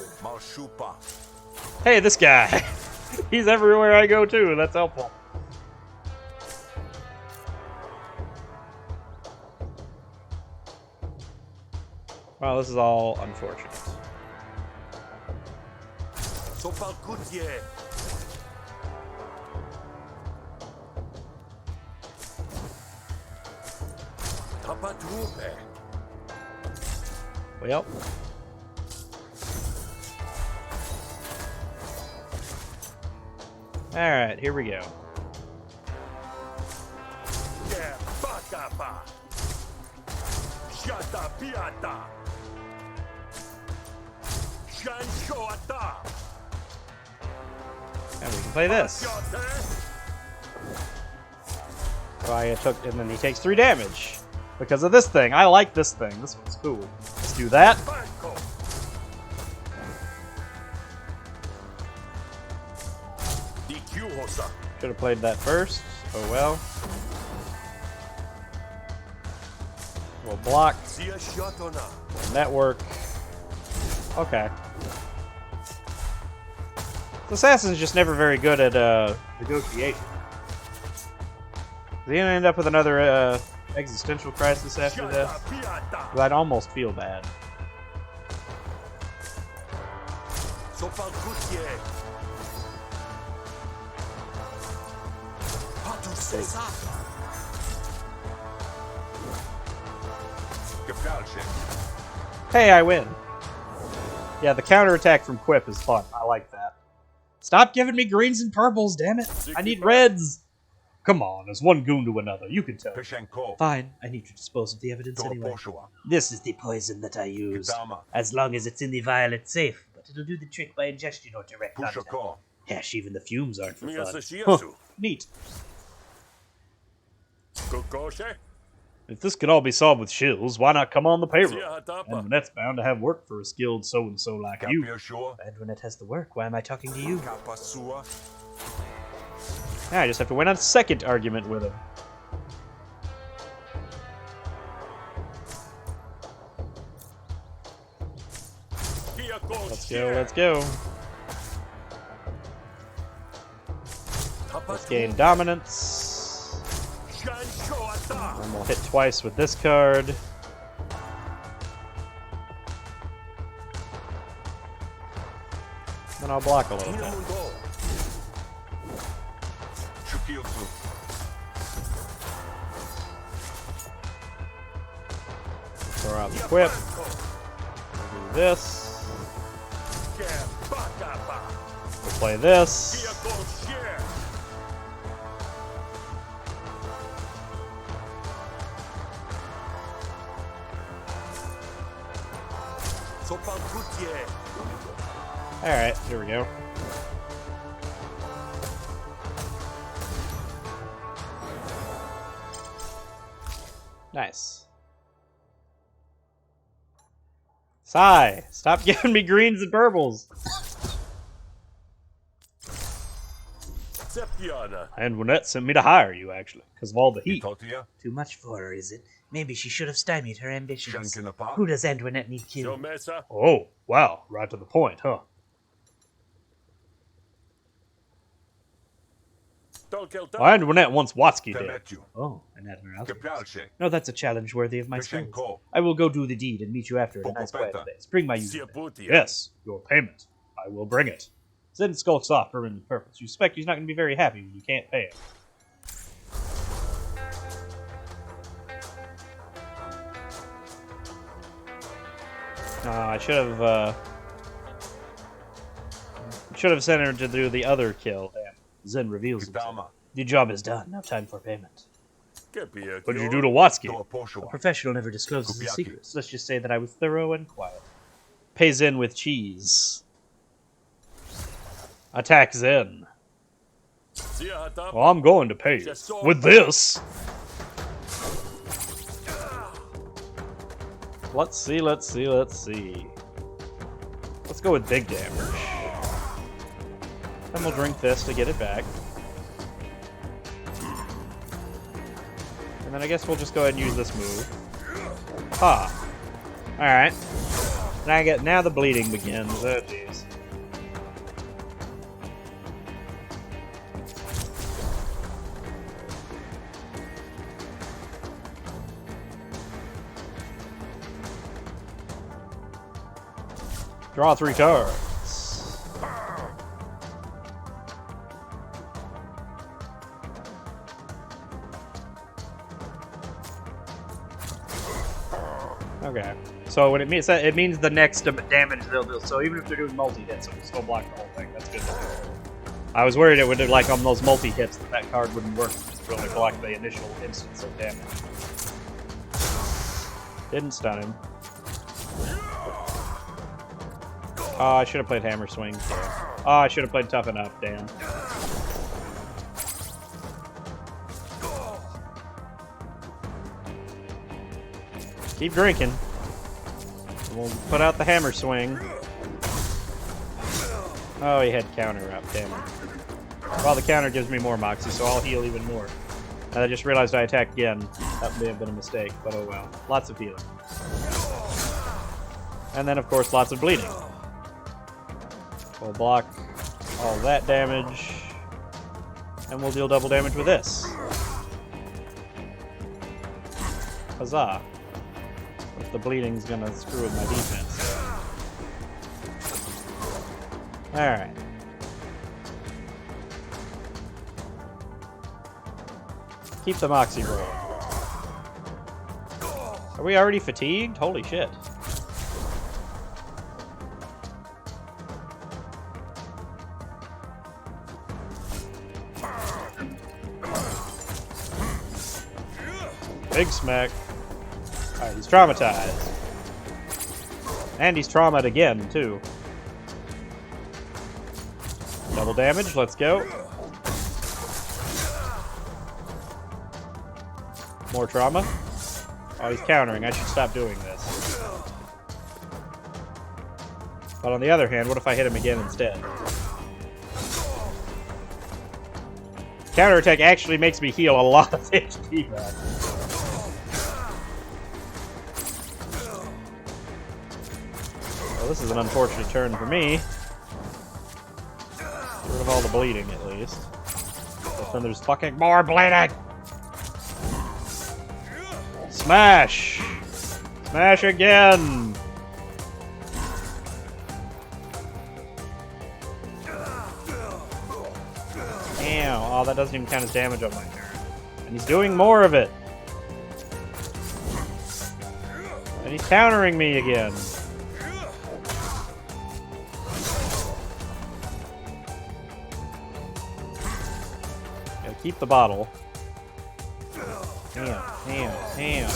Hey, this guy. He's everywhere I go, too. That's helpful. Well, this is all unfortunate. Well. Alright, here we go. And we can play this. So I took, and then he takes 3 damage. Because of this thing. I like this thing. This one's cool. Let's do that. Should have played that first. Oh well. We'll block. Network. Okay. The assassin's just never very good at negotiation. Is he gonna end up with another existential crisis after this? 'Cause I'd almost feel bad. Hey, I win. Yeah, the counterattack from Quip is fun. I like that. Stop giving me greens and purples, damn it! I need reds! Come on, as one goon to another, you can tell. Fine, I need to dispose of the evidence anyway. This is the poison that I use. As long as it's in the vial, it's safe, but it'll do the trick by ingestion or direct contact. Hesh, even the fumes aren't for fun. Huh, neat. If this could all be solved with shills, why not come on the payroll? Antoinette's bound to have work for a skilled so-and-so like you. Antoinette has the work, why am I talking to you? Now I just have to win a second argument with him. Let's go, let's go. Let's gain dominance. And we'll hit twice with this card. Then I'll block a little bit. Stop equip. We'll do this. We'll play this. Alright, here we go. Nice. Sigh, stop giving me greens and purples. Antoinette sent me to hire you, actually, because of all the heat. Too much for her, is it? Maybe she should have stymied her ambitions. Who does Antoinette need killed? Oh, wow, right to the point, huh? Well, Antoinette wants Watsky dead. Oh, an admiralty. No, that's a challenge worthy of my skills. I will go do the deed and meet you after at a nice quiet place. Bring my usual. Yes, your payment. I will bring it. Zen skulks off for any purpose. You suspect he's not going to be very happy when you can't pay him. I should have sent her to do the other kill. Damn. Zen reveals himself. The job is done. Now time for payment. What did you do to Watsky? A professional never discloses his secrets. Let's just say that I was thorough and quiet. Pay Zen with cheese. Attack Zen. Well, I'm going to pay you. With this. Let's see. Let's go with big damage. Then we'll drink this to get it back. And then I guess we'll just go ahead and use this move. Ha! Alright. Now the bleeding begins. Oh, jeez. Draw 3 cards. Okay. So when it means that, it means the next damage they'll do. So even if they're doing multi-hits, it will still block the whole thing. That's good. I was worried it would, like on those multi-hits, that card wouldn't work. It would only block the initial instance of damage. Didn't stun him. Oh, I should have played Hammer Swing. Oh, I should have played Toughen Up, damn. Keep drinking. We'll put out the Hammer Swing. Oh, he had counter up, damn it. Well, the counter gives me more Moxie, so I'll heal even more. And I just realized I attacked again. That may have been a mistake, but oh well. Lots of healing. And then, of course, lots of bleeding. We'll block all that damage. And we'll deal double damage with this. Huzzah. If the bleeding's gonna screw with my defense. Alright. Keep the Moxie rolling. Are we already fatigued? Holy shit. Big smack. Alright, he's traumatized. And he's traumatized again, too. Double damage, let's go. More trauma. Oh, he's countering. I should stop doing this. But on the other hand, what if I hit him again instead? Counterattack actually makes me heal a lot of HP back. Well, this is an unfortunate turn for me. Get rid of all the bleeding, at least. But then there's fucking more bleeding! Smash! Smash again! Damn. Oh, that doesn't even count as damage on my turn. And he's doing more of it! And he's countering me again. Gotta keep the bottle. Damn.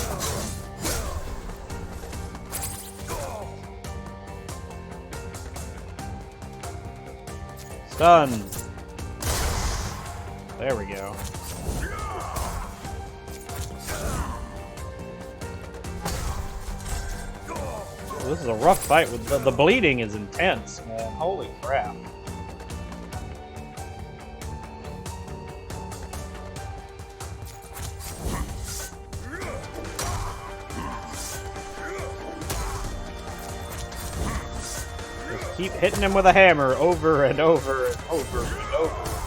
Stun. There we go. This is a rough fight. With the bleeding is intense, man. Holy crap. Just keep hitting him with a hammer over and over and over and over again.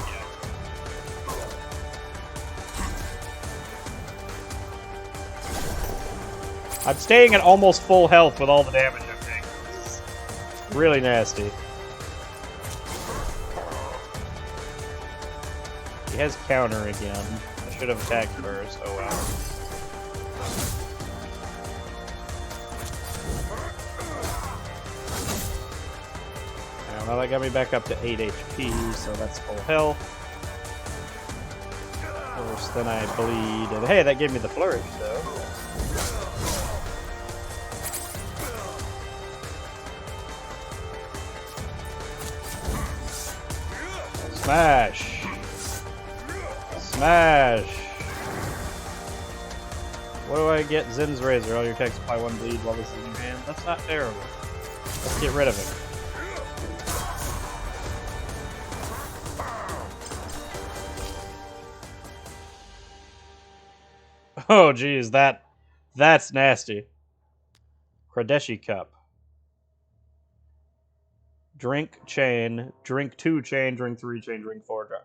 I'm staying at almost full health with all the damage I'm taking. This is really nasty. He has counter again. I should have attacked first. Oh well. Well, that got me back up to 8 HP, so that's full health. First, then I bleed. And hey, that gave me the flourish, though. Smash! Smash! What do I get? Zin's Razor. All your attacks apply 1 bleed while this is in your hand. That's not terrible. Let's get rid of him. Oh, geez, that's nasty. Kradeshi Cup. Drink chain, drink 2 chain, drink 3 chain, drink 4 dry.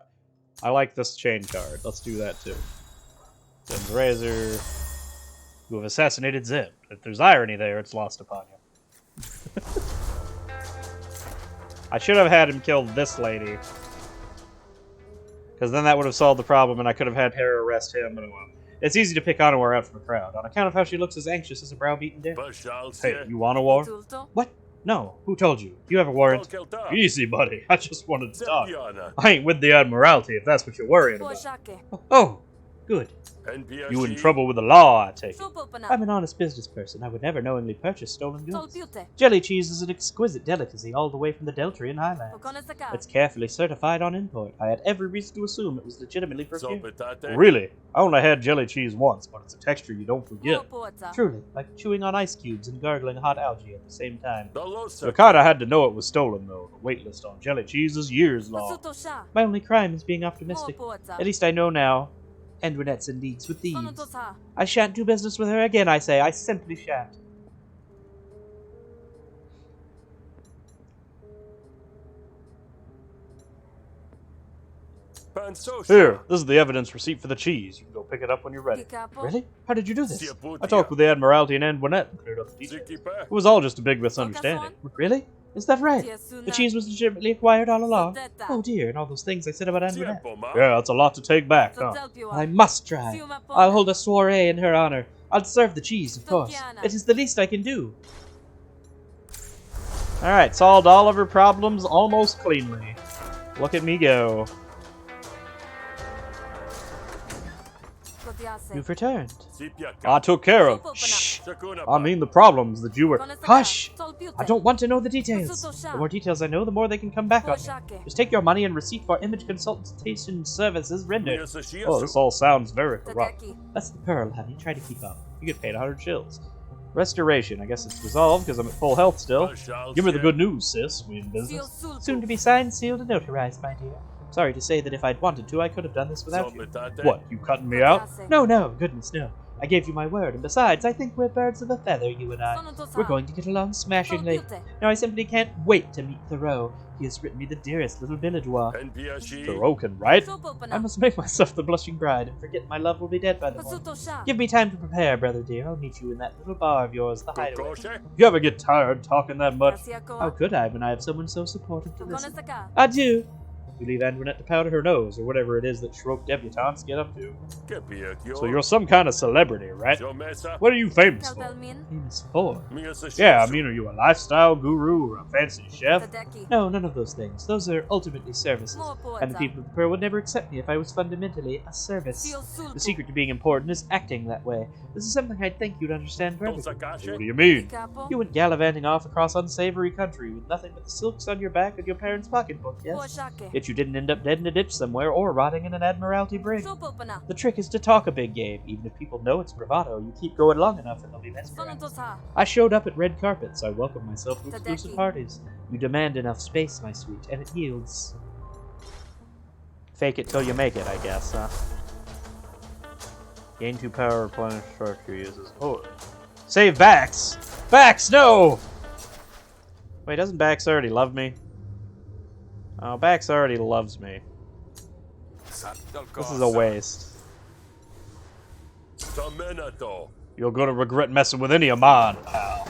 I like this chain card. Let's do that too. Zin's Razor. You have assassinated Zin. If there's irony there, it's lost upon you. I should have had him kill this lady. Because then that would have solved the problem and I could have had her arrest him, but oh well. It's easy to pick Anawar out from a crowd, on account of how she looks as anxious as a browbeaten deer. Hey, you want a war? What? No, who told you? You have a warrant? Easy, buddy. I just wanted to talk. I ain't with the Admiralty, if that's what you're worrying about. Oh, good. You in trouble with the law, I take it. I'm an honest business person. I would never knowingly purchase stolen goods. Jelly cheese is an exquisite delicacy all the way from the Deltrian Highlands. It's carefully certified on import. I had every reason to assume it was legitimately procured. Really? I only had jelly cheese once, but it's a texture you don't forget. Truly, like chewing on ice cubes and gargling hot algae at the same time. I kinda had to know it was stolen, though. The waitlist on jelly cheese is years long. My only crime is being optimistic. At least I know now. Endwinette's in leagues with thieves. I shan't do business with her again, I say. I simply shan't. Here, this is the evidence receipt for the cheese. You can go pick it up when you're ready. Really? How did you do this? I talked with the Admiralty and Endwinette and cleared up the details. It was all just a big misunderstanding. Really? Is that right? The cheese was legitimately acquired all along? Oh dear, and all those things I said about Antoinette. Yeah, that's a lot to take back, huh? I must try. I'll hold a soiree in her honor. I'll serve the cheese, of course. It is the least I can do. Alright, solved all of her problems almost cleanly. Look at me go. You've returned. I took care of. Shh! I mean the problems that you were... Hush! I don't want to know the details. The more details I know, the more they can come back on me. Just take your money and receipt for image consultation services rendered. Oh, this all sounds very corrupt. That's the pearl, honey. Try to keep up. You get paid 100 shills. Restoration. I guess it's resolved because I'm at full health still. Give me the good news, sis. We in business. Soon to be signed, sealed, and notarized, my dear. Sorry to say that if I'd wanted to, I could have done this without you. What, you cutting me out? No, goodness, no. I gave you my word, and besides, I think we're birds of a feather, you and I. We're going to get along smashingly. Now I simply can't wait to meet Thoreau. He has written me the dearest little villageois. Thoreau can write? I must make myself the blushing bride and forget my love will be dead by the morning. Give me time to prepare, brother dear. I'll meet you in that little bar of yours, the Hideaway. You ever get tired talking that much? How could I when I have someone so supportive to listen? Adieu. You leave Antoinette to powder her nose, or whatever it is that Shroke debutantes get up to. Kepiek, So you're some kind of celebrity, right? What are you famous for? Famous for? Yeah, I mean, are you a lifestyle guru or a fancy chef? No, none of those things. Those are ultimately services. And the people of the Pearl would never accept me if I was fundamentally a service. The secret to being important is acting that way. This is something I'd think you'd understand perfectly. What do you mean? You went gallivanting off across unsavory country with nothing but the silks on your back and your parents' pocketbook, yes? Yet you didn't end up dead in a ditch somewhere or rotting in an Admiralty brig. The trick is to talk a big game. Even if people know it's bravado, you keep going long enough and they'll be mesmerized. I showed up at red carpets. I welcome myself to exclusive parties. You demand enough space, my sweet, and it yields. Fake it till you make it, I guess, huh? Gain 2 power, replenish structure uses. Oh. Save Bax! Bax, no! Wait, doesn't Bax already love me? Oh, Bax already loves me. This is a waste. You're gonna regret messing with any of mine, pal.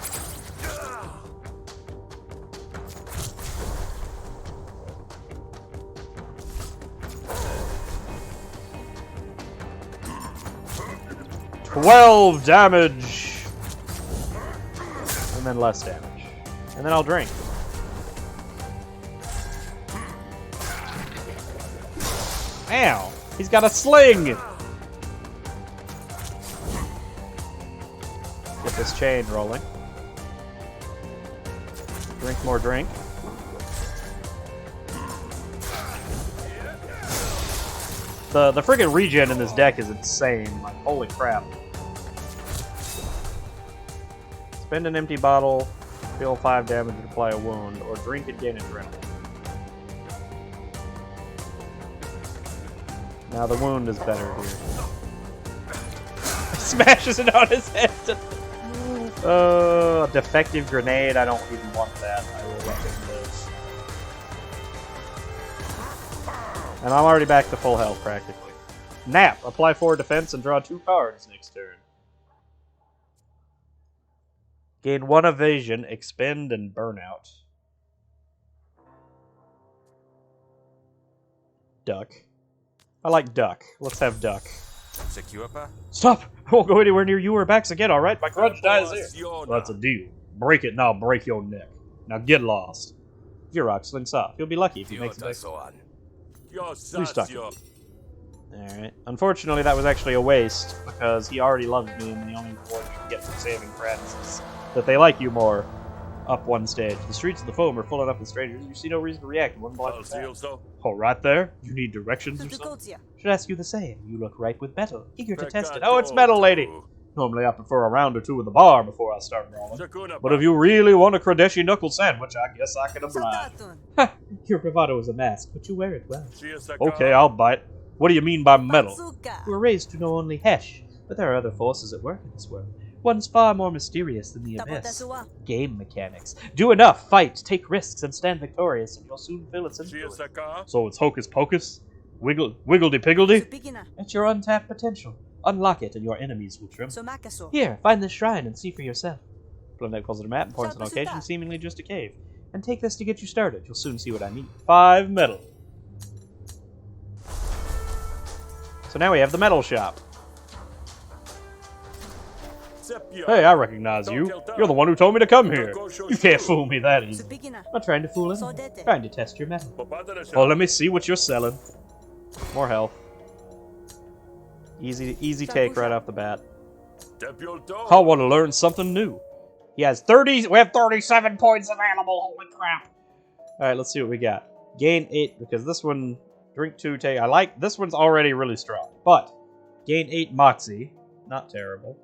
$12 damage! And then less damage. And then I'll drink. Ow! He's got a sling! Get this chain rolling. Drink more drink. The friggin' regen in this deck is insane. Like, holy crap. Spend an empty bottle, deal 5 damage and apply a wound, or drink and gain adrenaline. Now the wound is better here. Smashes it on his head. Defective grenade. I don't even want that. I will let him live. And I'm already back to full health, practically. Nap. Apply 4 defense and draw 2 cards next turn. Gain 1 evasion, expend, and burnout. Duck. I like duck. Let's have duck. Stop! I won't go anywhere near you or Bax again, alright? My grudge dies here. Well, that's a deal. Break it and I'll break your neck. Now get lost. Yurok slinks off. You'll be lucky if you make it back. Restuck. Alright. Unfortunately, that was actually a waste, because he already loves me, and the only reward you can get from saving friends is that they like you more. Up one stage. The streets of the foam are full enough with strangers. You see no reason to react in one blind attack. Oh, right there? You need directions or something? Should ask you the same. You look ripe with metal. Eager to test it. Oh, it's metal, lady! Normally I prefer a round or two in the bar before I start brawling. But if you really want a Kradeshi knuckle sandwich, I guess I can oblige. Ha! Your bravado is a mask, but you wear it well. Okay, I'll bite. What do you mean by metal? You were raised to know only Hesh, but there are other forces at work in this world. One's far more mysterious than the abyss. Game mechanics. Do enough, fight, take risks, and stand victorious, and you'll soon feel its influence. So it's hocus pocus? Wiggledy-piggledy? It's your untapped potential. Unlock it, and your enemies will tremble. Here, find this shrine and see for yourself. Blended calls it a map and points a location, seemingly just a cave. And take this to get you started. You'll soon see what I mean. 5 metal. So now we have the metal shop. Hey, I recognize you. You're the one who told me to come here. You can't fool me that easy. I'm not trying to fool anyone. Trying to test your metal. Well, let me see what you're selling. More health. Easy take right off the bat. I want to learn something new. He has 30. We have 37 points available. Holy crap! All right, let's see what we got. Gain 8 because this one. Drink 2 take. I like this one's already really strong, but gain 8 moxie. Not terrible.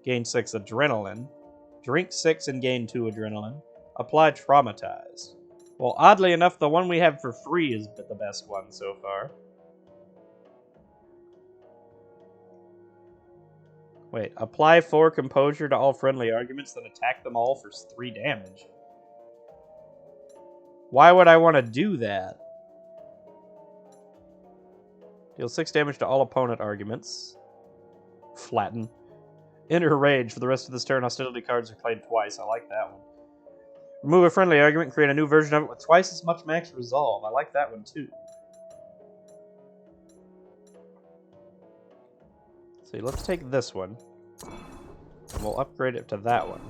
Gain 6 adrenaline. Drink 6 and gain 2 adrenaline. Apply traumatize. Well, oddly enough, the one we have for free is the best one so far. Wait, apply 4 composure to all friendly arguments, then attack them all for 3 damage. Why would I want to do that? Deal 6 damage to all opponent arguments. Flatten. Enter rage. For the rest of this turn, hostility cards are played twice. I like that one. Remove a friendly argument and create a new version of it with twice as much max resolve. I like that one too. See, let's take this one. And we'll upgrade it to that one.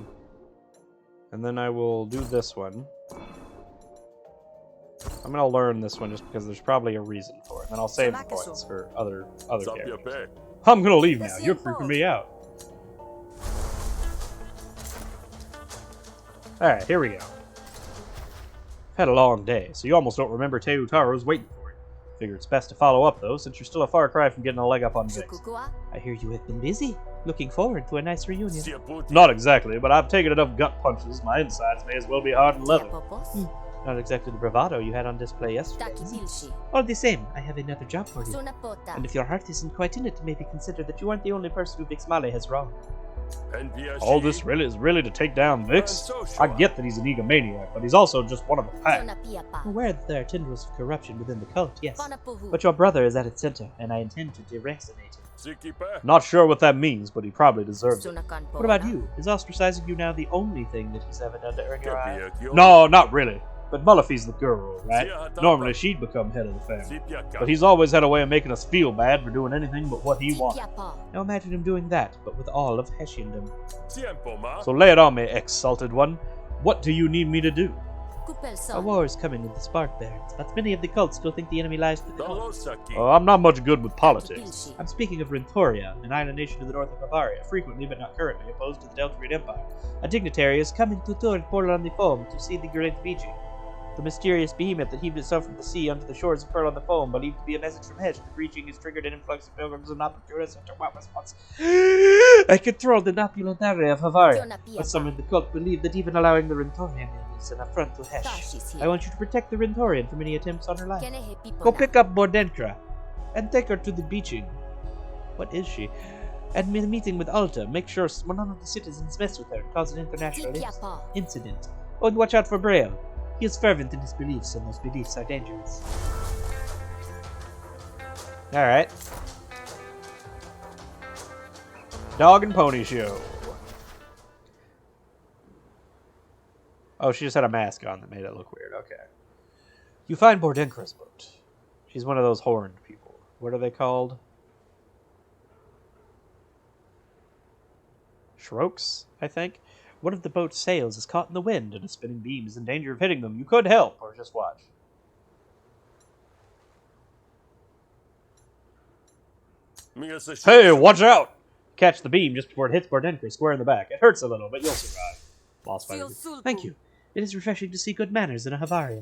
And then I will do this one. I'm gonna learn this one just because there's probably a reason for it. And then I'll save the points for other characters. I'm gonna leave now. You're freaking me out. Alright, here we go. Had a long day, so you almost don't remember Teutaro's waiting for you. Figure it's best to follow up, though, since you're still a far cry from getting a leg up on Vix. I hear you have been busy. Looking forward to a nice reunion. Not exactly, but I've taken enough gut punches. My insides may as well be hard and leather. Not exactly the bravado you had on display yesterday. All the same, I have another job for you. And if your heart isn't quite in it, maybe consider that you aren't the only person who Vix Male has wronged. All this is really to take down Vix? I get that he's an egomaniac, but he's also just one of a pack. I'm aware that there are tendrils of corruption within the cult, yes. But your brother is at its center, and I intend to deraccinate him. Not sure what that means, but he probably deserves it. What about you? Is ostracizing you now the only thing that he's ever done to earn your eye? No, not really. But Mullify's the girl, right? Normally she'd become head of the family. But he's always had a way of making us feel bad for doing anything but what he wanted. Now imagine him doing that, but with all of Hessiandom. So lay it on me, exalted one. What do you need me to do? A war is coming with the Spark Barons, but many of the cults still think the enemy lies with the cult. I'm not much good with politics. I'm speaking of Rentoria, an island nation to the north of Bavaria, frequently but not currently opposed to the Deltarian Empire. A dignitary is coming to tour Portal on the Foam to see the great beaching. The mysterious behemoth that heaved itself from the sea onto the shores of Pearl on the Foam, believed to be a message from Hesh. The breaching is triggered an influx of pilgrims and opportunists after what response. I control the Napulodare of Bavaria, but some in the cult believe that even allowing the Rentorian in is an affront to Hesh. I want you to protect the Rentorian from any attempts on her life. Go pick up Bordenkra and take her to the beaching. What is she? And in a meeting with Alta, make sure none of the citizens mess with her and cause an international incident. Oh, and watch out for Braille. He is fervent in his beliefs, and those beliefs are dangerous. Alright. Dog and Pony Show. Oh, she just had a mask on that made it look weird. Okay. You find Bordenkra's boat. She's one of those horned people. What are they called? Shrokes, I think. One of the boat's sails is caught in the wind, and a spinning beam is in danger of hitting them. You could help, or just watch. Hey, watch out! Catch the beam just before it hits Bordenkra square in the back. It hurts a little, but you'll survive. Lost fighter. Thank you. It is refreshing to see good manners in a Havarian.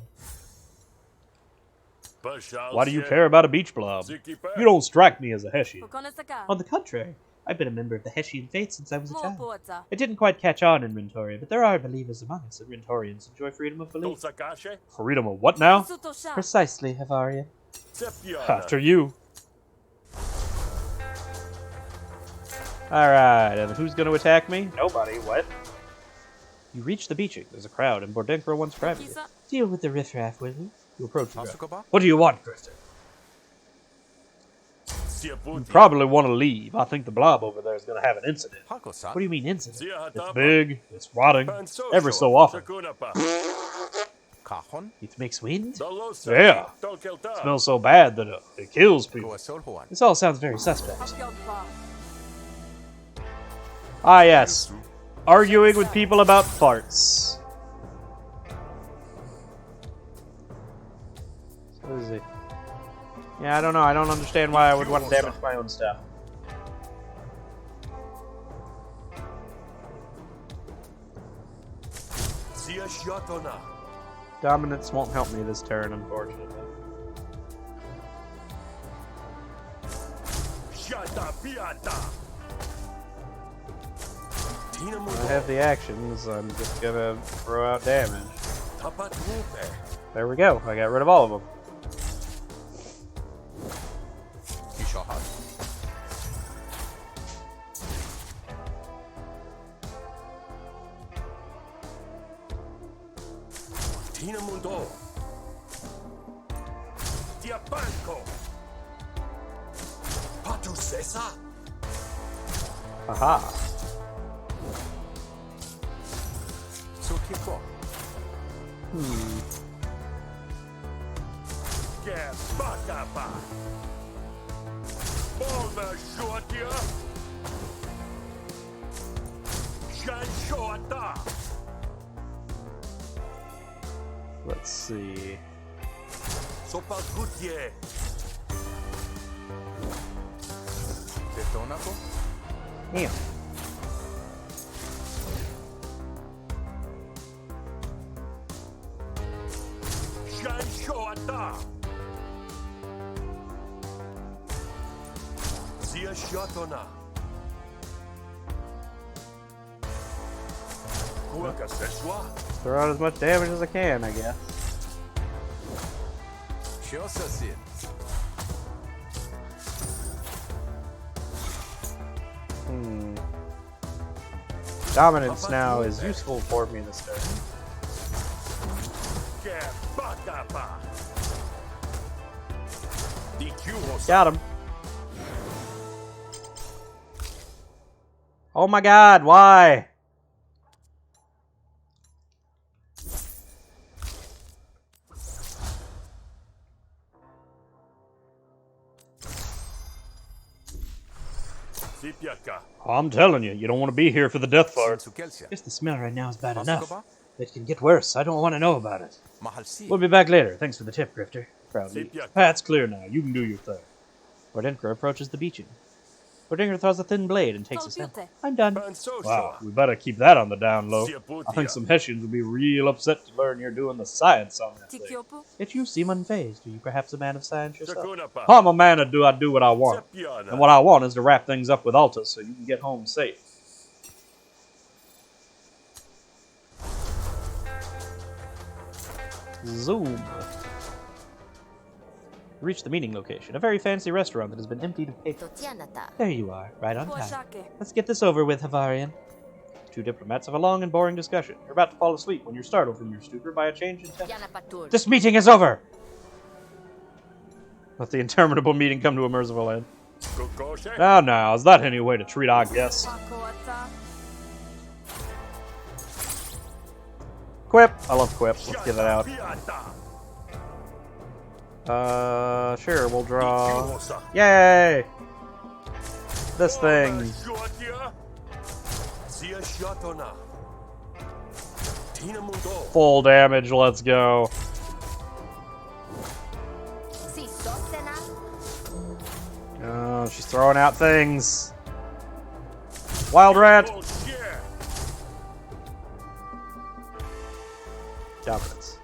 Why do you care about a beach blob? You don't strike me as a Hessian. On the contrary, I've been a member of the Hessian faith since I was a child. It didn't quite catch on in Rentoria, but there are believers among us, and Rentorians enjoy freedom of belief. Freedom of what now? Precisely, Havarian. After you. Alright, and who's going to attack me? Nobody. What? You reach the beaching. There's a crowd, and Bordenkra wants privacy. Deal with the riffraff, will you? You approach the crowd. What do you want, Kristen? You probably want to leave. I think the blob over there is going to have an incident. What do you mean, incident? It's big, it's rotting, every so often. It makes wind? Yeah. It smells so bad that it kills people. This all sounds very suspect. Ah, yes. Arguing with people about farts. What is it? Yeah, I don't know. I don't understand why I would want to damage my own stuff. Dominance won't help me this turn, unfortunately. I have the actions. I'm just gonna throw out damage. There we go. I got rid of all of them. Aha. Let's see. Yeah. Throw out as much damage as I can, I guess. Dominance now is useful for me this turn. Got him. Oh my god, why? I'm telling you, you don't want to be here for the death fart. Just the smell right now is bad enough. It can get worse. I don't want to know about it. We'll be back later. Thanks for the tip, Grifter. Proudly. That's clear now. You can do your thing. Bordenker approaches the beaching. Bordenker throws a thin blade and takes a sample. I'm done. Wow, we better keep that on the down low. I think some Hessians will be real upset to learn you're doing the science on that thing. Yet you seem unfazed. Are you perhaps a man of science yourself? I'm a man of I do what I want. And what I want is to wrap things up with Altus so you can get home safe. Zoom. Reach the meeting location, a very fancy restaurant that has been emptied of patrons. There you are, right on time. Let's get this over with, Havarian. Two diplomats have a long and boring discussion. You're about to fall asleep when you're startled from your stupor by a change in temperature. This meeting is over! Let the interminable meeting come to a merciful end. Now, is that any way to treat our guests? Quip! I love Quip. Let's get it out. Sure, we'll draw. Yay! This thing. Full damage, let's go. Oh, she's throwing out things. Wild rat! Dominance.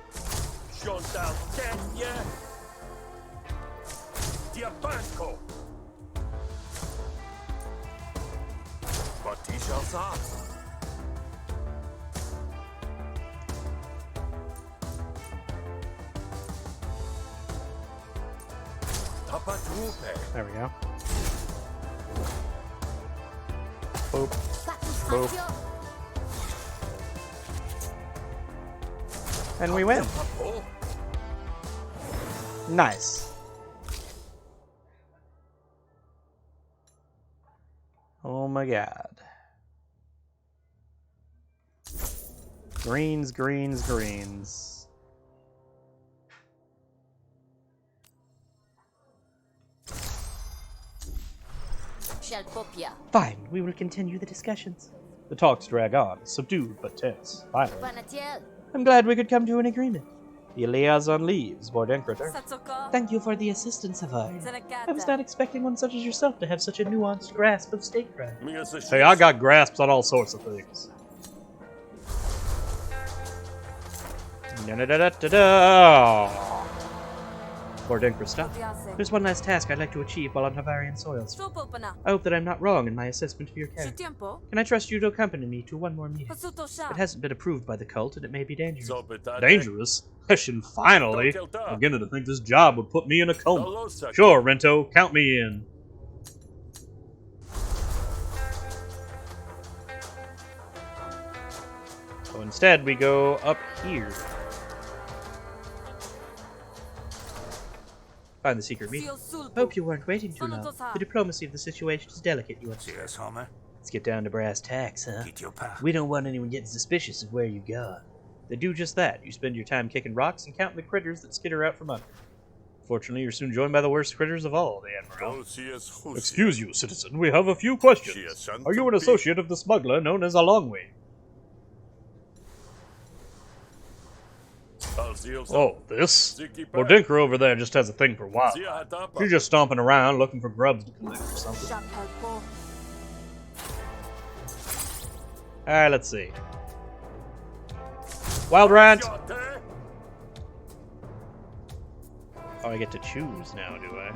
There we go. Boop. Boop. And we win. Nice. Oh my god. Greens, greens, greens. Fine, we will continue the discussions. The talks drag on, subdued but tense. Finally. I'm glad we could come to an agreement. The liaison leaves, Bordenkrater. Thank you for the assistance, Havar. I was not expecting one such as yourself to have such a nuanced grasp of statecraft. Hey, I got grasps on all sorts of things. Bordenkra, stop. There's one last task I'd like to achieve while on Havarian soils. I hope that I'm not wrong in my assessment of your character. Can I trust you to accompany me to one more meeting? It hasn't been approved by the cult, and it may be dangerous. Dangerous? Hessian, finally! I'm beginning to think this job would put me in a coma. Sure, Rento, count me in. So instead, we go up here. Find the secret meeting. Hope you weren't waiting too long. The diplomacy of the situation is delicate, you understand. Let's get down to brass tacks, huh? We don't want anyone getting suspicious of where you've gone. They do just that. You spend your time kicking rocks and counting the critters that skitter out from under. Fortunately, you're soon joined by the worst critters of all, the Admiral. Excuse Excuse you, citizen. We have a few questions. Are you an associate of the smuggler known as a Longway? Oh, this? Bodinka over there just has a thing for wildlife. She's just stomping around looking for grubs to collect or something. Alright, let's see. Wild Rant! Oh, I get to choose now, do I?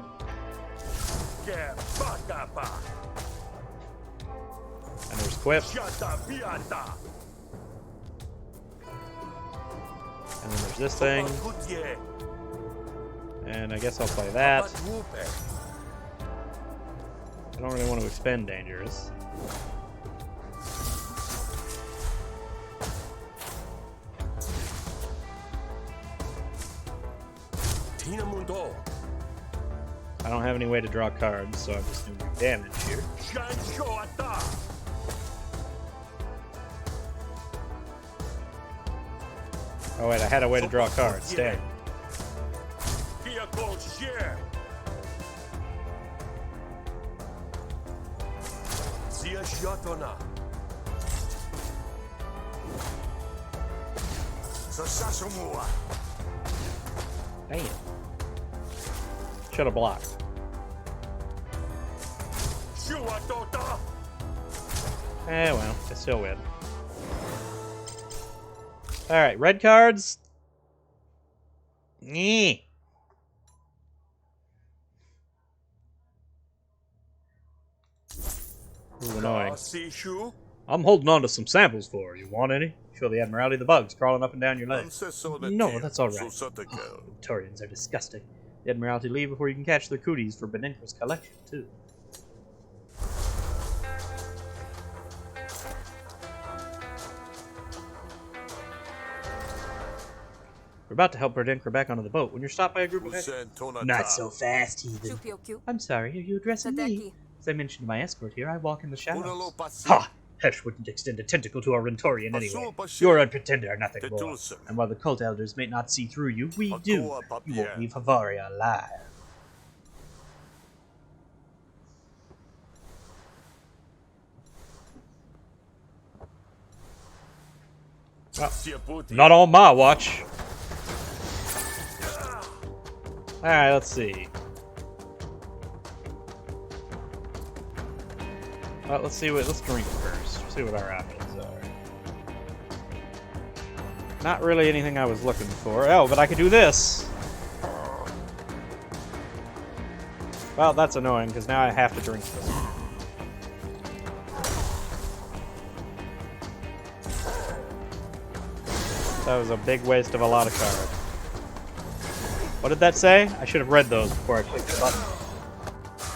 And there's Quip. And then there's this thing. And I guess I'll play that. I don't really want to expend Dangerous. I don't have any way to draw cards, so I'm just going to do damage here. Oh wait, I had a way to draw cards. Damn. Damn. Should have blocked. Eh, well, I still win. Alright, red cards. Ooh, annoying. I'm holding on to some samples for you. Want any? Show the Admiralty the bugs crawling up and down your legs. No, that's alright. Victorians are disgusting. The Admiralty leave before you can catch their cooties for Bodinka's collection, too. We're about to help Bodinka back onto the boat when you're stopped by a group of... Not so fast, heathen. I'm sorry, are you addressing me? As I mentioned to my escort here, I walk in the shadows. Ha! Hesh wouldn't extend a tentacle to a Rentorian anyway. You're a pretender, nothing more. And while the cult elders may not see through you, we do. You won't leave Havaria alive. Well, not on my watch. Alright, let's see. Well, let's drink first. See what our options are. Not really anything I was looking for. Oh, but I could do this! Well, that's annoying, because now I have to drink this. That was a big waste of a lot of cards. What did that say? I should have read those before I clicked the button.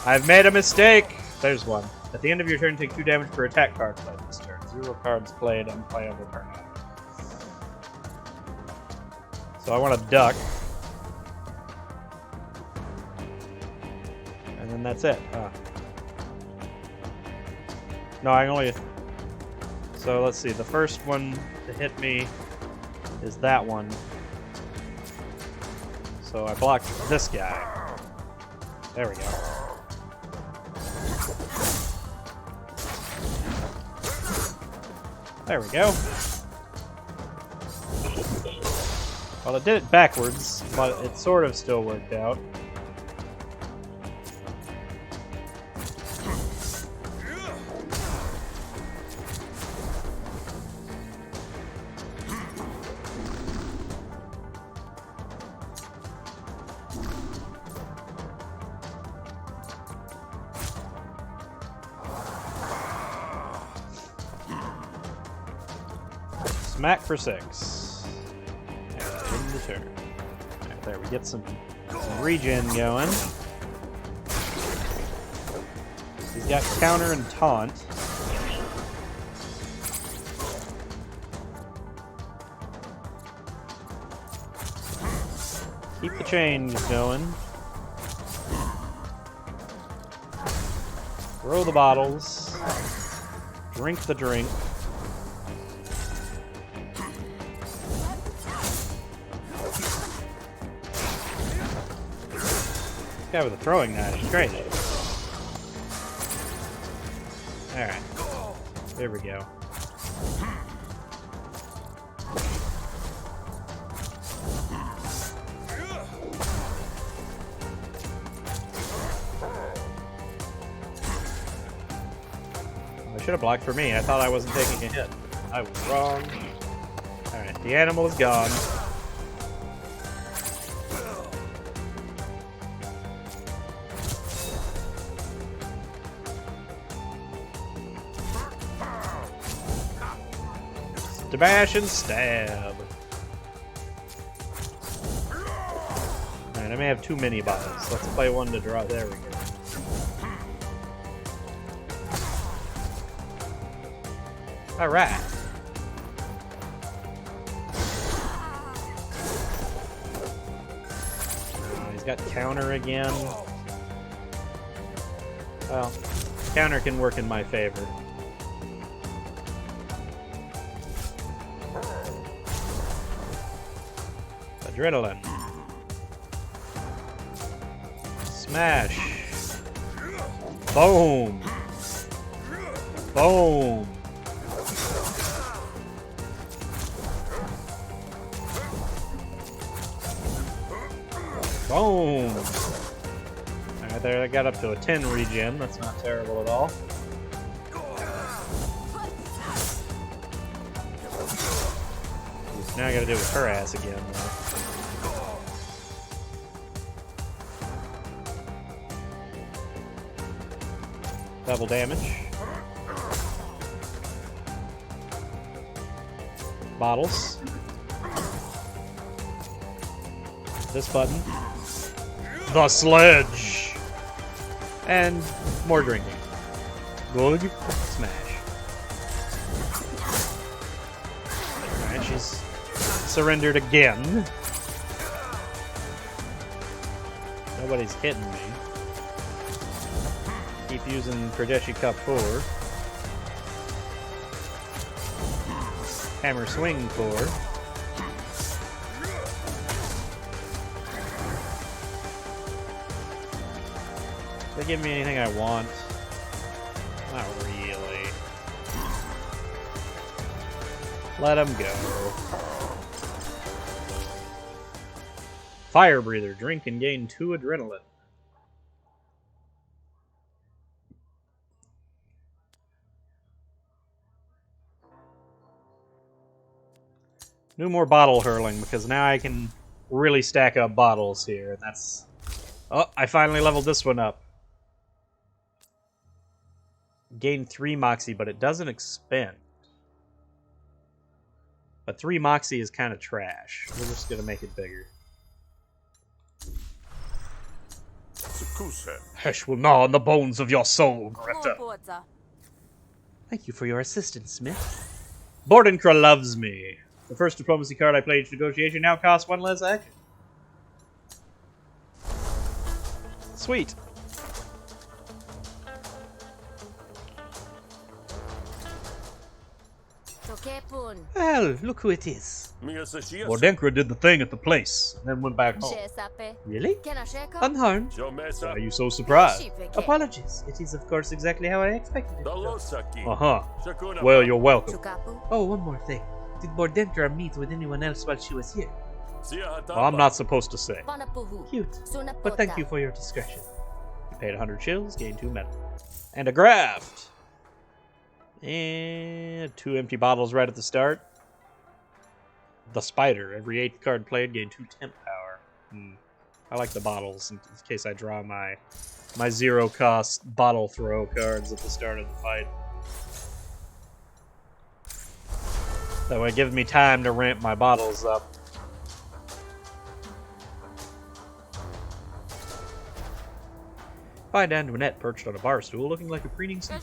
I've made a mistake! There's one. At the end of your turn, take 2 damage per attack card played this turn. 0 cards played, unplayable permanent. So I want to duck. And then that's it. No, I only... So let's see, the first one to hit me is that one. So I blocked this guy. There we go. There we go. Well, it did it backwards, but it sort of still worked out. Smack for 6. And in the turn. Right, there, we get some regen going. He's got counter and taunt. Keep the chains going. Throw the bottles. Drink the drink. Guy with a throwing knife is crazy. Alright. There we go. I should have blocked for me. I thought I wasn't taking a hit. I was wrong. Alright, the animal is gone. Smash and stab. Alright, I may have too many bottles. Let's play one to draw. There we go. Alright. He's got counter again. Well, counter can work in my favor. Adrenaline. Smash. Boom. Boom. Boom. Alright, there, I got up to a 10 regen. That's not terrible at all. Now I gotta deal with her ass again, though. Double damage. Bottles. This button. The sledge! And more drinking. Good. Smash. Alright, she's surrendered again. Nobody's hitting me. Keep using Pradeshi Cup 4. Hammer Swing 4. They give me anything I want? Not really. Let them go. Fire Breather. Drink and gain 2 adrenaline. No more bottle hurling, because now I can really stack up bottles here. And that's... Oh, I finally leveled this one up. Gain 3 Moxie, but it doesn't expend. But 3 Moxie is kind of trash. We're just going to make it bigger. Hesh will gnaw on the bones of your soul, Greta. Thank you for your assistance, Smith. Bordenkra loves me. The first diplomacy card I played each negotiation now costs 1 less action. Sweet. Well, look who it is. Bordenkra did the thing at the place, and then went back home. Really? Unharmed? Why are you so surprised? Apologies. It is, of course, exactly how I expected it. Uh-huh. Well, you're welcome. Oh, one more thing. Did Bordenkra meet with anyone else while she was here? Well, I'm not supposed to say. Cute. But thank you for your discretion. You paid 100 shills, gained 2 metal. And a graft! And 2 empty bottles right at the start. The Spider. Every 8th card played gained 2 temp power. I like the bottles in case I draw my 0-cost bottle throw cards at the start of the fight. That way it gives me time to ramp my bottles up. Find Antoinette perched on a bar stool looking like a preening sea.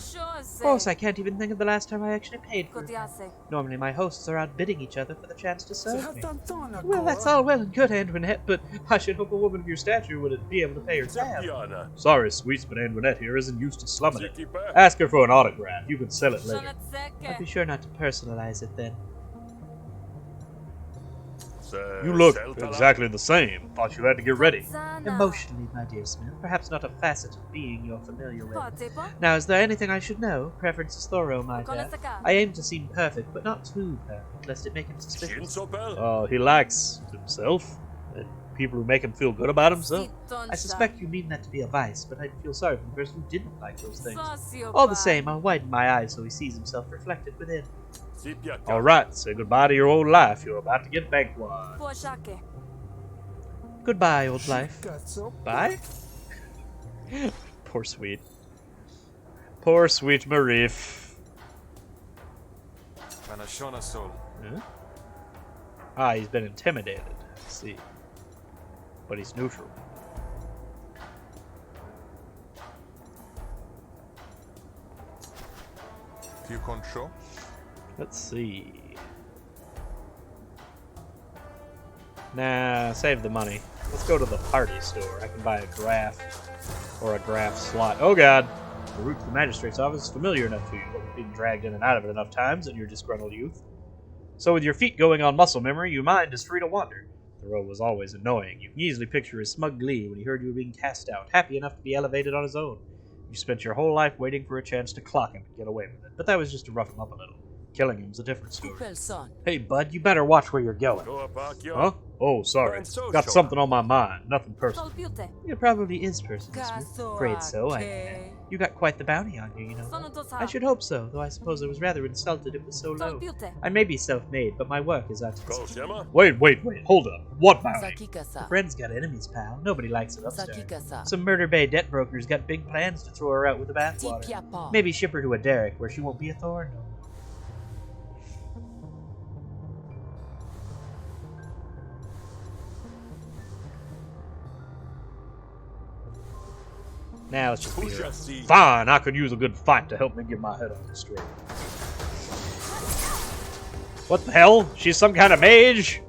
Boss, I can't even think of the last time I actually paid for it. Normally my hosts are outbidding each other for the chance to serve me. Well, that's all well and good, Antoinette, but I should hope a woman of your stature would be able to pay her tab. Sorry, sweets, but Antoinette here isn't used to slumming it. Ask her for an autograph. You can sell it later. I'll be sure not to personalize it then. You look exactly the same. Thought you had to get ready. Emotionally, my dear Smith, perhaps not a facet of being you're familiar with. Now, is there anything I should know? Preferences thorough, my dear. I aim to seem perfect, but not too perfect, lest it make him suspicious. He likes himself, and people who make him feel good about himself. I suspect you mean that to be a vice, but I feel sorry for the person who didn't like those things. All the same, I'll widen my eyes so he sees himself reflected within. Alright, say goodbye to your old life. You're about to get bankwad. Goodbye, old life. Bye? Poor sweet. Poor sweet Marif. Huh? Ah, he's been intimidated. I see. But he's neutral. Let's see. Nah, save the money. Let's go to the party store. I can buy a graph or a graph slot. Oh god! The route to the magistrate's office is familiar enough to you, but with being dragged in and out of it enough times in your disgruntled youth. So with your feet going on muscle memory, your mind is free to wander. Thoreau was always annoying. You can easily picture his smug glee when he heard you were being cast out, happy enough to be elevated on his own. You spent your whole life waiting for a chance to clock him and get away with it, but that was just to rough him up a little. Killing him's a different story. Hey, bud, you better watch where you're going. Huh? Oh, sorry. Got something on my mind. Nothing personal. It probably is personal, Smith. Afraid so, I am. You got quite the bounty on you, you know. I should hope so, though I suppose I was rather insulted it was so low. I may be self-made, but my work is artistic. Wait, hold up. What bounty? The friend's got enemies, pal. Nobody likes it upstairs. Some Murder Bay debt brokers got big plans to throw her out with the bathwater. Maybe ship her to a derrick where she won't be a thorn. Now let's just be fine. I could use a good fight to help me get my head on straight. What the hell? She's some kind of mage?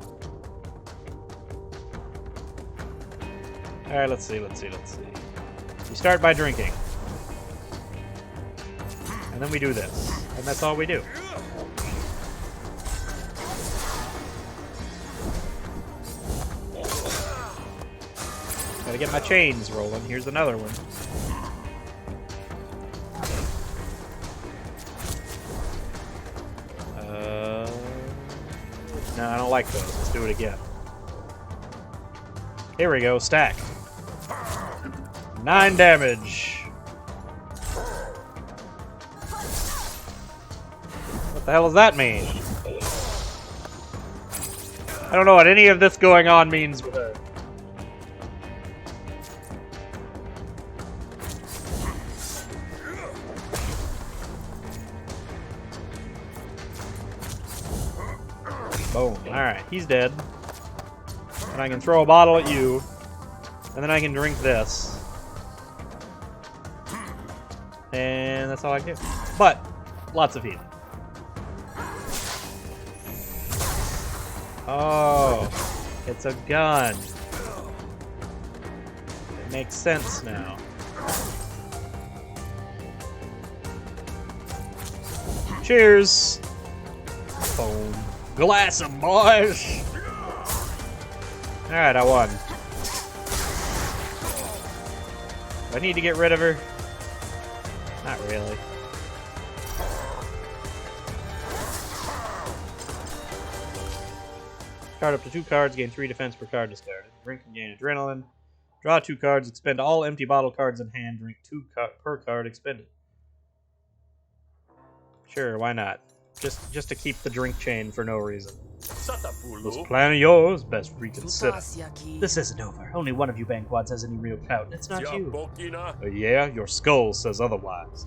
Alright, let's see. We start by drinking. And then we do this. And that's all we do. Gotta get my chains rolling. Here's another one. No, I don't like those. Let's do it again. Here we go. Stack. 9 damage. What the hell does that mean? I don't know what any of this going on means with her. Boom. Alright, he's dead. And I can throw a bottle at you. And then I can drink this. And that's all I can do. But, lots of healing. Oh, it's a gun. It makes sense now. Cheers! Boom. Glass of boys! Alright, I won. Do I need to get rid of her? Not really. Card up to 2 cards, gain 3 defense per card discarded. Drink and gain adrenaline. Draw 2 cards, expend all empty bottle cards in hand, drink 2 per card expended. Sure, why not? Just to keep the drink chain for no reason. This plan of yours, best reconsider. This isn't over. Only one of you bankwads has any real clout, and it's not you. Yeah, your skull says otherwise.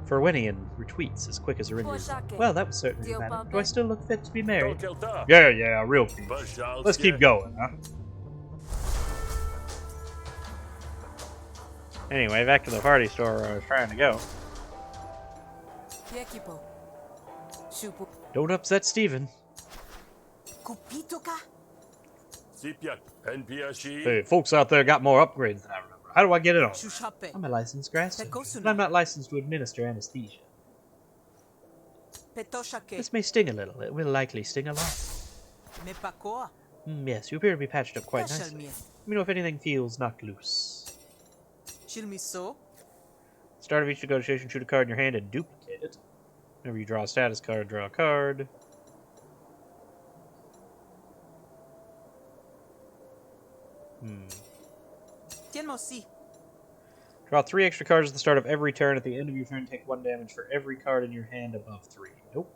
Ferwinian retweets as quick as her injuries. Well, that was certainly dramatic. Do I still look fit to be married? Yeah, real peach. Let's keep going, huh? Anyway, back to the party store where I was trying to go. Don't upset Steven. Hey, folks out there got more upgrades than I remember. How do I get it on? I'm a licensed grassman, but I'm not licensed to administer anesthesia. This may sting a little. It will likely sting a lot. Yes, you appear to be patched up quite nicely. Let me know if anything feels knocked loose. Start of each negotiation, shoot a card in your hand and duplicate it. Whenever you draw a status card, draw a card. Draw 3 extra cards at the start of every turn. At the end of your turn, take 1 damage for every card in your hand above 3. Nope.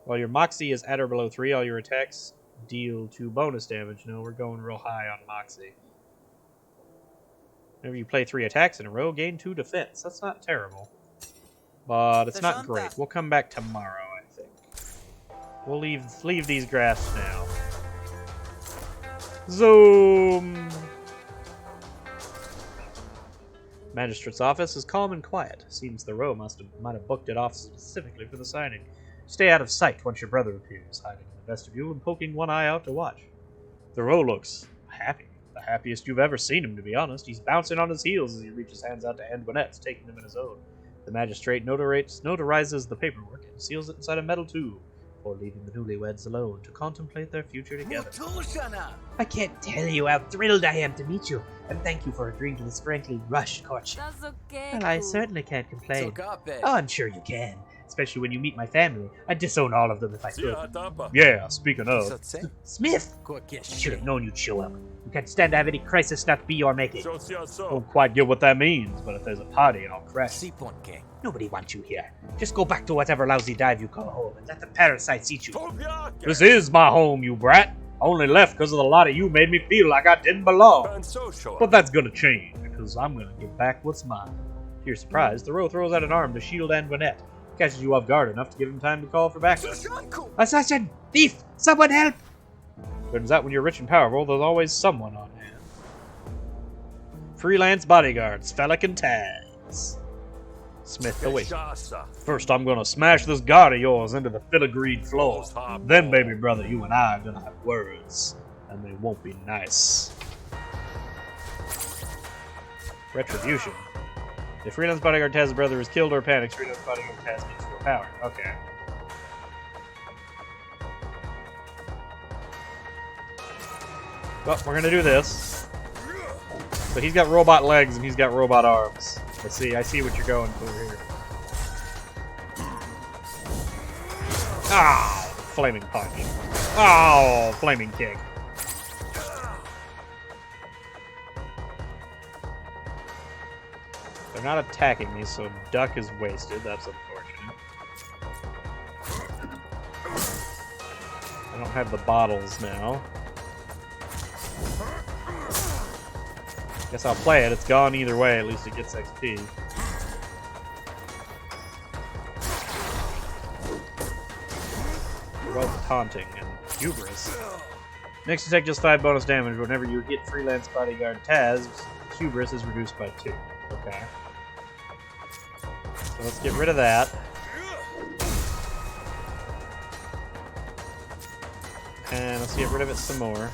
While your Moxie is at or below 3, all your attacks deal 2 bonus damage. No, we're going real high on Moxie. Whenever you play 3 attacks in a row, gain 2 defense. That's not terrible. But it's not great. We'll come back tomorrow, I think. We'll leave these graphs now. Zoom! Magistrate's office is calm and quiet. Seems the row might have booked it off specifically for the signing. Stay out of sight once your brother appears, hiding in the vestibule and poking one eye out to watch. The row looks happy. The happiest you've ever seen him, to be honest. He's bouncing on his heels as he reaches hands out to Antoinette, taking them in his own. The magistrate notarizes the paperwork and seals it inside a metal tube, before leaving the newlyweds alone to contemplate their future together. I can't tell you how thrilled I am to meet you, and thank you for agreeing to this frankly rushed courtship. Well, I certainly can't complain. Oh, I'm sure you can, especially when you meet my family. I'd disown all of them if I could. Yeah, speaking of. Smith! I should have known you'd show up. You can't stand to have any crisis not be your making. Don't quite get what that means, but if there's a party, I'll crash. Nobody wants you here. Just go back to whatever lousy dive you call home and let the parasites eat you. This is my home, you brat. I only left because of the lot of you made me feel like I didn't belong. But that's gonna change, because I'm gonna give back what's mine. To your surprise, the row throws out an arm to shield Antoinette. Catches you off guard enough to give him time to call for backup. Assassin! Thief! Someone help! Turns out when you're rich and powerful, there's always someone on hand. Freelance bodyguards, Fellick and Taz. Smith away. First, I'm gonna smash this guard of yours into the filigreed floor. Then, baby brother, you and I are gonna have words, and they won't be nice. Retribution. If freelance bodyguard Taz's brother is killed or panics, freelance bodyguard Taz gets 4 power. Okay. Well, we're gonna do this. So he's got robot legs and he's got robot arms. I see what you're going for here. Ah, flaming punch. Oh, flaming kick. They're not attacking me, so duck is wasted. That's unfortunate. I don't have the bottles now. Guess I'll play it. It's gone either way. At least it gets XP. Both taunting and hubris. Next attack just 5 bonus damage. Whenever you hit freelance bodyguard Taz, hubris is reduced by 2. Okay. So let's get rid of that. And let's get rid of it some more.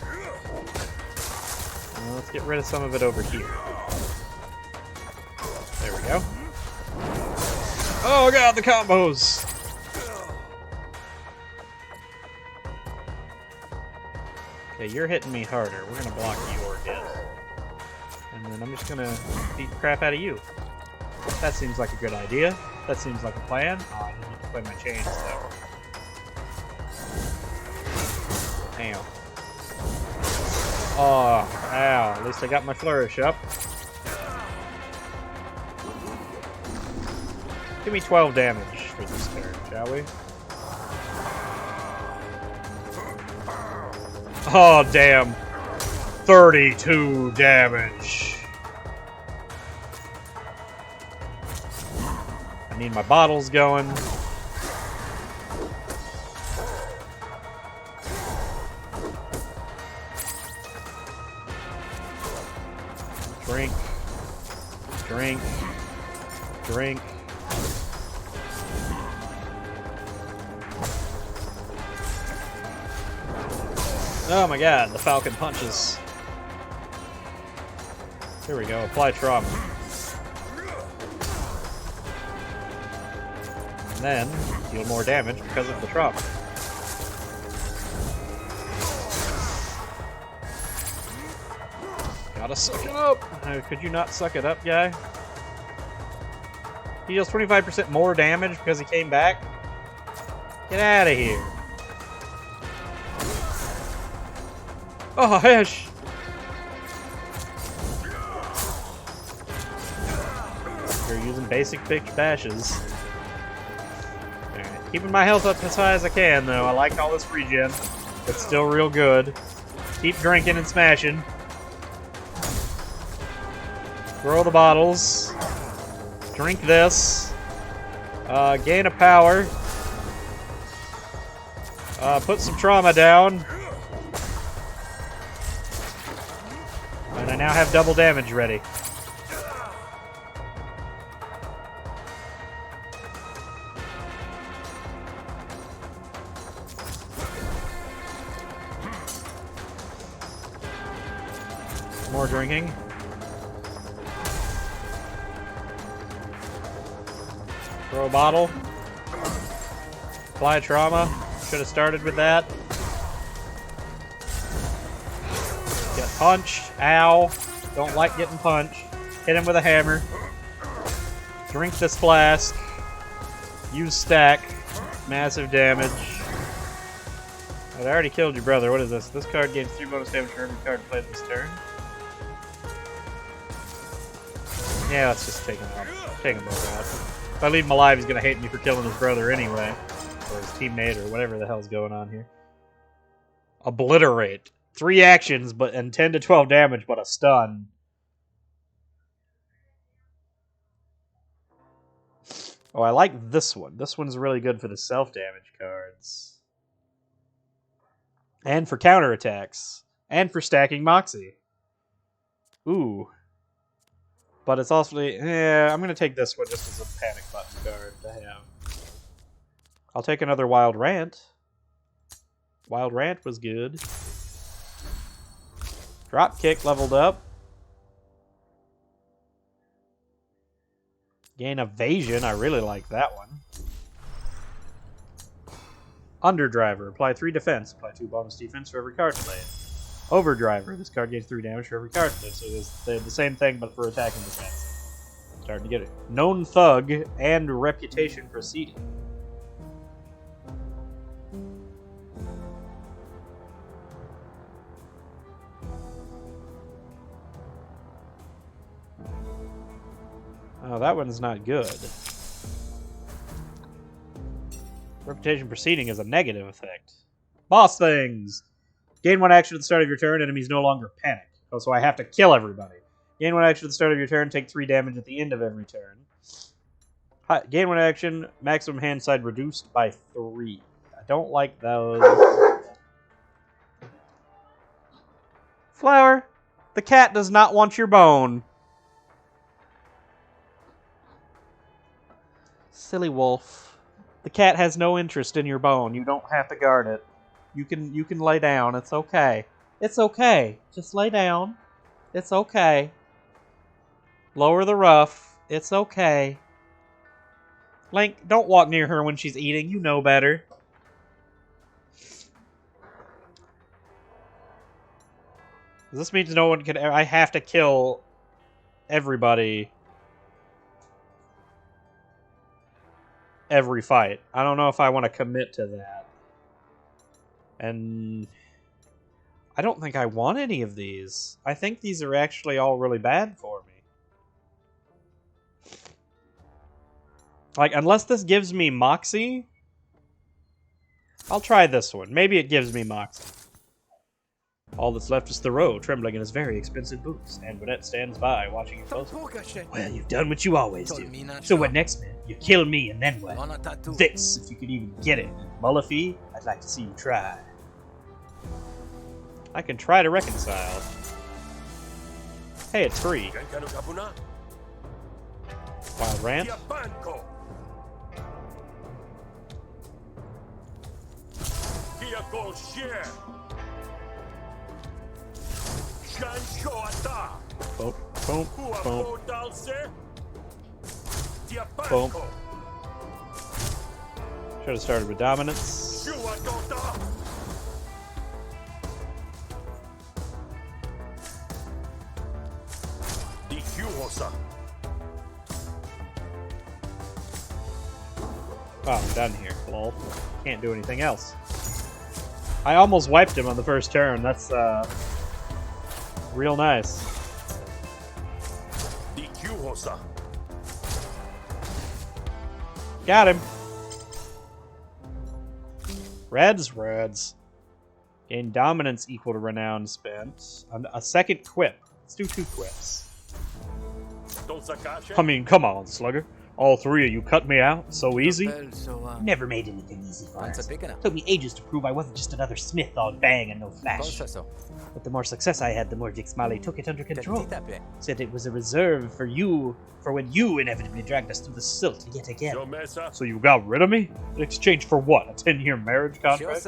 And let's get rid of some of it over here. There we go. Oh god, the combos! Okay, you're hitting me harder. We're gonna block your hit. And then I'm just gonna beat the crap out of you. That seems like a good idea. That seems like a plan. Oh, I didn't need to play my chains though. Damn. Oh, ow. At least I got my flourish up. Give me 12 damage for this turn, shall we? Oh, damn. 32 damage. I need my bottles going. Drink. Drink. Drink. Oh my god, the falcon punches. Here we go, apply trauma. And then, deal more damage because of the trauma. Gotta suck it up! Could you not suck it up, guy? He deals 25% more damage because he came back? Get out of here. Oh, hesh! You're using basic bitch bashes. Alright, keeping my health up as high as I can, though. I like all this regen. It's still real good. Keep drinking and smashing. Throw the bottles. Drink this. Gain a power. Put some trauma down. And I now have double damage ready. More drinking. Throw a bottle. Apply trauma. Should have started with that. Get punched. Ow. Don't like getting punched. Hit him with a hammer. Drink this flask. Use stack. Massive damage. I already killed your brother. What is this? This card gains 3 bonus damage for every card played this turn. Yeah, let's just take him out. Take him both out. If I leave him alive, he's gonna hate me for killing his brother anyway. Or his teammate, or whatever the hell's going on here. Obliterate. 3 actions, and 10 to 12 damage, but a stun. Oh, I like this one. This one's really good for the self-damage cards. And for counterattacks. And for stacking Moxie. Ooh. But it's also... Yeah, I'm going to take this one just as a panic button card to have. I'll take another Wild Rant. Wild Rant was good. Drop Kick leveled up. Gain Evasion. I really like that one. Underdriver. Apply 3 defense. Apply 2 bonus defense for every card played. Overdriver. This card gains 3 damage for every card played. So they're the same thing, but for attack and defense. Starting to get it. Known Thug and Reputation Proceeding. Oh, that one's not good. Reputation Proceeding is a negative effect. Boss Things! Gain 1 action at the start of your turn, enemies no longer panic. Oh, so I have to kill everybody. Gain 1 action at the start of your turn, take 3 damage at the end of every turn. Gain 1 action, maximum hand side reduced by 3. I don't like those. Flower, the cat does not want your bone. Silly wolf. The cat has no interest in your bone. You don't have to guard it. You can lay down. It's okay. It's okay. Just lay down. It's okay. Lower the ruff. It's okay. Link, don't walk near her when she's eating. You know better. This means no one can... I have to kill everybody every fight. I don't know if I want to commit to that. And I don't think I want any of these. I think these are actually all really bad for me. Like, unless this gives me Moxie, I'll try this one. Maybe it gives me Moxie. All that's left is Thoreau, trembling in his very expensive boots, and Burnett stands by, watching it closely. Well, you've done what you always do. So what next, man? You kill me, and then what? This, if you could even get it. Mullify, I'd like to see you try. I can try to reconcile. Hey, it's free. Wild Rant. Boom, boom, boom. Boom. Should have started with Dominance. Tosa. Oh, I'm done here. Lol. Can't do anything else. I almost wiped him on the first turn. That's, real nice. DQ Got him. Reds. Gain dominance equal to renown spent. A second quip. Let's do 2 quips. I mean, come on, Slugger. All 3 of you cut me out so easy. Never made anything easy for us. Took me ages to prove I wasn't just another smith all bang and no flash. But the more success I had, the more Vixmali took it under control. Said it was a reserve for you, for when you inevitably dragged us through the silt yet again. So you got rid of me? In exchange for what? A 10-year marriage contract?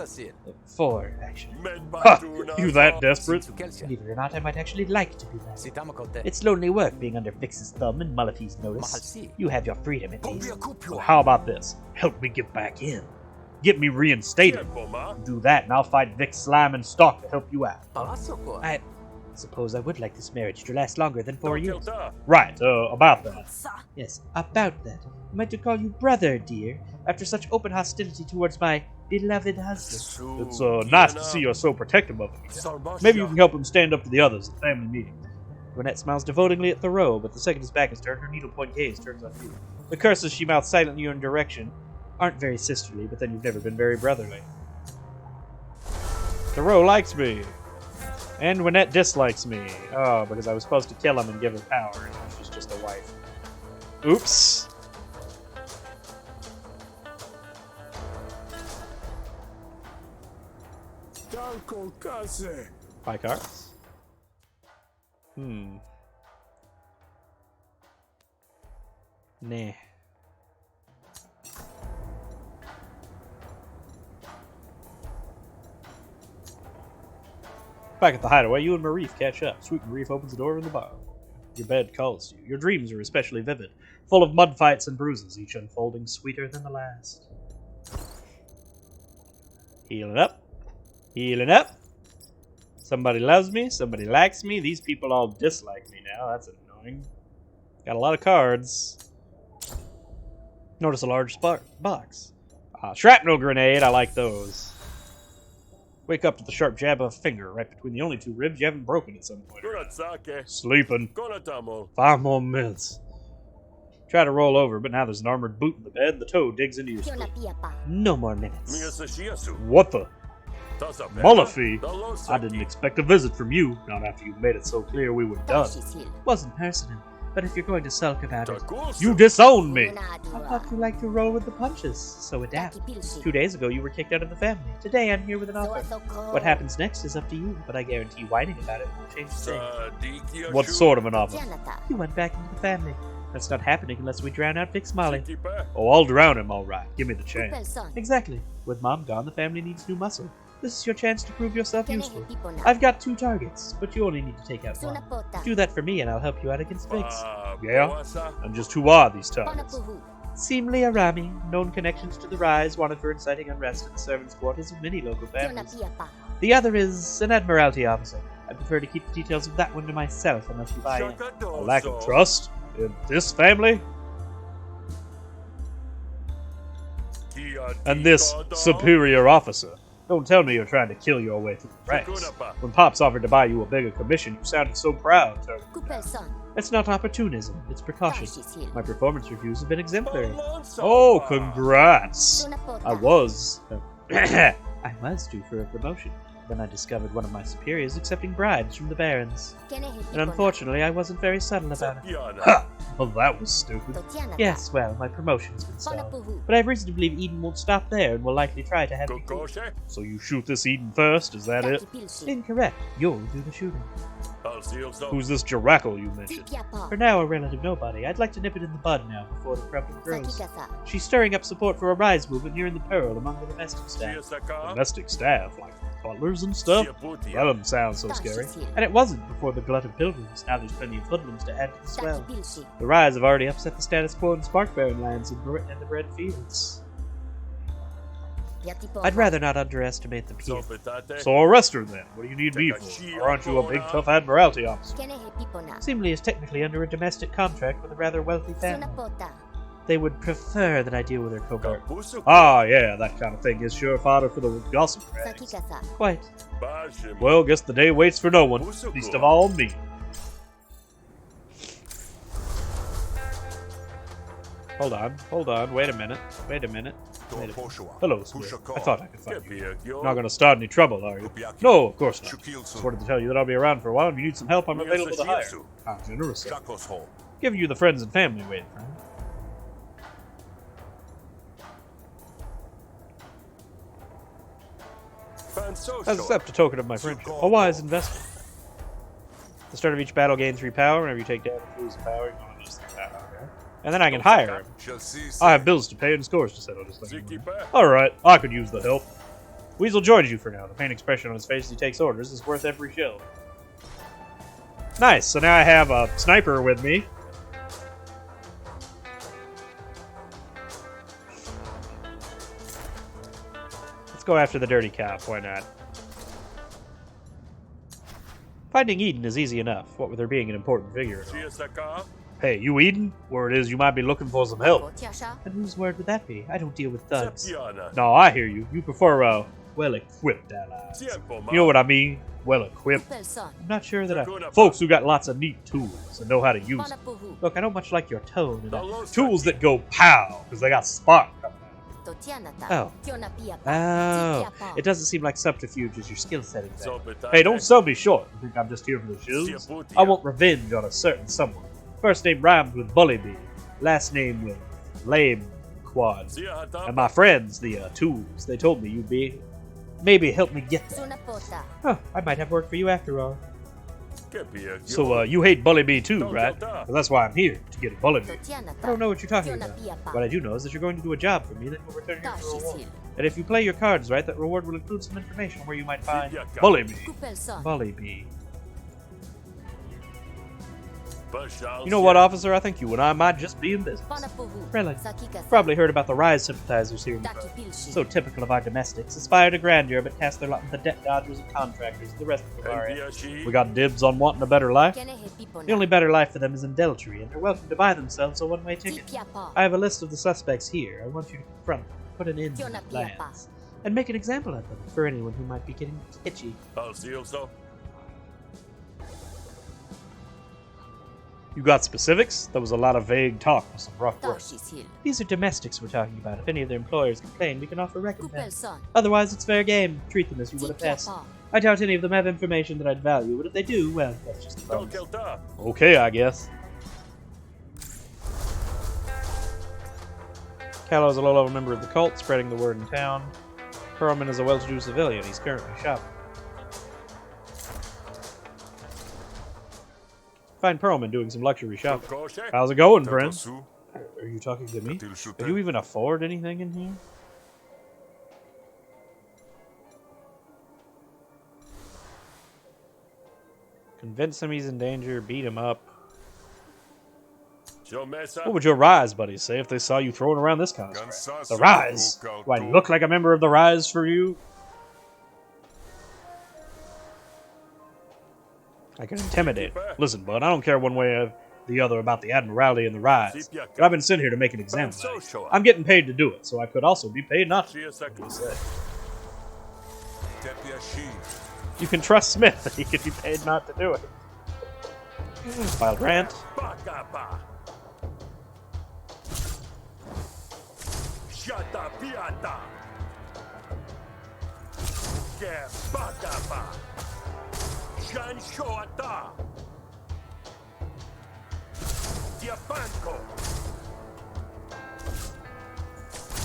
4, actually. Ha! You that desperate? Believe it or not, I might actually like to be that. It's lonely work being under Vix's thumb and Malafy's notice. You have your freedom at least. Well, how about this? Help me get back in. Get me reinstated. Do that, and I'll fight Vic Slime and Stalk to help you out. I suppose I would like this marriage to last longer than 4 years. Right, about that. Yes, about that. I meant to call you brother, dear, after such open hostility towards my beloved husband. It's nice to see you're so protective of him. Maybe you can help him stand up to the others at family meetings. Gwinnett smiles devotingly at Thoreau, but the second his back is turned, her needlepoint gaze turns on you. The curses she mouths silently in your direction aren't very sisterly, but then you've never been very brotherly. Thoreau likes me. And Gwinnett dislikes me. Oh, because I was supposed to kill him and give her power, and she's just a wife. Oops. Buy cards? Nah. Back at the hideaway, you and Marif catch up. Sweet Marif opens the door in the bar. Your bed calls to you. Your dreams are especially vivid, full of mud fights and bruises, each unfolding sweeter than the last. Healing up. Healing up. Somebody loves me. Somebody likes me. These people all dislike me now. That's annoying. Got a lot of cards. Notice a large box. Shrapnel grenade. I like those. Wake up to the sharp jab of a finger right between the only 2 ribs you haven't broken at some point. Sleeping. 5 more minutes. Try to roll over, but now there's an armored boot in the bed. The toe digs into your spine. No more minutes. What the? Malafy? I didn't expect a visit from you, not after you made it so clear we were done. Wasn't personal, but if you're going to sulk about it, You disowned me! I thought you liked to roll with the punches, so adapt. 2 days ago, you were kicked out of the family. Today, I'm here with an offer. What happens next is up to you, but I guarantee whining about it won't change the thing. What sort of an offer? You went back into the family. That's not happening unless we drown out Vix Molly. Oh, I'll drown him, alright. Give me the chance. Exactly. With Mom gone, the family needs new muscle. This is your chance to prove yourself useful. I've got 2 targets, but you only need to take out 1. Do that for me and I'll help you out against Vix. Yeah? And just who are these targets? Seemly Arami, known connections to the Rise, wanted for inciting unrest in the servants' quarters of many local families. The other is an Admiralty officer. I prefer to keep the details of that one to myself unless you buy in. A lack of trust? In this family? And this superior officer? Don't tell me you're trying to kill your way through the ranks. When Pops offered to buy you a bigger commission, you sounded so proud. It's not opportunism, it's precaution. My performance reviews have been exemplary. Oh, congrats! I was due for a promotion. Then I discovered one of my superiors accepting bribes from the barons. And unfortunately, I wasn't very subtle about it. Ha! Well, that was stupid. Yes, well, my promotion's been stalled. But I've reason to believe Eden won't stop there and will likely try to have me killed. So you shoot this Eden first, is that it? Incorrect. You'll do the shooting. Who's this Jarackle you mentioned? For now, a relative nobody. I'd like to nip it in the bud now before the problem grows. She's stirring up support for a rise movement here in the Pearl among the domestic staff. Domestic staff? Like butlers and stuff? That doesn't sound so scary. And it wasn't before the glut of pilgrims. Now there's plenty of hoodlums to add to the swell. The Rise have already upset the status quo in Sparkbearing lands and the bread fields. I'd rather not underestimate the people. So arrest her then. What do you need me for? Or aren't you a big tough admiralty officer? Simile is technically under a domestic contract with a rather wealthy family. They would prefer that I deal with their covert. Ah, yeah, that kind of thing is sure fodder for the gossip rags. Quite. Well, guess the day waits for no one, least of all me. Hold on, wait a minute. Hello, Smith. I thought I could find you. Not gonna start any trouble, are you? No, of course not. Just wanted to tell you that I'll be around for a while. If you need some help, I'm available to hire. How generous. Giving you the friends and family wait, friend. As accept a token of my friendship. A wise investment. The start of each battle, gain 3 power. Whenever you take damage, lose power. You want to lose 3 power. Okay. And then I can hire him. I have bills to pay and scores to settle. Just like alright, I could use the help. Weasel joins you for now. The pain expression on his face as he takes orders is worth every shell. Nice, so now I have a sniper with me. Let's go after the dirty cop, why not? Finding Eden is easy enough, what with her being an important figure. Hey, you Eden? Word is you might be looking for some help. And whose word would that be? I don't deal with thugs. No, I hear you. You prefer, well-equipped allies. You know what I mean? Well-equipped. I'm not sure that I... Folks who got lots of neat tools and know how to use them. Look, I don't much like your tone. Tools that go pow, because they got spark coming out. Oh, it doesn't seem like subterfuge is your skill setting there. Hey, don't sell me short. You think I'm just here for the shoes? I want revenge on a certain someone. First name rhymes with Bullybee. Last name with Lame Quad. And my friends, the Tools, they told me you'd be... Maybe help me get there. Huh, I might have work for you after all. So, you hate Bullybee too, right? Well, that's why I'm here, to get a Bullybee. I don't know what you're talking about. What I do know is that you're going to do a job for me that will return you a reward. And if you play your cards right, that reward will include some information where you might find Bullybee. Bullybee. You know what, officer? I think you and I might just be in business. Really? Probably heard about the Rise sympathizers here. So typical of our domestics. Aspire to grandeur, but cast their lot with the debt dodgers and contractors. The rest of them are in. We got dibs on wanting a better life. The only better life for them is in Deltry, and they're welcome to buy themselves a one-way ticket. I have a list of the suspects here. I want you to confront them, put an end to their plans, and make an example of them for anyone who might be getting itchy. You got specifics? There was a lot of vague talk with some rough words. These are domestics we're talking about. If any of their employers complain, we can offer recompense. Otherwise, it's fair game. Treat them as you would a pest. I doubt any of them have information that I'd value, but if they do, well, that's just a bonus. Okay, I guess. Callow's a low-level member of the cult, spreading the word in town. Perlman is a well-to-do civilian. He's currently shopping. Find Perlman doing some luxury shopping. How's it going, friend? Are you talking to me? Can you even afford anything in here? Convince him he's in danger, beat him up. What would your Rise buddies say if they saw you throwing around this kind of stuff? The Rise? Do I look like a member of the Rise for you? I can intimidate. Listen, bud, I don't care one way or the other about the Admiralty and the Rise, but I've been sent here to make an example. I'm getting paid to do it, so I could also be paid not to. You can trust Smith that he could be paid not to do it. Wild rant. I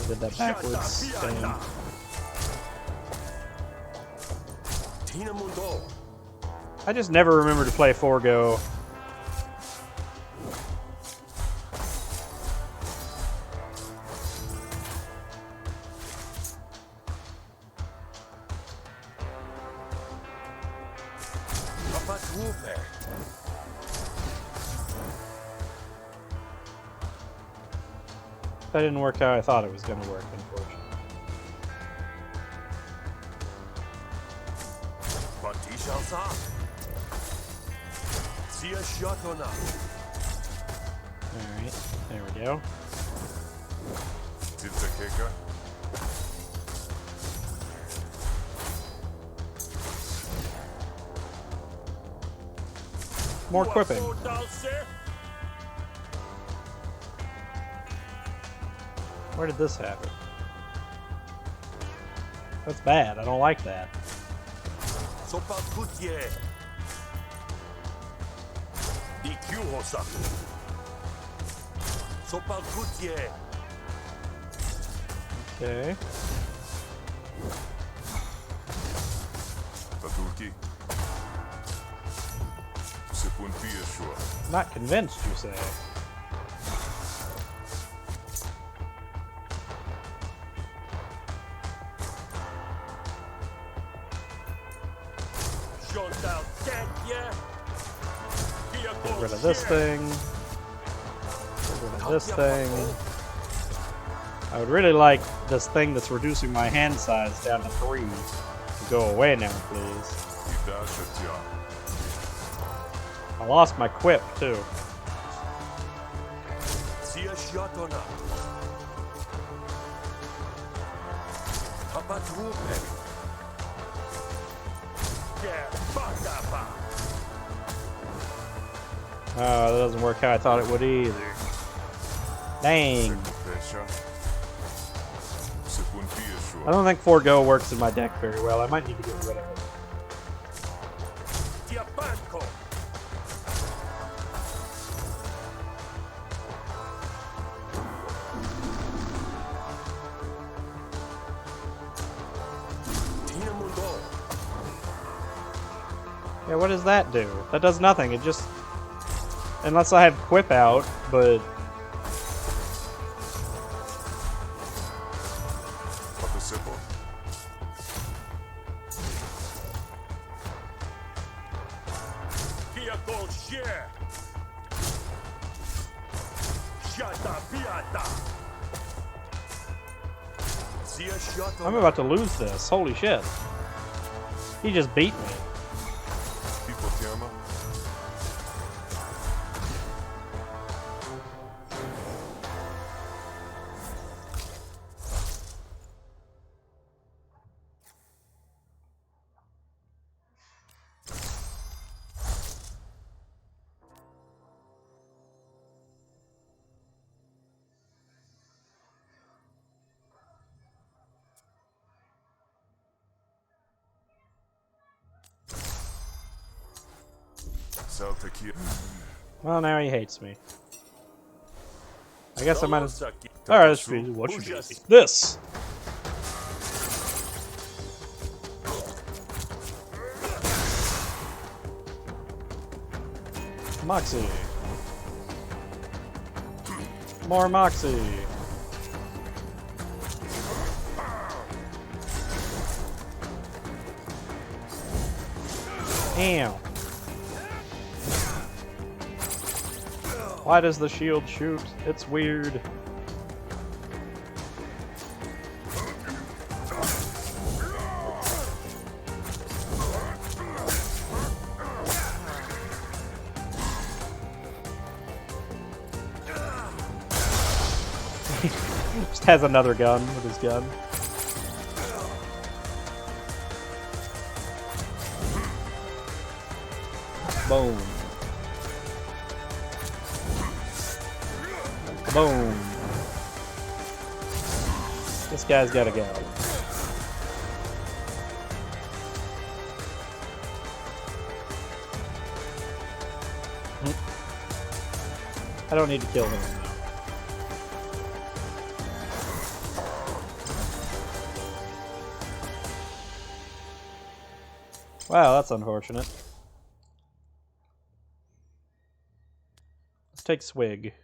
did that backwards. Damn. I just never remember to play Forgo. That didn't work how I thought it was going to work, unfortunately. Alright, there we go. More quipping. Where did this happen? That's bad. I don't like that. Okay. Not convinced, you say? Get rid of this thing. Get rid of this thing. I would really like this thing that's reducing my hand size down to 3 to go away now, please. I lost my quip, too. Oh, that doesn't work how I thought it would either. Dang. I don't think Forgo works in my deck very well. I might need to get rid of it. Yeah, what does that do? That does nothing. It just... Unless I have Quip out, but... I'm about to lose this. Holy shit. He just beat me. Well, now he hates me. I guess I might as... Alright, this should be... What should be this? Moxie. More Moxie. Damn. Why does the shield shoot? It's weird. Just has another gun with his gun. Boom. Boom. This guy's gotta go. I don't need to kill him now. Wow, that's unfortunate. Let's take Swig.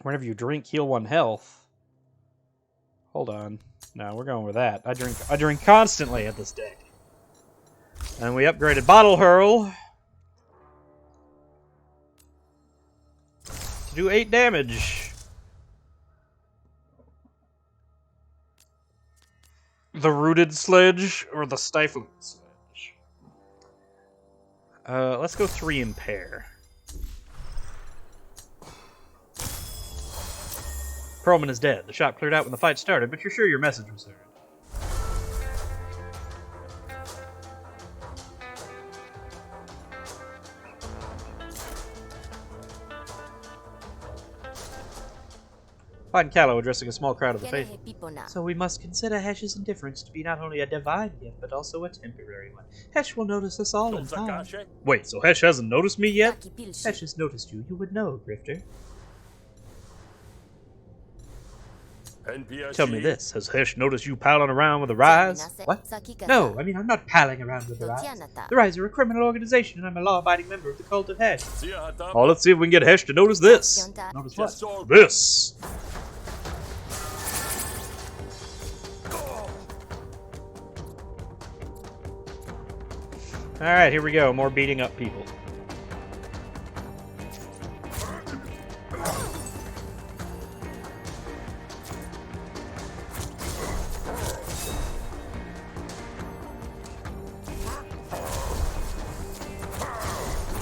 Whenever you drink, heal 1 health. Hold on. No, we're going with that. I drink constantly at this deck. And we upgraded Bottle Hurl to do 8 damage. The rooted sledge or the stifling sledge? Let's go 3 impair. Perlman is dead. The shop cleared out when the fight started, but you're sure your message was heard. Fine Callow addressing a small crowd of the faithful. So we must consider Hesh's indifference to be not only a divine gift, but also a temporary one. Hesh will notice us all in time. Wait, so Hesh hasn't noticed me yet? Hesh has noticed you. You would know, Grifter. Tell me this, has Hesh noticed you palling around with the Rise? What? No, I mean, I'm not palling around with the Rise. The Rise are a criminal organization, and I'm a law-abiding member of the cult of Hesh. Oh, let's see if we can get Hesh to notice this. Notice what? This! Alright, here we go. More beating up people.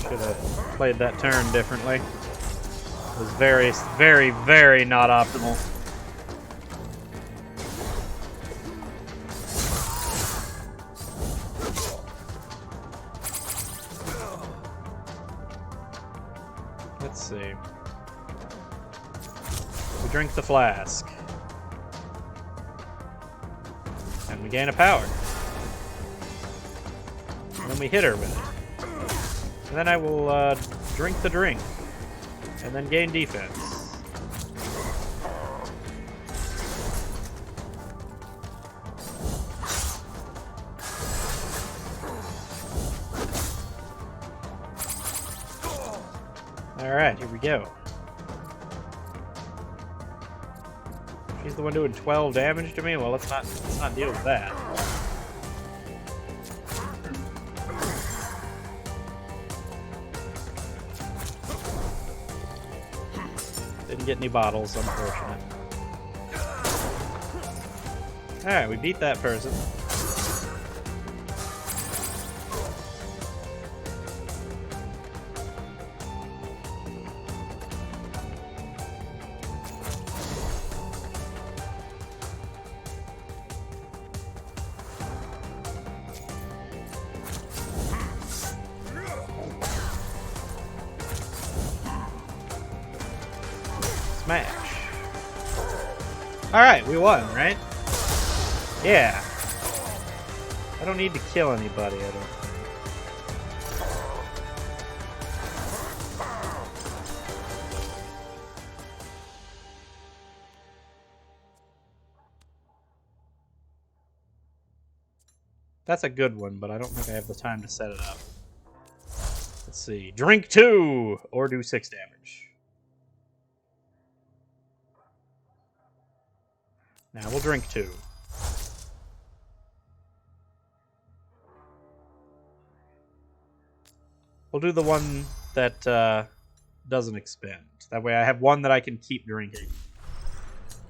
Should have played that turn differently. It was very, very, very not optimal. Let's see. We drink the flask. And we gain a power. And then we hit her with it. And then I will drink the drink. And then gain defense. Alright, here we go. She's the one doing 12 damage to me? Well, let's not deal with that. Didn't get any bottles, unfortunate. Alright, we beat that person. Smash. Alright, we won, right? Yeah. I don't need to kill anybody, I don't think. That's a good one, but I don't think I have the time to set it up. Let's see. Drink 2! Or do 6 damage. Now we'll drink 2. We'll do the one that doesn't expend. That way I have one that I can keep drinking.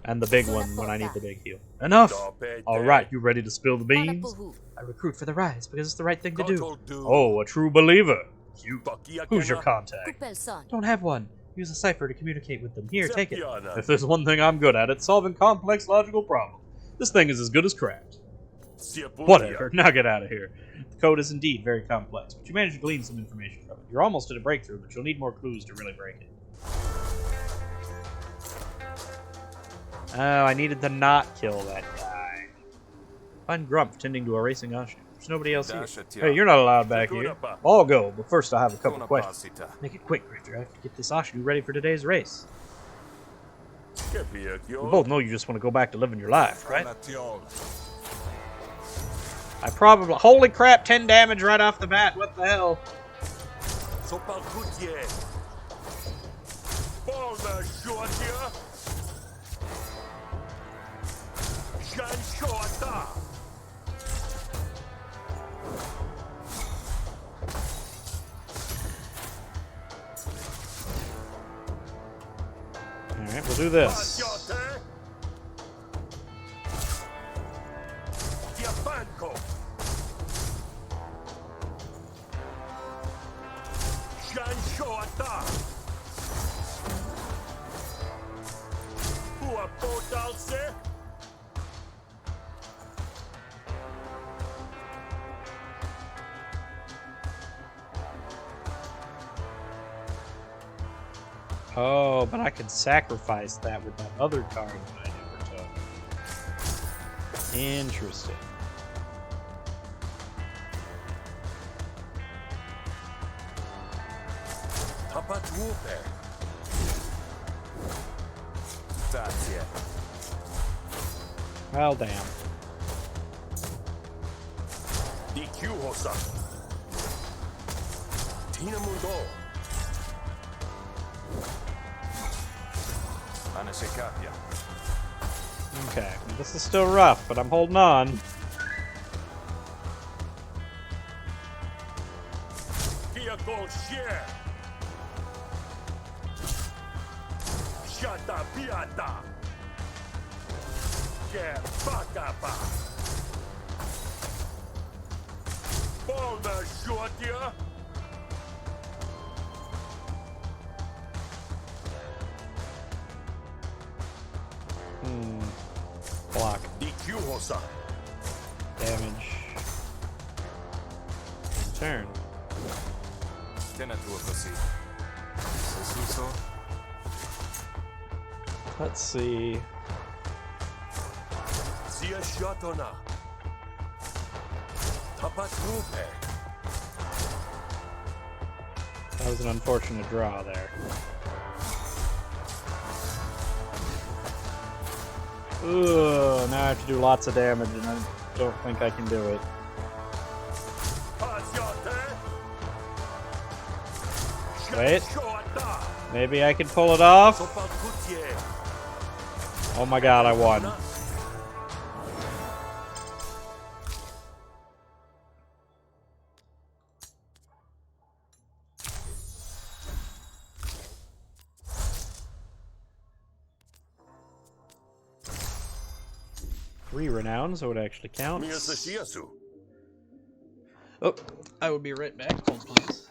And the big one when I need the big heal. Enough! Alright, you ready to spill the beans? I recruit for the Rise because it's the right thing to do. Oh, a true believer. You. Who's your contact? Don't have one. Use a cipher to communicate with them. Here, take it. If there's one thing I'm good at, it's solving complex logical problems. This thing is as good as cracked. Whatever, now get out of here. The code is indeed very complex, but you managed to glean some information from it. You're almost at a breakthrough, but you'll need more clues to really break it. Oh, I needed to not kill that guy. Find Grump tending to a racing Ashu. There's nobody else here. Hey, you're not allowed back here. I'll go, but first I have a couple questions. Make it quick, Grifter. I have to get this Ashu ready for today's race. We both know you just want to go back to living your life, right? I probably... Holy crap, 10 damage right off the bat. What the hell? Alright, we'll do this. Banco. Shanshoata. Pua Podalse. Oh, but I could sacrifice that with that other card that I never took. Interesting. Tapatwupe. That's it. Well, damn. DQ-hosa. Tina Mundo. Anasekapia. Okay, this is still rough, but I'm holding on. Vehicle share. Shata piata. Yeah, bakapa. Bolda shortia. Block. DQ-hosa. Damage. Turn. Let's see. Sia shatona. Tapatwupe. That was an unfortunate draw there. Ugh, now I have to do lots of damage, and I don't think I can do it. Wait. Maybe I can pull it off? Oh my god, I won. Three renown, so it actually counts. Oh, I will be right back. Hold please.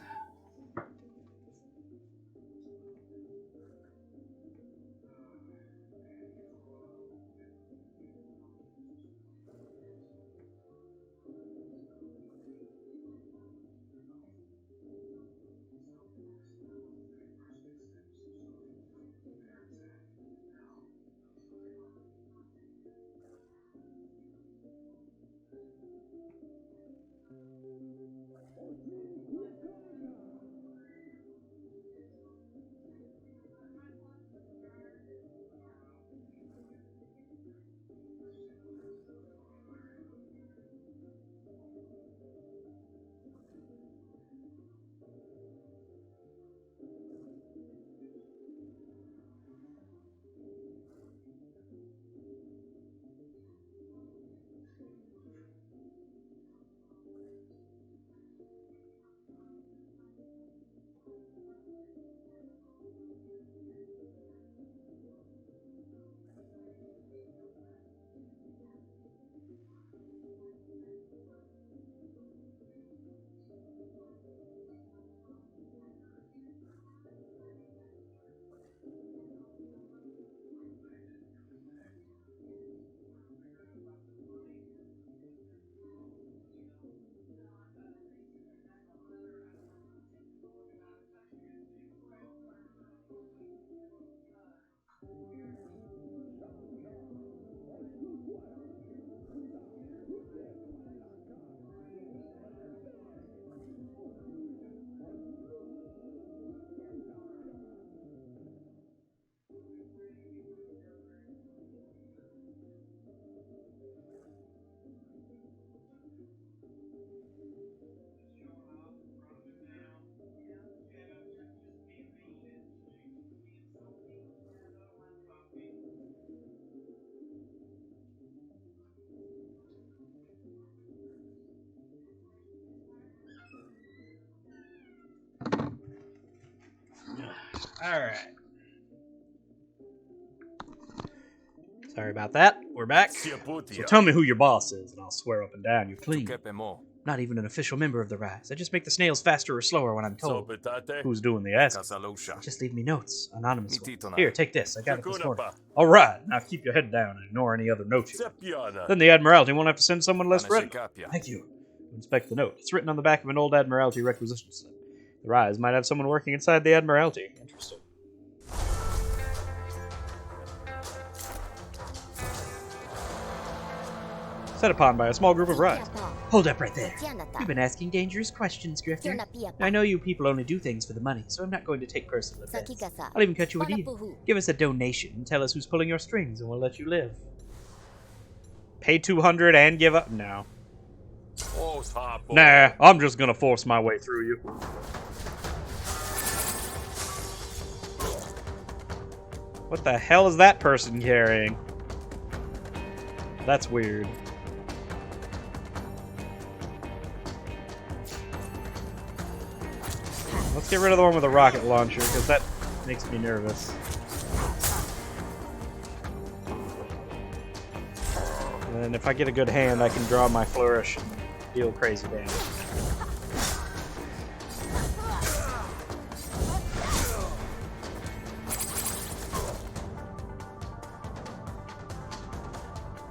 Alright. Sorry about that. We're back. So tell me who your boss is, and I'll swear up and down you're clean. Not even an official member of the Rise. I just make the snails faster or slower when I'm told. Who's doing the asking? Just leave me notes, anonymous ones. Here, take this. I got it this morning. All right, now keep your head down and ignore any other notes you have. Then the Admiralty won't have to send someone less friendly. Thank you. Inspect the note. It's written on the back of an old Admiralty requisition slip. The Rise might have someone working inside the Admiralty. Interesting. Set upon by a small group of Rise. Hold up right there. You've been asking dangerous questions, Grifter. I know you people only do things for the money, so I'm not going to take personal offense. I'll even cut you a deal. Give us a donation and tell us who's pulling your strings, and we'll let you live. Pay 200 and give up? No. Nah, I'm just gonna force my way through you. What the hell is that person carrying? That's weird. Let's get rid of the one with a rocket launcher, because that makes me nervous. And then if I get a good hand, I can draw my flourish and deal crazy damage.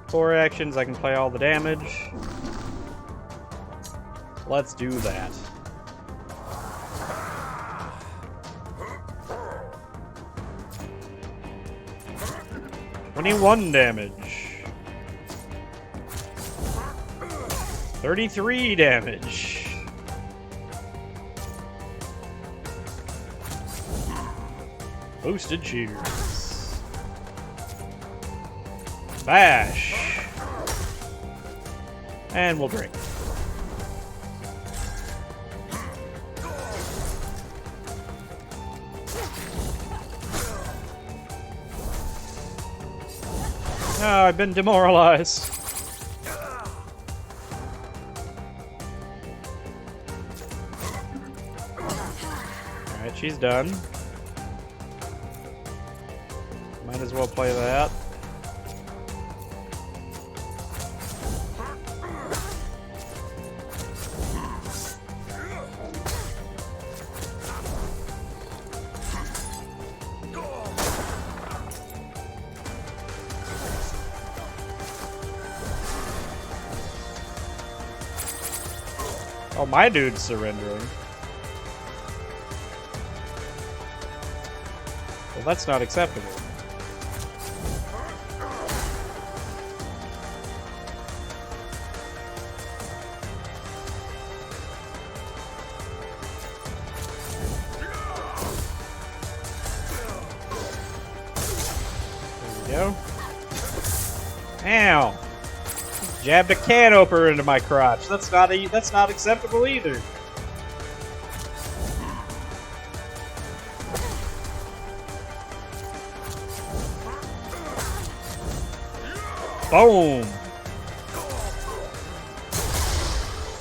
Four actions, I can play all the damage. Let's do that. $21 damage. 33 damage. Boosted cheers. Bash. And we'll drink. Oh, I've been demoralized. Alright, she's done. Might as well play that. Oh, my dude's surrendering. Well, that's not acceptable. There we go. Ow! Jabbed a can opener into my crotch. That's not acceptable either. Boom.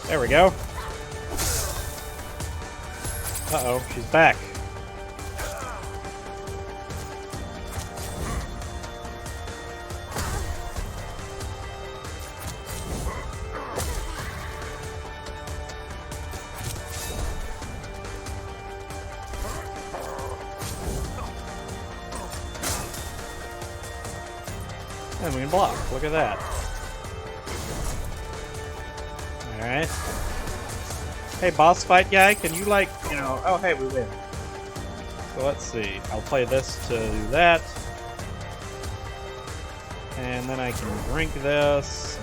There we go. Uh-oh, she's back. And we can block. Look at that. Alright. Hey, boss fight guy, can you, like, you know... Oh, hey, we win. So let's see. I'll play this to do that. And then I can drink this.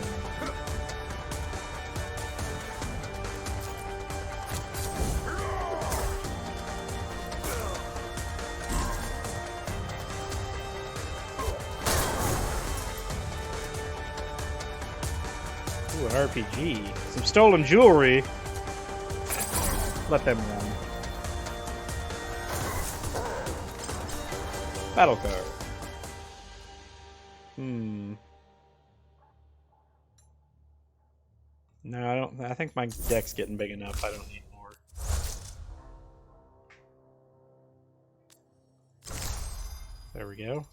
Ooh, an RPG. Some stolen jewelry. Let them run. Battle card. No, I don't. I think my deck's getting big enough. I don't need more. There we go.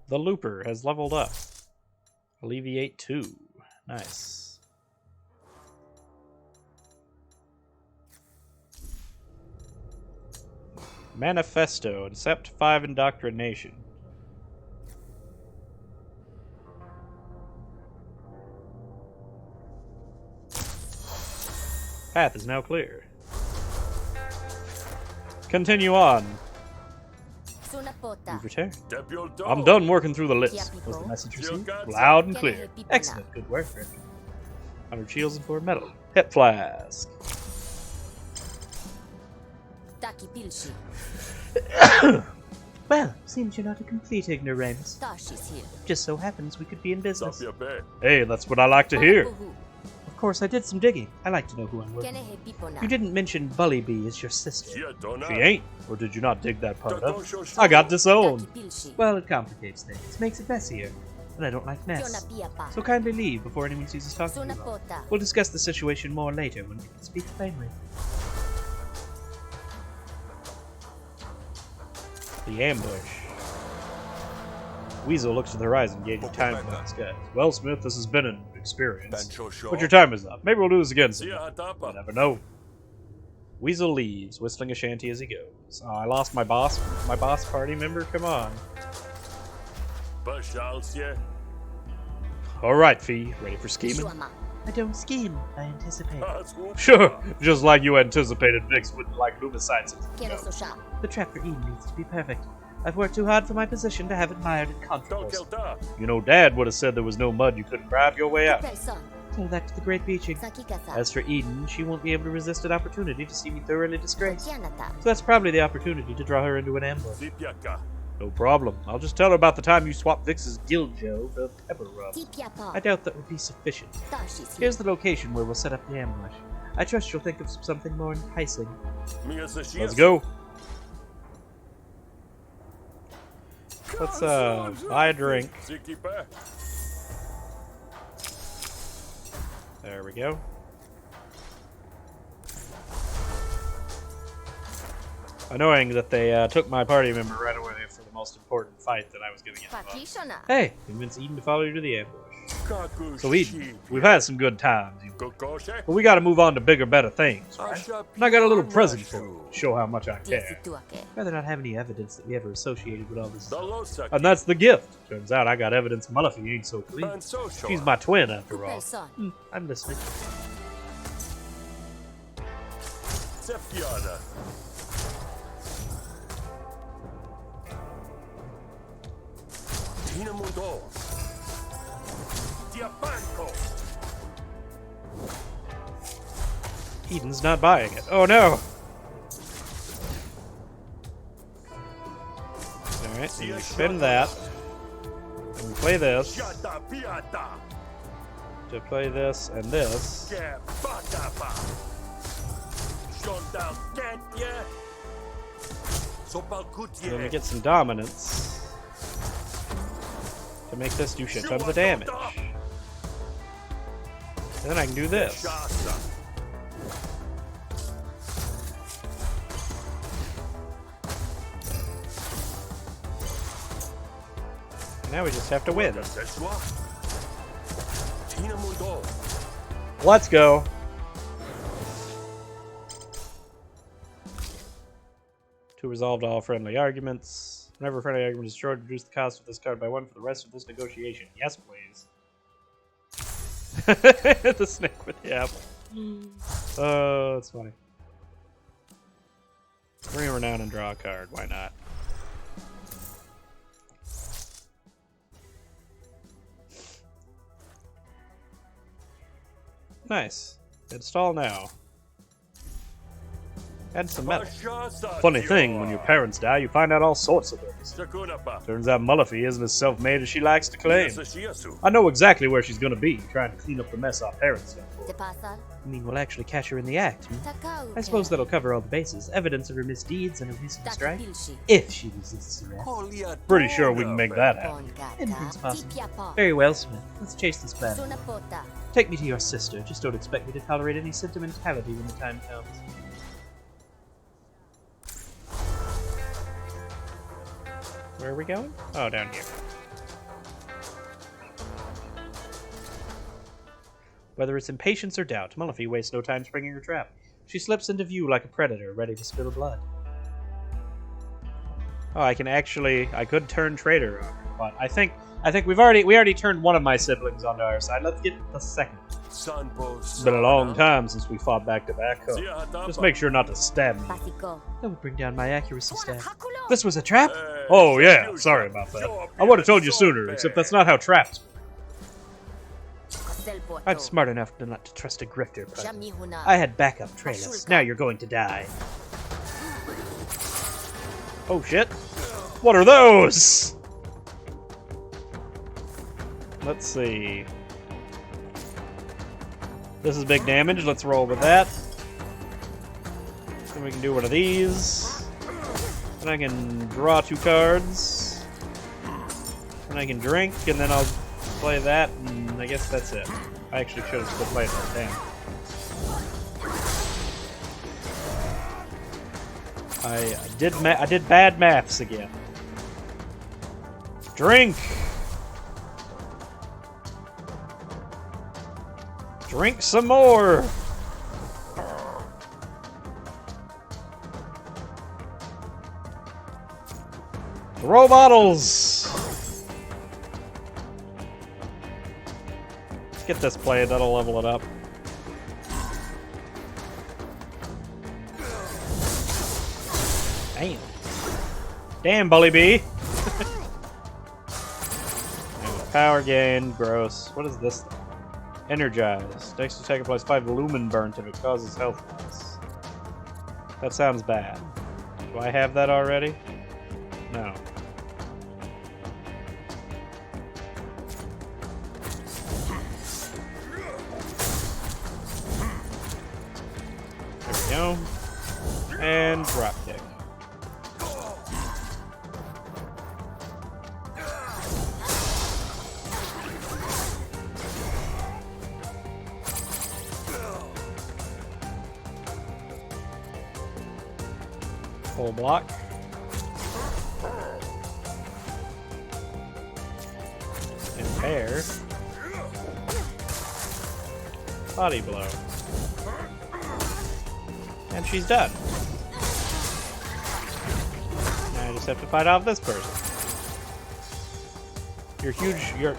The Looper has leveled up. Alleviate 2. Nice. Manifesto and Sept 5 Indoctrination. Path is now clear. Continue on. You've returned. I'm done working through the list. Was the message received? Loud and clear. Excellent. Good work, friend. 100 shields and 4 metal. Hip flask. Well, seems you're not a complete ignoramus. Just so happens we could be in business. Hey, that's what I like to hear. Of course, I did some digging. I like to know who I'm working with. You didn't mention Bullybee as your sister. She ain't. Or did you not dig that part up? I got disowned. Well, it complicates things. Makes it messier. And I don't like mess. So kindly leave before anyone sees us talking to you. We'll discuss the situation more later when we can speak plainly. The ambush. Weasel looks to the horizon, gauging time from the skies. Well, Smith, this has been an experience. But your time is up. Maybe we'll do this again soon. You never know. Weasel leaves, whistling a shanty as he goes. Oh, I lost my boss party member? Come on. Alright, Fee. Ready for scheming? I don't scheme. I anticipate. Sure. Just like you anticipated Vix wouldn't like Lumicides. The trap for Eden needs to be perfect. I've worked too hard for my position to have it mired in controversy. You know, Dad would have said there was no mud you couldn't grab your way out. Tell that to the Great Beaching. As for Eden, she won't be able to resist an opportunity to see me thoroughly disgraced. So that's probably the opportunity to draw her into an ambush. No problem. I'll just tell her about the time you swapped Vix's guild gel for pepper rub. I doubt that would be sufficient. Here's the location where we'll set up the ambush. I trust you'll think of something more enticing. Let's go. Let's buy a drink. There we go. Annoying that they took my party member right away for the most important fight that I was giving it. Hey, convince Eden to follow you to the ambush. So Eden, we've had some good times, but we gotta move on to bigger, better things, right? And I got a little present for you to show how much I care. Rather not have any evidence that we ever associated with all this stuff. And that's the gift. Turns out I got evidence Mullify ain't so clean. She's my twin, after all. I'm listening. Eden's not buying it. Oh no! Alright, so you spin that. And we play this. To play this and this. Then we get some dominance. To make this do shit tons of damage. And then I can do this. Now we just have to win. Let's go. To resolve all friendly arguments. Whenever a friendly argument is destroyed, reduce the cost of this card by 1 for the rest of this negotiation. Yes, please. The snake with the apple. Oh, that's funny. Bring her down and draw a card. Why not? Nice. Install now. Add some metal. Funny thing, when your parents die, you find out all sorts of things. Turns out Mullify isn't as self-made as she likes to claim. I know exactly where she's gonna be, trying to clean up the mess our parents done for her. You mean we'll actually catch her in the act, I suppose that'll cover all the bases. Evidence of her misdeeds and her recent strike. If she resists arrest. Pretty sure we can make that happen. Anything's possible. Very well, Smith. Let's chase this plan. Take me to your sister. Just don't expect me to tolerate any sentimentality when the time comes. Where are we going? Oh, down here. Whether it's impatience or doubt, Mullafi wastes no time springing her trap. She slips into view like a predator, ready to spill blood. Oh, I could turn traitor on her, but I think we already turned one of my siblings onto our side. Let's get the second. It's been a long time since we fought back to back. Huh? Just make sure not to stab me. That would bring down my accuracy stat. This was a trap? Oh yeah, sorry about that. I would have told you sooner, except that's not how traps work. I'm smart enough not to trust a grifter, but I had backup trailers. Now you're going to die. Oh shit. What are those? Let's see. This is big damage. Let's roll with that. Then we can do one of these. And I can draw 2 cards. And I can drink, and then I'll play that, and I guess that's it. I actually should have still played that. Damn. I did bad maths again. Drink! Drink some more! Throw bottles! Let's get this played, that'll level it up. Damn. Damn, Bully Bee! Power gain, gross. What is this thing? Energized. Next attack applies 5 lumen burnt if it causes health loss. That sounds bad. Do I have that already? No. There we go. And drop kick. Full block. And pair. Body blow. And she's done. Now I just have to fight off this person.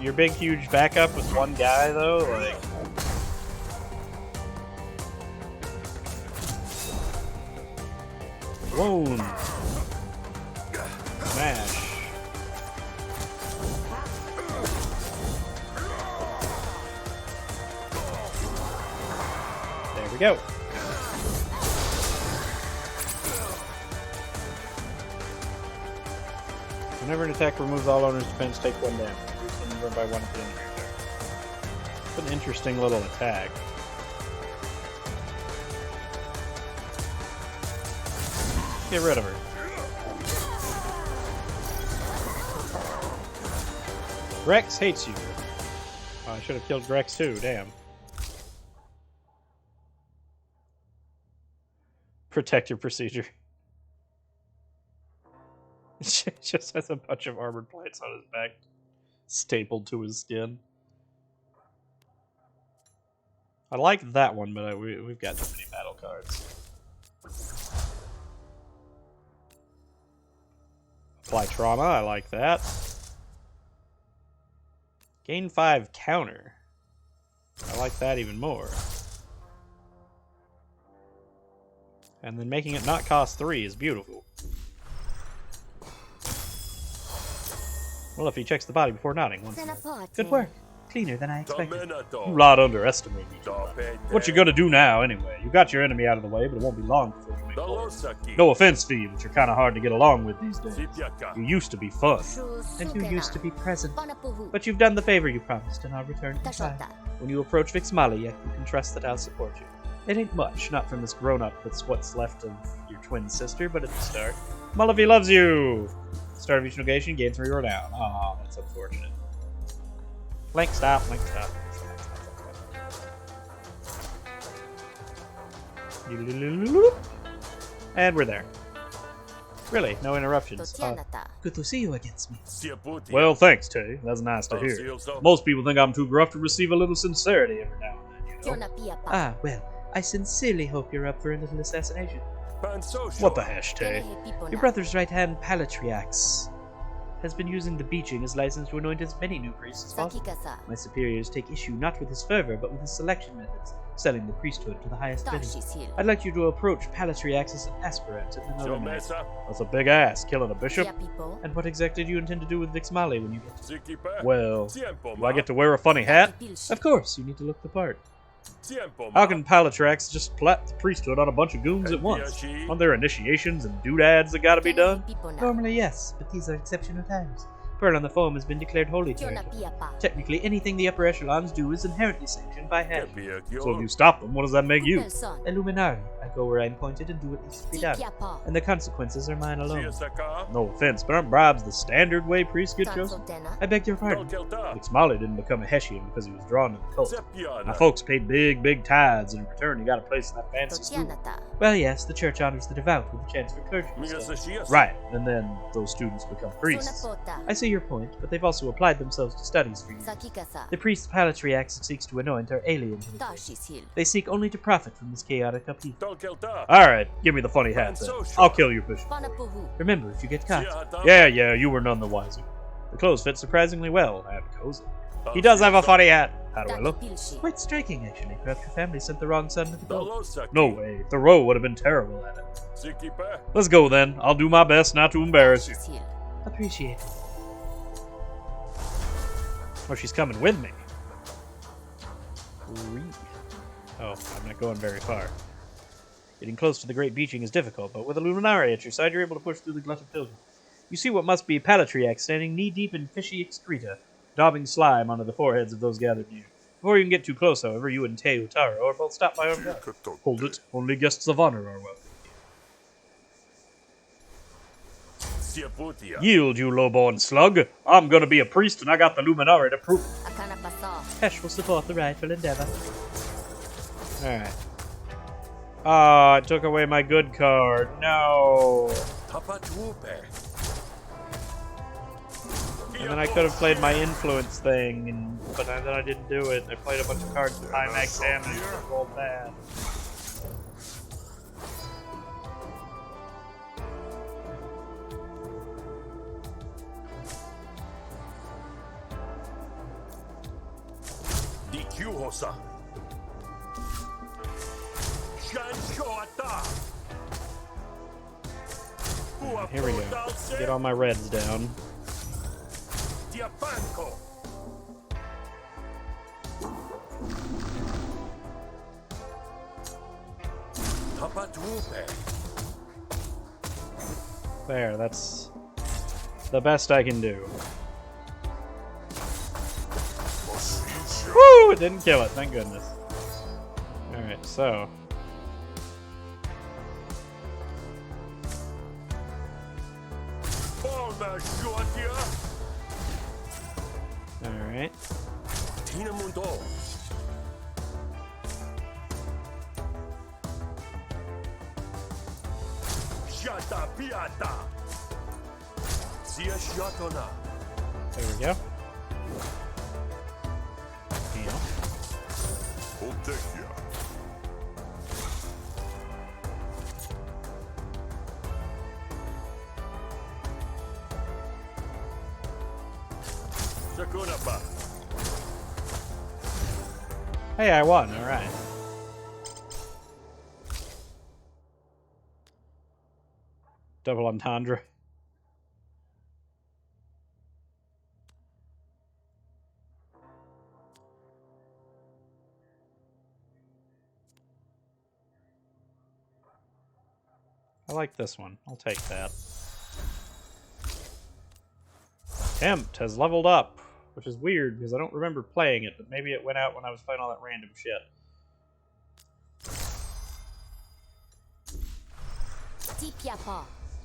Your big huge backup with one guy though, like. Wound. Smash. There we go. Whenever an attack removes all owner's defense, take 1 damage. And run by 1 at the end of your turn. It's an interesting little attack. Get rid of her. Grex hates you. Oh, I should have killed Grex too, damn. Protector procedure. It just has a bunch of armored plates on his back, stapled to his skin. I like that one, but we've got too many battle cards. Apply trauma, I like that. Gain 5 counter. I like that even more. And then making it not cost 3 is beautiful. Well, if he checks the body before nodding once more. Good work. Cleaner than I expected. You lot underestimate me. What you gonna do now, anyway? You got your enemy out of the way, but it won't be long before you make it. No offense to you, but you're kind of hard to get along with these days. You used to be fun. And you used to be present. But you've done the favor you promised, and I'll return in time. When you approach Vixmalia, you can trust that I'll support you. It ain't much, not from this grown-up that's what's left of your twin sister, but at the start. Mullafi loves you! Start of each negation, gain 3 or down. Aw, that's unfortunate. Link stop, link stop. And we're there. Really, no interruptions. Good to see you against me. Well, thanks, Tay. That's nice to hear. Most people think I'm too gruff to receive a little sincerity every now and then, you Ah, well, I sincerely hope you're up for a little assassination. What the hashtag? Your brother's right-hand Palatriax has been using the beaching as license to anoint as many new priests as possible. My superiors take issue not with his fervor, but with his selection methods, selling the priesthood to the highest bidder. I'd like you to approach Palatriax as an aspirant and then eliminate him. That's a big ass, killing a bishop. And what exactly do you intend to do with Vixmali when you get to... Well, do I get to wear a funny hat? Of course, you need to look the part. How can Palatrax just plat the priesthood on a bunch of goons at once? Aren't there initiations and doodads that gotta be done? Normally, yes, but these are exceptional times. Pearl on the Foam has been declared holy territory. Technically, anything the upper echelons do is inherently sanctioned by head. So if you stop them, what does that make you? Illuminari. I go where I'm pointed and do what needs to be done. And the consequences are mine alone. No offense, but aren't bribes the standard way priests get chosen? I beg your pardon. Vixmali didn't become a Hessian because he was drawn to the cult. My folks paid big tithes, and in return he got a place in that fancy school. Well, yes, the church honors the devout with a chance for clergy. Right, and then those students become priests. I see your point, but they've also applied themselves to studies for years. The priests Palatriax seeks to anoint are alien to the faith. They seek only to profit from this chaotic upheaval. Alright, give me the funny hat then. I'll kill your bishop. Remember, if you get caught... Yeah, you were none the wiser. The clothes fit surprisingly well, and cozy. He does have a funny hat. How do I look? Quite striking, actually. Perhaps your family sent the wrong son to the boat. No way. Thoreau would have been terrible at it. Let's go then. I'll do my best not to embarrass you. Appreciate it. Oh, she's coming with me. Oh, I'm not going very far. Getting close to the Great Beaching is difficult, but with a Luminari at your side, you're able to push through the glut of pilgrims. You see what must be Palatriax standing knee-deep in fishy excreta, daubing slime onto the foreheads of those gathered near. Before you can get too close, however, you and Teutaro are both stopped by armed guards. Hold it. Only guests of honor are welcome. Yield, you low-born slug. I'm gonna be a priest, and I got the Luminari to prove it. Hesh will support the rightful endeavor. Alright. Ah, it took away my good card. No. And then I could have played my influence thing, but then I didn't do it. I played a bunch of cards with high max damage and it rolled bad. Here we go. Get all my reds down. There, that's the best I can do. Woo! It didn't kill it, thank goodness. Alright, so. Alright. There we go. Hey, I won, alright. Double entendre. I like this one. I'll take that. Tempt has leveled up, which is weird because I don't remember playing it, but maybe it went out when I was playing all that random shit.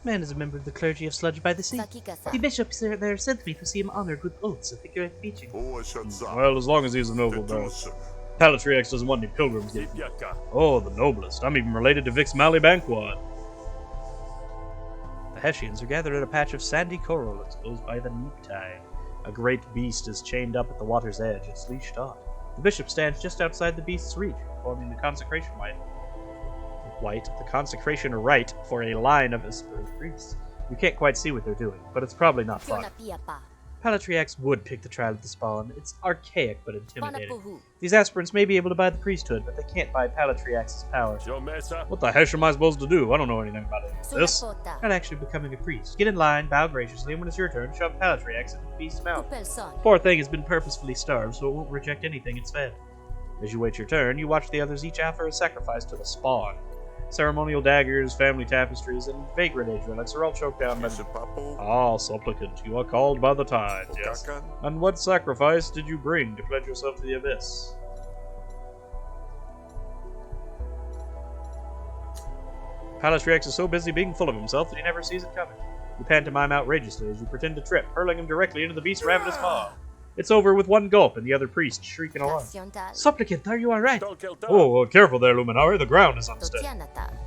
Man is a member of the clergy of Sludge by the Sea. The bishops there sent me to see him honored with oaths at the Great Beaching. Well, as long as he's a noble, though. Palatriax doesn't want any pilgrims getting. Oh, the noblest. I'm even related to Vixmali Banquad. The Hessians are gathered at a patch of sandy coral exposed by the neap tide. A great beast is chained up at the water's edge, its leash taut. The bishop stands just outside the beast's reach, forming the consecration rite for a line of aspirant priests. You can't quite see what they're doing, but it's probably not fun. Palatriax would pick the tribe at the spawn. It's archaic but intimidating. These aspirants may be able to buy the priesthood, but they can't buy Palatriax's power. What the heck am I supposed to do? I don't know anything about any of this. Not actually becoming a priest. Get in line, bow graciously, and when it's your turn, shove Palatriax into the beast's mouth. Poor thing has been purposefully starved, so it won't reject anything it's fed. As you wait your turn, you watch the others each offer a sacrifice to the spawn. Ceremonial daggers, family tapestries, and vagrant age relics are all choked down by the... Ah, supplicant, you are called by the tides, yes. And what sacrifice did you bring to pledge yourself to the abyss? Palatriax is so busy being full of himself that he never sees it coming. You pantomime outrageously as you pretend to trip, hurling him directly into the beast's ravenous maw. It's over with one gulp, and the other priest shriek in alarm. Supplicant, are you alright? Oh, careful there, Luminari. The ground is unsteady.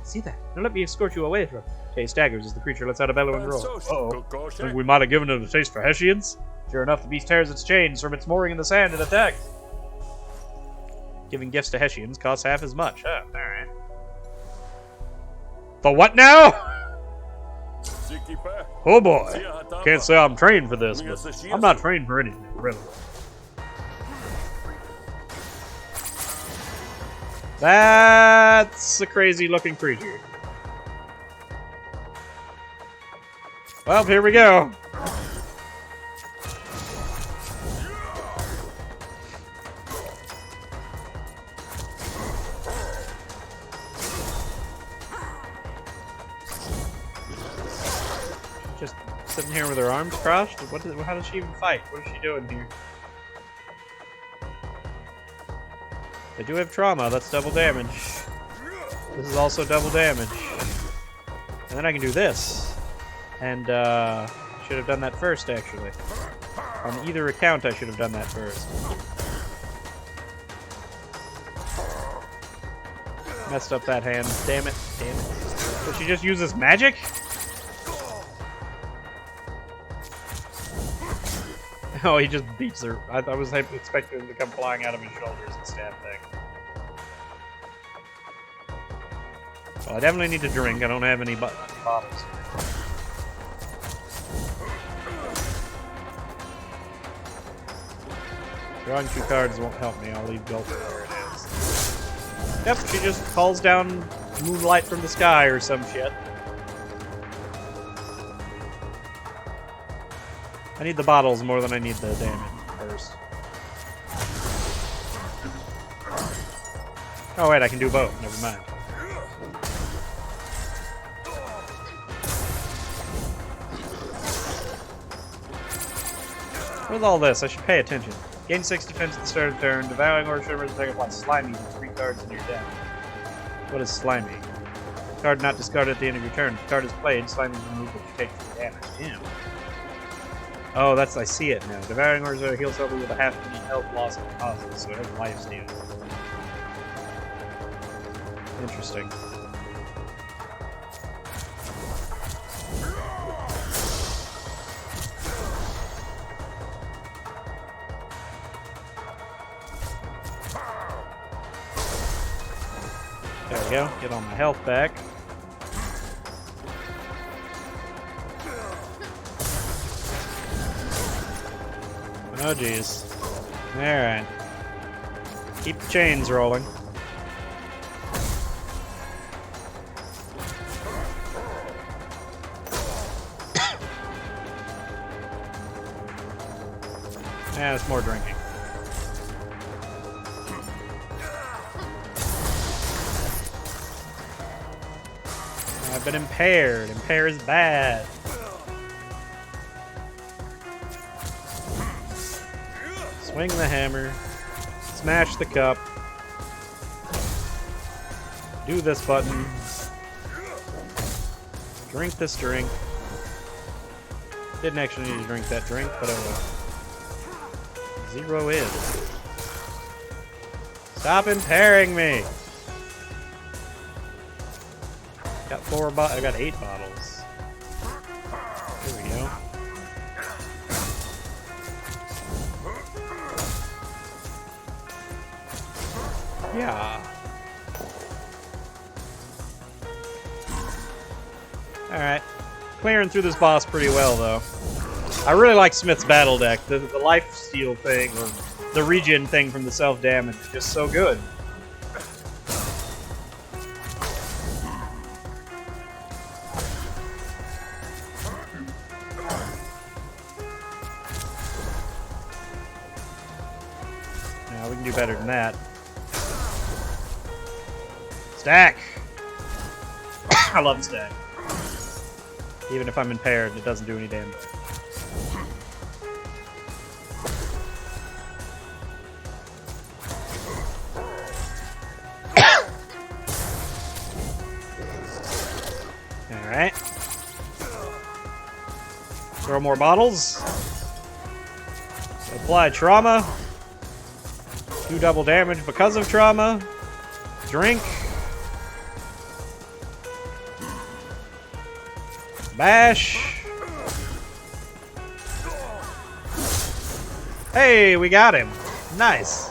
See that? Now let me escort you away from... Tay staggers as the creature lets out a bellowing roar. Uh-oh. Think we might have given it a taste for Hessians? Sure enough, the beast tears its chains from its mooring in the sand and attacks. Giving gifts to Hessians costs half as much. Huh, alright. The what now? Oh boy. Can't say I'm trained for this, but I'm not trained for anything, really. That's a crazy looking creature. Well, here we go. Just sitting here with her arms crossed? How does she even fight? What is she doing here? They do have trauma, that's double damage. This is also double damage. And then I can do this. And, should have done that first, actually. On either account, I should have done that first. Messed up that hand. Damn it. Damn it. Did she just use this magic? Oh, he just beats her. I was expecting him to come flying out of his shoulders and stab thing. Well, I definitely need to drink. I don't have any bottles. Drawing 2 cards won't help me. I'll leave Gulp where it is. Yep, she just calls down moonlight from the sky or some shit. I need the bottles more than I need the damage first. Oh wait, I can do both. Never mind. With all this, I should pay attention. Gain 6 defense at the start of the turn. Devouring or Shimmers attack upon Slimy with 3 cards in your deck. What is Slimy? Card not discarded at the end of your turn. If the card is played, Slimy is removed if you take 3 damage. Damn. Oh, I see it now. Devouring Orzo heals over with a half mini health loss and causes, so it has lifesteal. Interesting. There we go. Get all my health back. Oh jeez. Alright. Keep the chains rolling. Yeah, it's more drinking. I've been impaired. Impair is bad. Swing the hammer. Smash the cup. Do this button. Drink this drink. Didn't actually need to drink that drink, but I will. 0 is. Stop impairing me! Got 4 bottles. I got 8 bottles. There we go. Yeah. Alright. Clearing through this boss pretty well, though. I really like Smith's battle deck. The life steal thing, or the regen thing from the self-damage is just so good. Now we can do better than that. Stack! I love stack. Even if I'm impaired, it doesn't do any damage. Alright. Throw more bottles. Apply trauma. Do double damage because of trauma. Drink. Bash. Hey, we got him. Nice.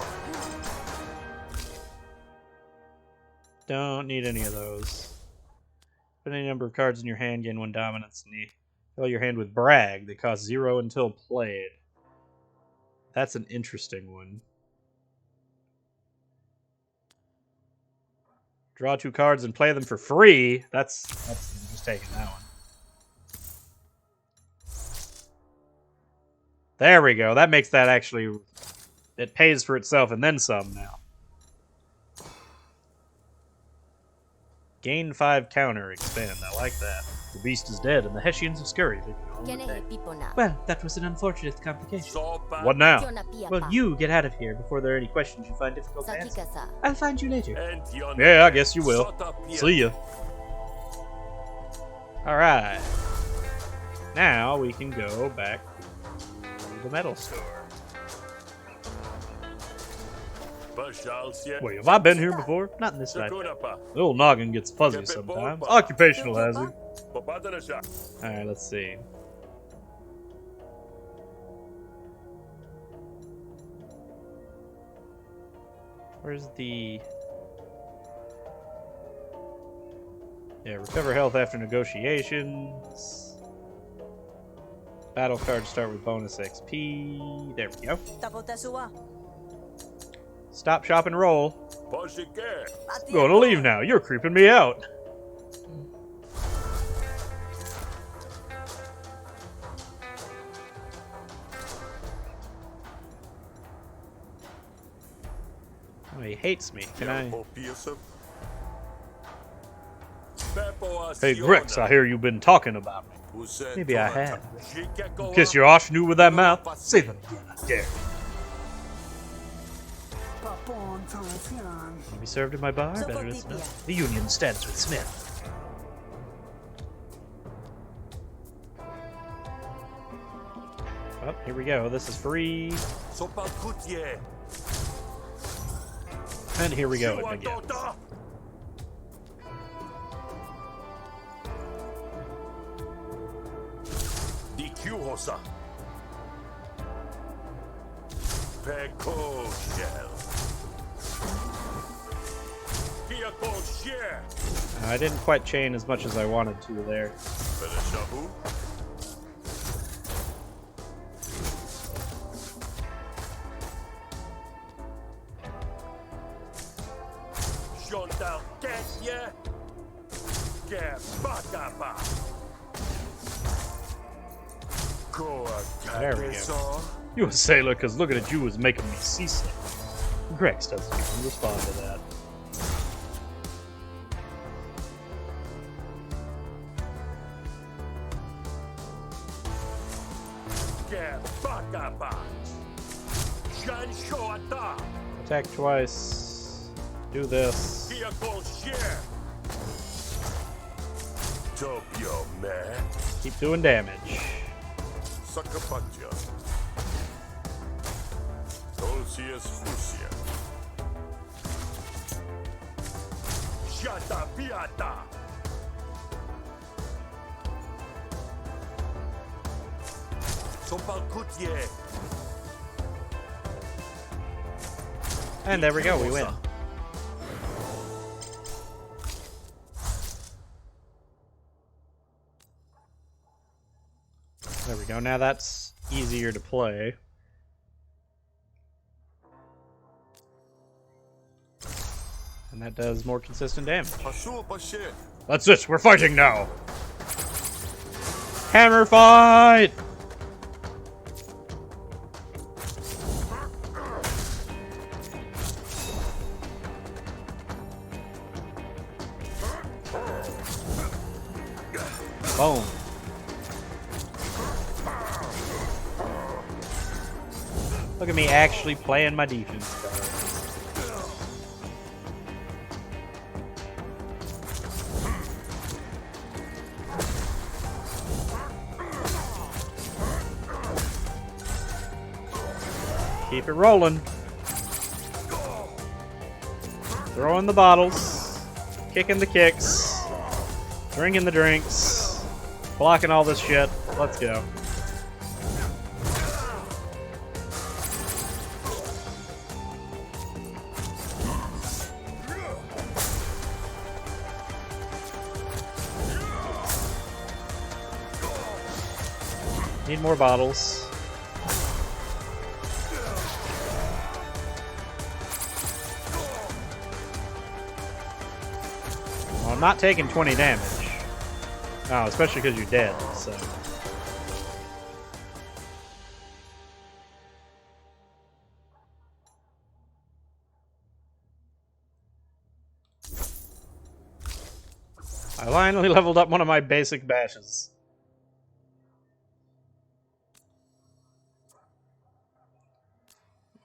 Don't need any of those. Put any number of cards in your hand, gain 1 dominance, and fill your hand with brag that costs 0 until played. That's an interesting one. Draw 2 cards and play them for free. That's I'm just taking that one. There we go. That makes that actually... It pays for itself and then some now. Gain 5 counter, expand. I like that. The beast is dead and the Hessians have scurried. Well, that was an unfortunate complication. What now? Well, you get out of here before there are any questions you find difficult to answer. I'll find you later. Yeah, I guess you will. See ya. Alright. Now we can go back to the metal store. Wait, have I been here before? Not in this life. The old noggin gets fuzzy sometimes. Occupational hazard. Alright, let's see. Where's the... Yeah, recover health after negotiations. Battle cards start with bonus XP. There we go. Stop, shop, and roll. Gonna leave now. You're creeping me out. Oh, he hates me. Can I... Hey, Grex, I hear you've been talking about me. Maybe I have. Kiss your Oshnu with that mouth. Say them again, I dare. Will be served in my bar? Better to smell. The Union stands with Smith. Oh, here we go. This is free. And here we go again. I didn't quite chain as much as I wanted to there. There we go. You a sailor, because looking at you is making me seasick. Grex doesn't even respond to that. Attack twice. Do this. Keep doing damage. And there we go, we win. There we go. Now that's easier to play. And that does more consistent damage. That's it. We're fighting now. Hammer fight! Boom. Look at me actually playing my defense card. Keep it rolling. Throwing the bottles. Kicking the kicks. Drinking the drinks. Blocking all this shit. Let's go. Need more bottles. Well, I'm not taking 20 damage. Oh, especially because you're dead, so. I finally leveled up one of my basic bashes.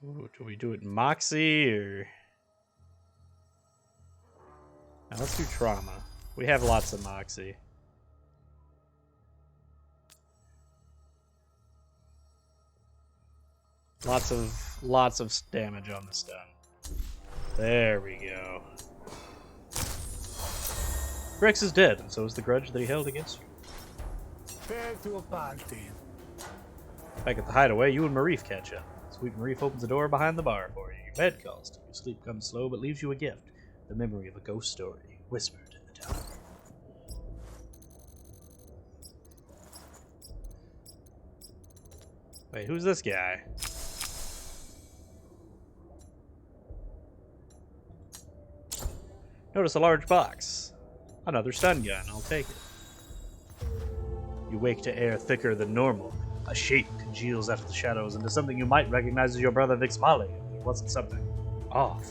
Ooh, do we do it Moxie or? Now let's do Trauma. We have lots of Moxie. Lots of damage on the stun. There we go. Rex is dead, and so is the grudge that he held against you. Back at the hideaway, you and Marif catch up. Sweet Marif opens the door behind the bar for you. Your bed calls to you. Sleep comes slow, but leaves you a gift. The memory of a ghost story, whispered in the dark. Wait, who's this guy? Notice a large box. Another stun gun. I'll take it. You wake to air thicker than normal. A shape congeals out of the shadows into something you might recognize as your brother Vix Mali. It wasn't something off.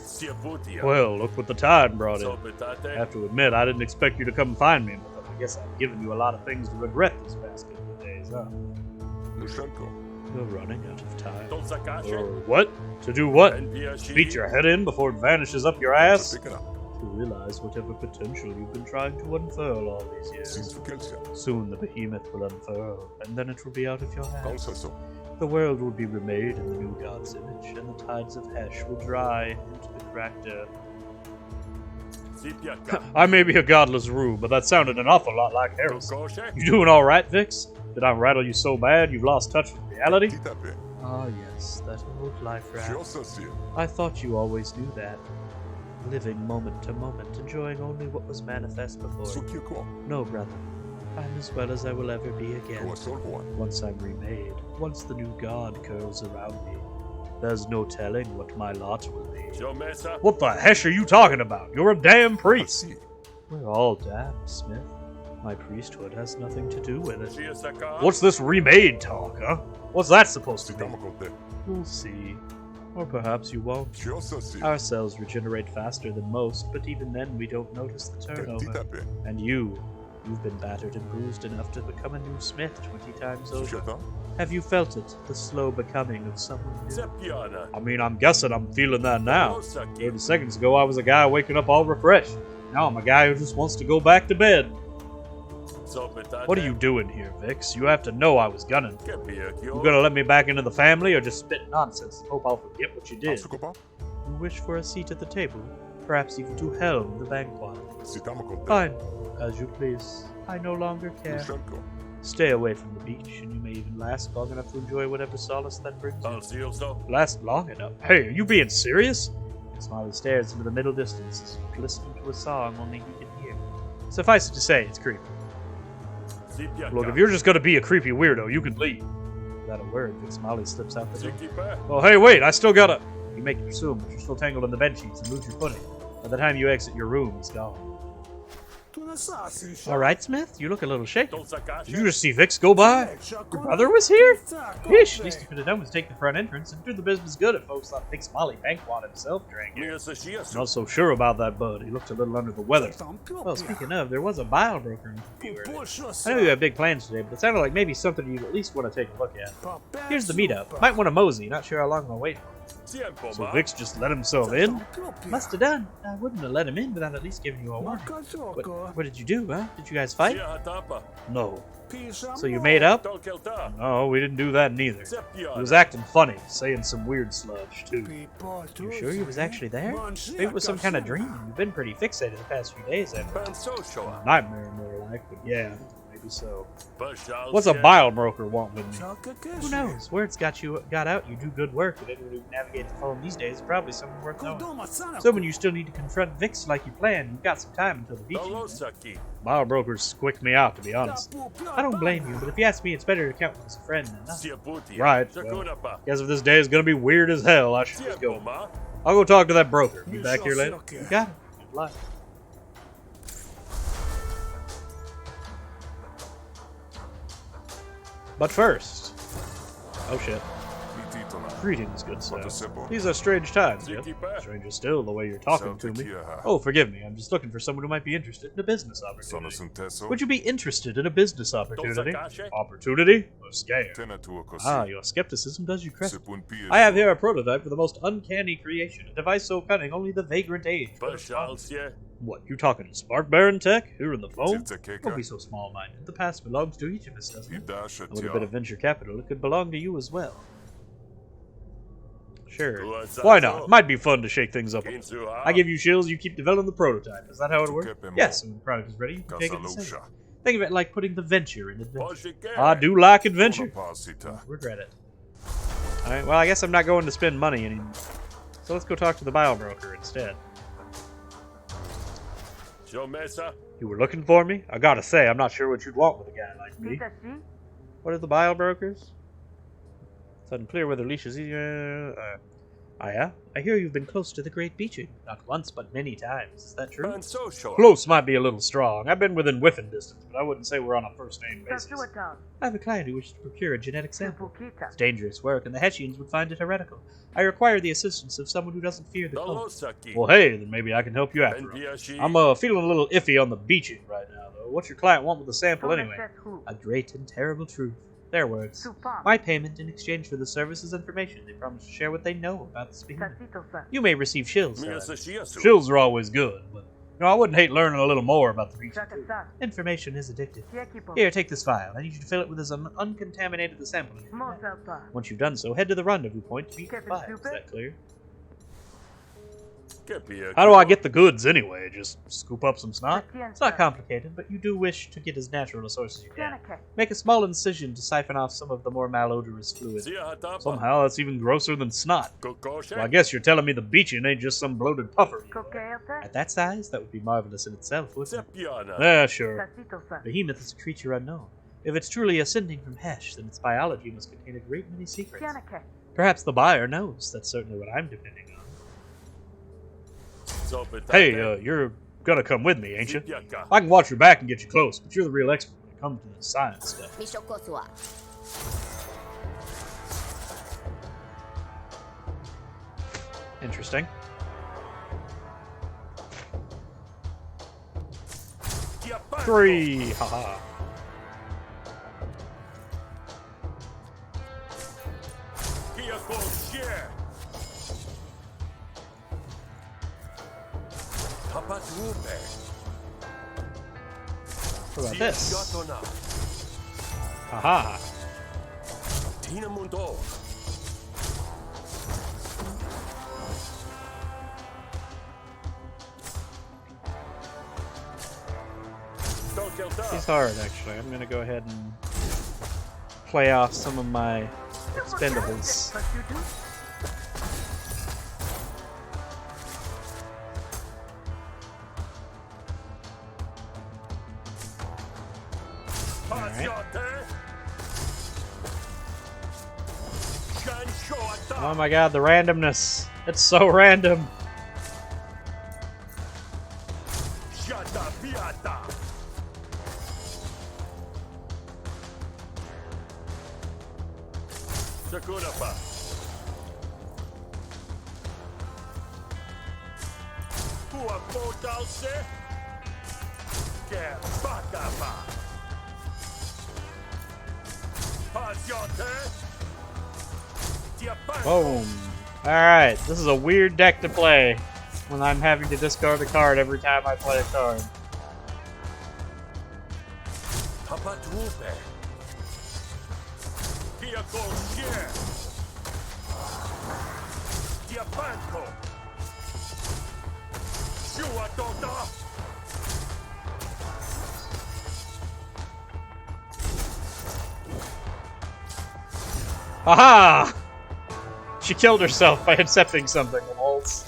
Well, look what the tide brought in. I have to admit, I didn't expect you to come find me, but I guess I've given you a lot of things to regret these past couple of days, huh? You're running out of time. Or what? To do what? Beat your head in before it vanishes up your ass? To realize whatever potential you've been trying to unfurl all these years. Soon the behemoth will unfurl, and then it will be out of your hands. The world will be remade in the new god's image, and the tides of Hesh will dry into the cracked earth. I may be a godless rube, but that sounded an awful lot like heresy. You doing alright, Vix? Did I rattle you so bad you've lost touch with reality? Ah, yes, that old life raft. I thought you always knew that. Living moment to moment, enjoying only what was manifest before you. No, brother. I'm as well as I will ever be again. Once I'm remade, once the new god curls around me, there's no telling what my lot will be. What the heck are you talking about? You're a damn priest! We're all damned, Smith. My priesthood has nothing to do with it. What's this remade talk, huh? What's that supposed to be? We'll see. Or perhaps you won't. Our cells regenerate faster than most, but even then we don't notice the turnover. And you've been battered and bruised enough to become a new Smith 20 times over. Have you felt it, the slow becoming of someone new? I mean, I'm guessing I'm feeling that now. 30 seconds ago I was a guy waking up all refreshed. Now I'm a guy who just wants to go back to bed. What are you doing here, Vix? You have to know I was gunning. You gonna let me back into the family or just spit nonsense and hope I'll forget what you did? You wish for a seat at the table? Perhaps even to helm the banquet. Fine, as you please. I no longer care. Stay away from the beach, and you may even last long enough to enjoy whatever solace that brings you. Last long enough? Hey, are you being serious? Smiley stares into the middle distance, listening to a song only he can hear. Suffice it to say, it's creepy. Look, if you're just gonna be a creepy weirdo, you can leave. Without a word, Vix Molly slips out the door. Oh, hey, wait, I still gotta... You make it assume that you're still tangled in the bed sheets and lose your footing. By the time you exit your room, it's gone. Alright, Smith, you look a little shaken. Did you just see Vix go by? Your brother was here? Yeesh, least you could have done was take the front entrance and do the business good if folks thought Vix Molly bankwad himself drank. Not so sure about that, bud. He looked a little under the weather. Well, speaking of, there was a bile broker in the I know you have big plans today, but it sounded like maybe something you'd at least want to take a look at. Here's the meetup. Might want to mosey, not sure how long I'll wait for. So Vix just let himself in? Must have done. I wouldn't have let him in without at least giving you a warning. What did you do, huh? Did you guys fight? No. So you made up? No, we didn't do that neither. He was acting funny, saying some weird sludge, too. You sure he was actually there? Maybe it was some kind of dream. You've been pretty fixated the past few days, haven't you? Nightmare, more like, but yeah. Maybe so. What's a bile broker want with me? Who knows? Word's got out. You do good work, and anyone who navigates the phone these days is probably someone worth knowing. So when you still need to confront Vix like you planned, you've got some time until the beach. Bile brokers squick me out, to be honest. I don't blame you, but if you ask me, it's better to count him as a friend than not. Right. Well, guess if this day is gonna be weird as hell, I should just go. I'll go talk to that broker. Be back here later. You got it. Good luck. But first... Oh shit. Greetings, good sir. These are strange times, yes? Stranger still, the way you're talking to me. Oh, forgive me, I'm just looking for someone who might be interested in a business opportunity. Would you be interested in a business opportunity? Opportunity? Or scam? Ah, your skepticism does you credit. I have here a prototype for the most uncanny creation, a device so cunning only the vagrant age. What, you talking Spark Baron tech? Here in the phone? Don't be so small-minded. The past belongs to each of us, doesn't it? And with a bit of venture capital, it could belong to you as well. Sure. Why not? Might be fun to shake things up a little. I give you shills, you keep developing the prototype. Is that how it works? Yes, and when the product is ready, you can take it and sell it. Think of it like putting the venture in adventure. I do like adventure. Regret it. Alright, well, I guess I'm not going to spend money anymore. So let's go talk to the bile broker instead. You were looking for me? I gotta say, I'm not sure what you'd want with a guy like me. What are the bile brokers? It's unclear whether leash is easier. Yeah? I hear you've been close to the Great Beaching. Not once, but many times. Is that true? Close might be a little strong. I've been within whiffing distance, but I wouldn't say we're on a first-name basis. I have a client who wishes to procure a genetic sample. It's dangerous work, and the Hessians would find it heretical. I require the assistance of someone who doesn't fear the cold. Well, hey, then maybe I can help you after all. I'm feeling a little iffy on the beaching right now, though. What's your client want with the sample anyway? A great and terrible truth. Their words. My payment in exchange for the service is information. They promise to share what they know about the speaker. You may receive shills. Shills are always good, but I wouldn't hate learning a little more about the region. Information is addictive. Here, take this file. I need you to fill it with as uncontaminated the sample. Once you've done so, head to the rendezvous point to meet the file. Is that clear? How do I get the goods anyway? Just scoop up some snot? It's not complicated, but you do wish to get as natural a source as you can. Make a small incision to siphon off some of the more malodorous fluid. Somehow that's even grosser than snot. So I guess you're telling me the beaching ain't just some bloated puffery. At that size, that would be marvelous in itself, wouldn't it? Yeah, sure. Behemoth is a creature unknown. If it's truly ascending from Hesh, then its biology must contain a great many secrets. Perhaps the buyer knows. That's certainly what I'm depending on. Hey, you're gonna come with me, ain't you? I can watch your back and get you close, but you're the real expert when it comes to the science stuff. Interesting. Three, haha. What about this? Haha. He's hard, actually. I'm gonna go ahead and play off some of my expendables. Alright. Oh my god, the randomness. It's so random. Boom. Alright, this is a weird deck to play when I'm having to discard a card every time I play a card. Aha! She killed herself by accepting something, lolz.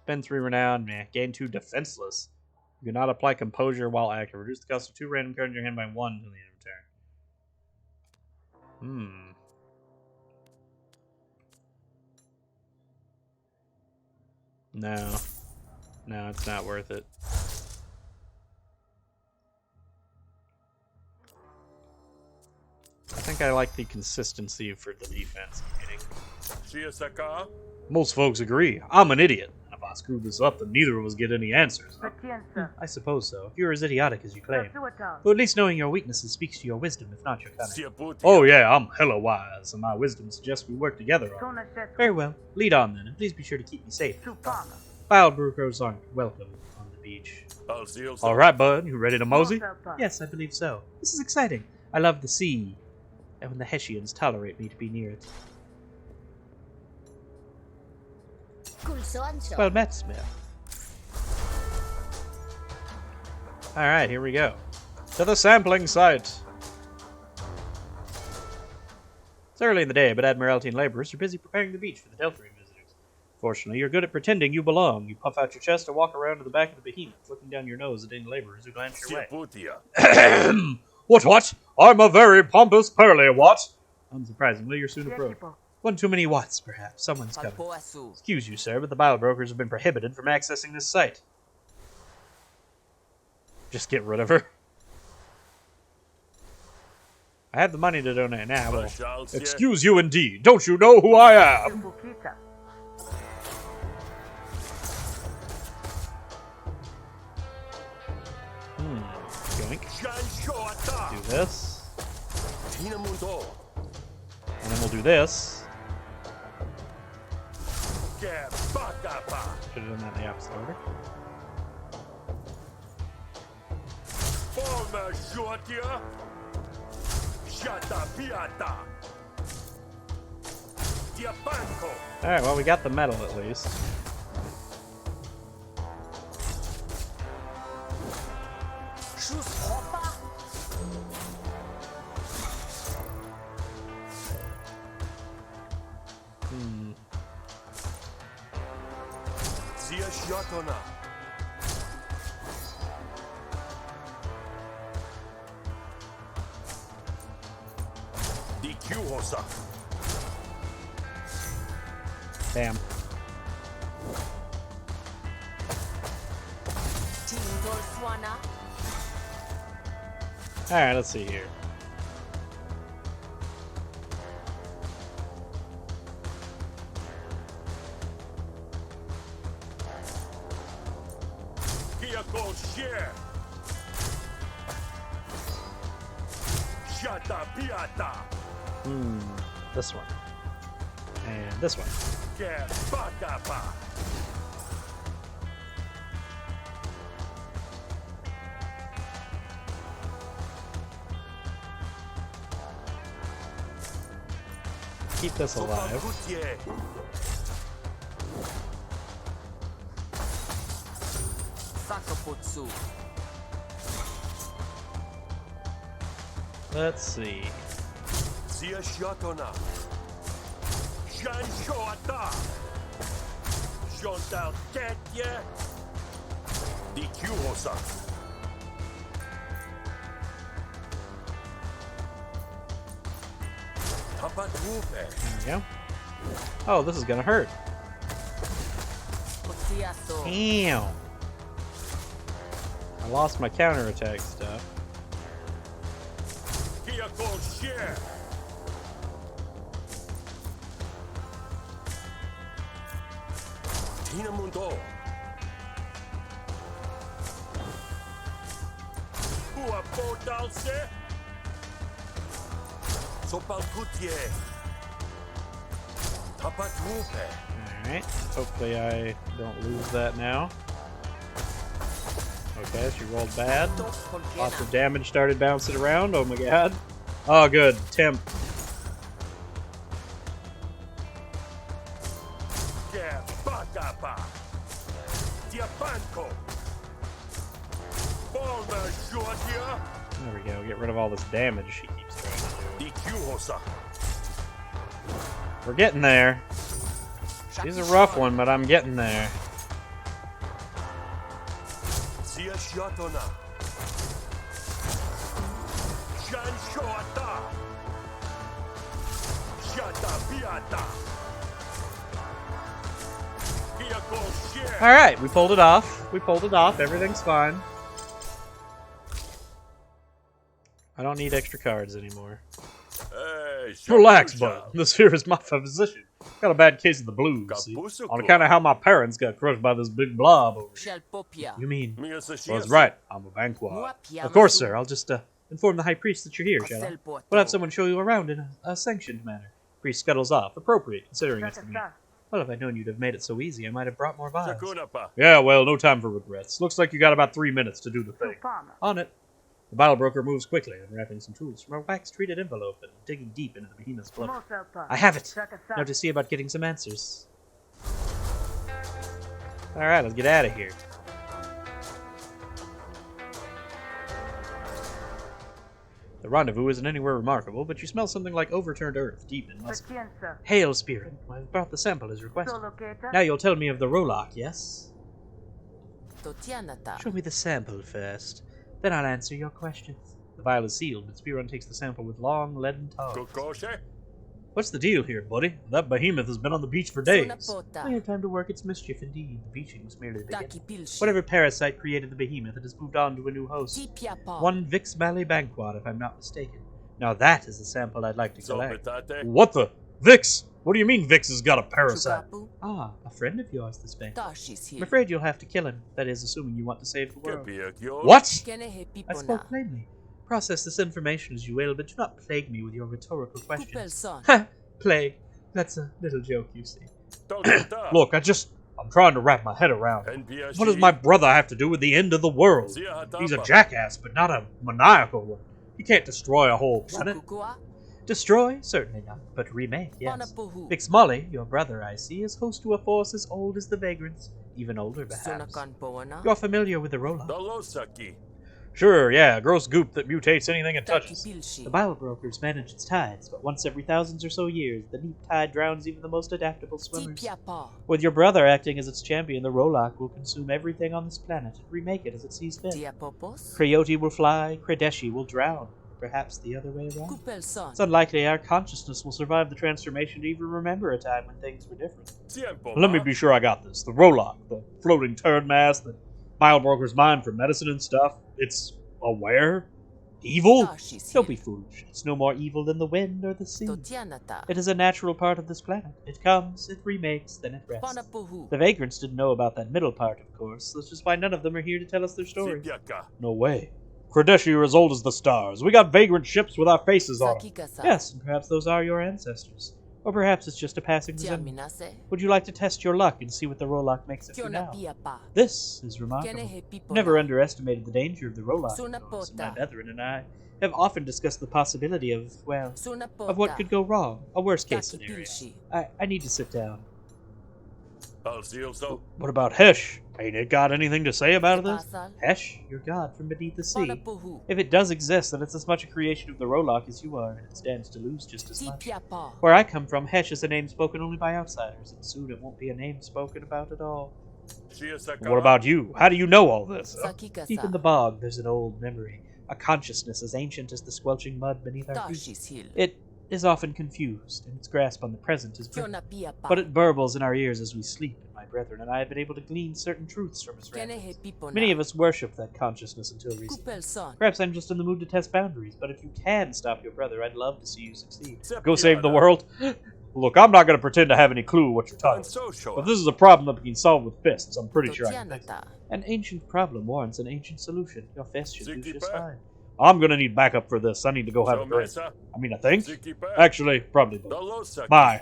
Spend 3 renown, meh. Gain 2 defenseless. You cannot apply composure while active. Reduce the cost of 2 random cards in your hand by 1 until the end of turn. No. No, it's not worth it. I think I like the consistency for the defense I'm hitting. Most folks agree. I'm an idiot. And if I screw this up, then neither of us get any answers. I suppose so, if you're as idiotic as you claim. But at least knowing your weaknesses speaks to your wisdom, if not your cunning. Oh yeah, I'm hella wise, and my wisdom suggests we work together on it. Very well. Lead on then, and please be sure to keep me safe. Wild brewers aren't welcome on the beach. Alright, bud, you ready to mosey? Yes, I believe so. This is exciting. I love the sea. And when the Hessians tolerate me to be near it. Well met, Smith. Alright, here we go. To the sampling site! It's early in the day, but Admiralty and laborers are busy preparing the beach for the Delphine visitors. Fortunately, you're good at pretending you belong. You puff out your chest and walk around to the back of the behemoth, looking down your nose at any laborers who glance your way. What? I'm a very pompous pearly, what? Unsurprisingly, you're soon approached. One too many watts, perhaps. Someone's coming. Excuse you, sir, but the bile brokers have been prohibited from accessing this site. Just get rid of her. I have the money to donate now. Well, excuse you indeed. Don't you know who I am? Yoink. Do this. And then we'll do this. Should have done that in the opposite order. Alright, well, we got the medal at least. Damn. Alright, let's see here. This one. And this one. Keep this alive. Let's see. There we go. Oh, this is gonna hurt. Damn. I lost my counterattack stuff. Alright, hopefully I don't lose that now. Okay, she rolled bad. Lots of damage started bouncing around, oh my god. Oh good, temp. There we go, get rid of all this damage she keeps trying to do. We're getting there. She's a rough one, but I'm getting there. Alright, we pulled it off. We pulled it off. Everything's fine. I don't need extra cards anymore. Relax, bud. This here is my physician. Got a bad case of the blues, see? On account of how my parents got crushed by this big blob over here. You mean? Well, that's right. I'm a banquet. Of course, sir. I'll just inform the high priest that you're here, shall I? We'll have someone show you around in a sanctioned manner. Priest scuttles off. Appropriate, considering it's the meat. Well, if I'd known you'd have made it so easy, I might have brought more vials. Yeah, well, no time for regrets. Looks like you got about 3 minutes to do the thing. On it. The bottle broker moves quickly, unwrapping some tools from a wax-treated envelope and digging deep into the behemoth's blood. I have it! Now to see about getting some answers. Alright, let's get out of here. The rendezvous isn't anywhere remarkable, but you smell something like overturned earth deep in musky. Hail, spirit. I've brought the sample as requested. Now you'll tell me of the Rollock, yes? Show me the sample first. Then I'll answer your questions. The vial is sealed, but Spiron takes the sample with long, leaden tongs. What's the deal here, buddy? That behemoth has been on the beach for days. I have time to work its mischief indeed. The beaching was merely the beginning. Whatever parasite created the behemoth, it has moved on to a new host. One Vix Valley Banquet, if I'm not mistaken. Now that is the sample I'd like to collect. What the? Vix? What do you mean Vix has got a parasite? Ah, a friend of yours, this man. I'm afraid you'll have to kill him. That is, assuming you want to save the world. What? I spoke plainly. Process this information as you will, but do not plague me with your rhetorical questions. Ha! Plague. That's a little joke, you see. Look, I'm trying to wrap my head around it. What does my brother have to do with the end of the world? He's a jackass, but not a maniacal one. He can't destroy a whole planet. Destroy? Certainly not, but remake, yes. Vix Molly, your brother, I see, is host to a force as old as the Vagrants. Even older, perhaps. You're familiar with the Rollock? Sure, yeah, a gross goop that mutates anything it touches. The bile brokers manage its tides, but once every thousands or so years, the neat tide drowns even the most adaptable swimmers. With your brother acting as its champion, the Rollock will consume everything on this planet and remake it as it sees fit. Coyote will fly, Kredeshi will drown. Perhaps the other way around. It's unlikely our consciousness will survive the transformation to even remember a time when things were different. Let me be sure I got this. The Rollock, the floating turd mass that bile brokers mine for medicine and stuff, it's aware? Evil? Don't be foolish. It's no more evil than the wind or the sea. It is a natural part of this planet. It comes, it remakes, then it rests. The Vagrants didn't know about that middle part, of course. That's just why none of them are here to tell us their story. No way. Kredeshi are as old as the stars. We got vagrant ships with our faces on them. Yes, and perhaps those are your ancestors. Or perhaps it's just a passing resemblance. Would you like to test your luck and see what the Rollock makes of you now? This is remarkable. Never underestimated the danger of the Rollock. My brethren and I have often discussed the possibility of, well, of what could go wrong. A worst-case scenario. I need to sit down. What about Hesh? Ain't it got anything to say about this? Hesh, your god from beneath the sea. If it does exist, then it's as much a creation of the Rollock as you are, and it stands to lose just as much. Where I come from, Hesh is a name spoken only by outsiders, and soon it won't be a name spoken about at all. What about you? How do you know all this? Deep in the bog, there's an old memory. A consciousness as ancient as the squelching mud beneath our feet. It is often confused, and its grasp on the present is brief. But it burbles in our ears as we sleep, and my brethren and I have been able to glean certain truths from its ramblings. Many of us worship that consciousness until recently. Perhaps I'm just in the mood to test boundaries, but if you can stop your brother, I'd love to see you succeed. Go save the world? Look, I'm not going to pretend to have any clue what you're talking about. But this is a problem that can be solved with fists. I'm pretty sure I can fix it. An ancient problem warrants an ancient solution. Your fist should do just fine. I'm going to need backup for this. I need to go have a drink. I think. Actually, probably both. Bye.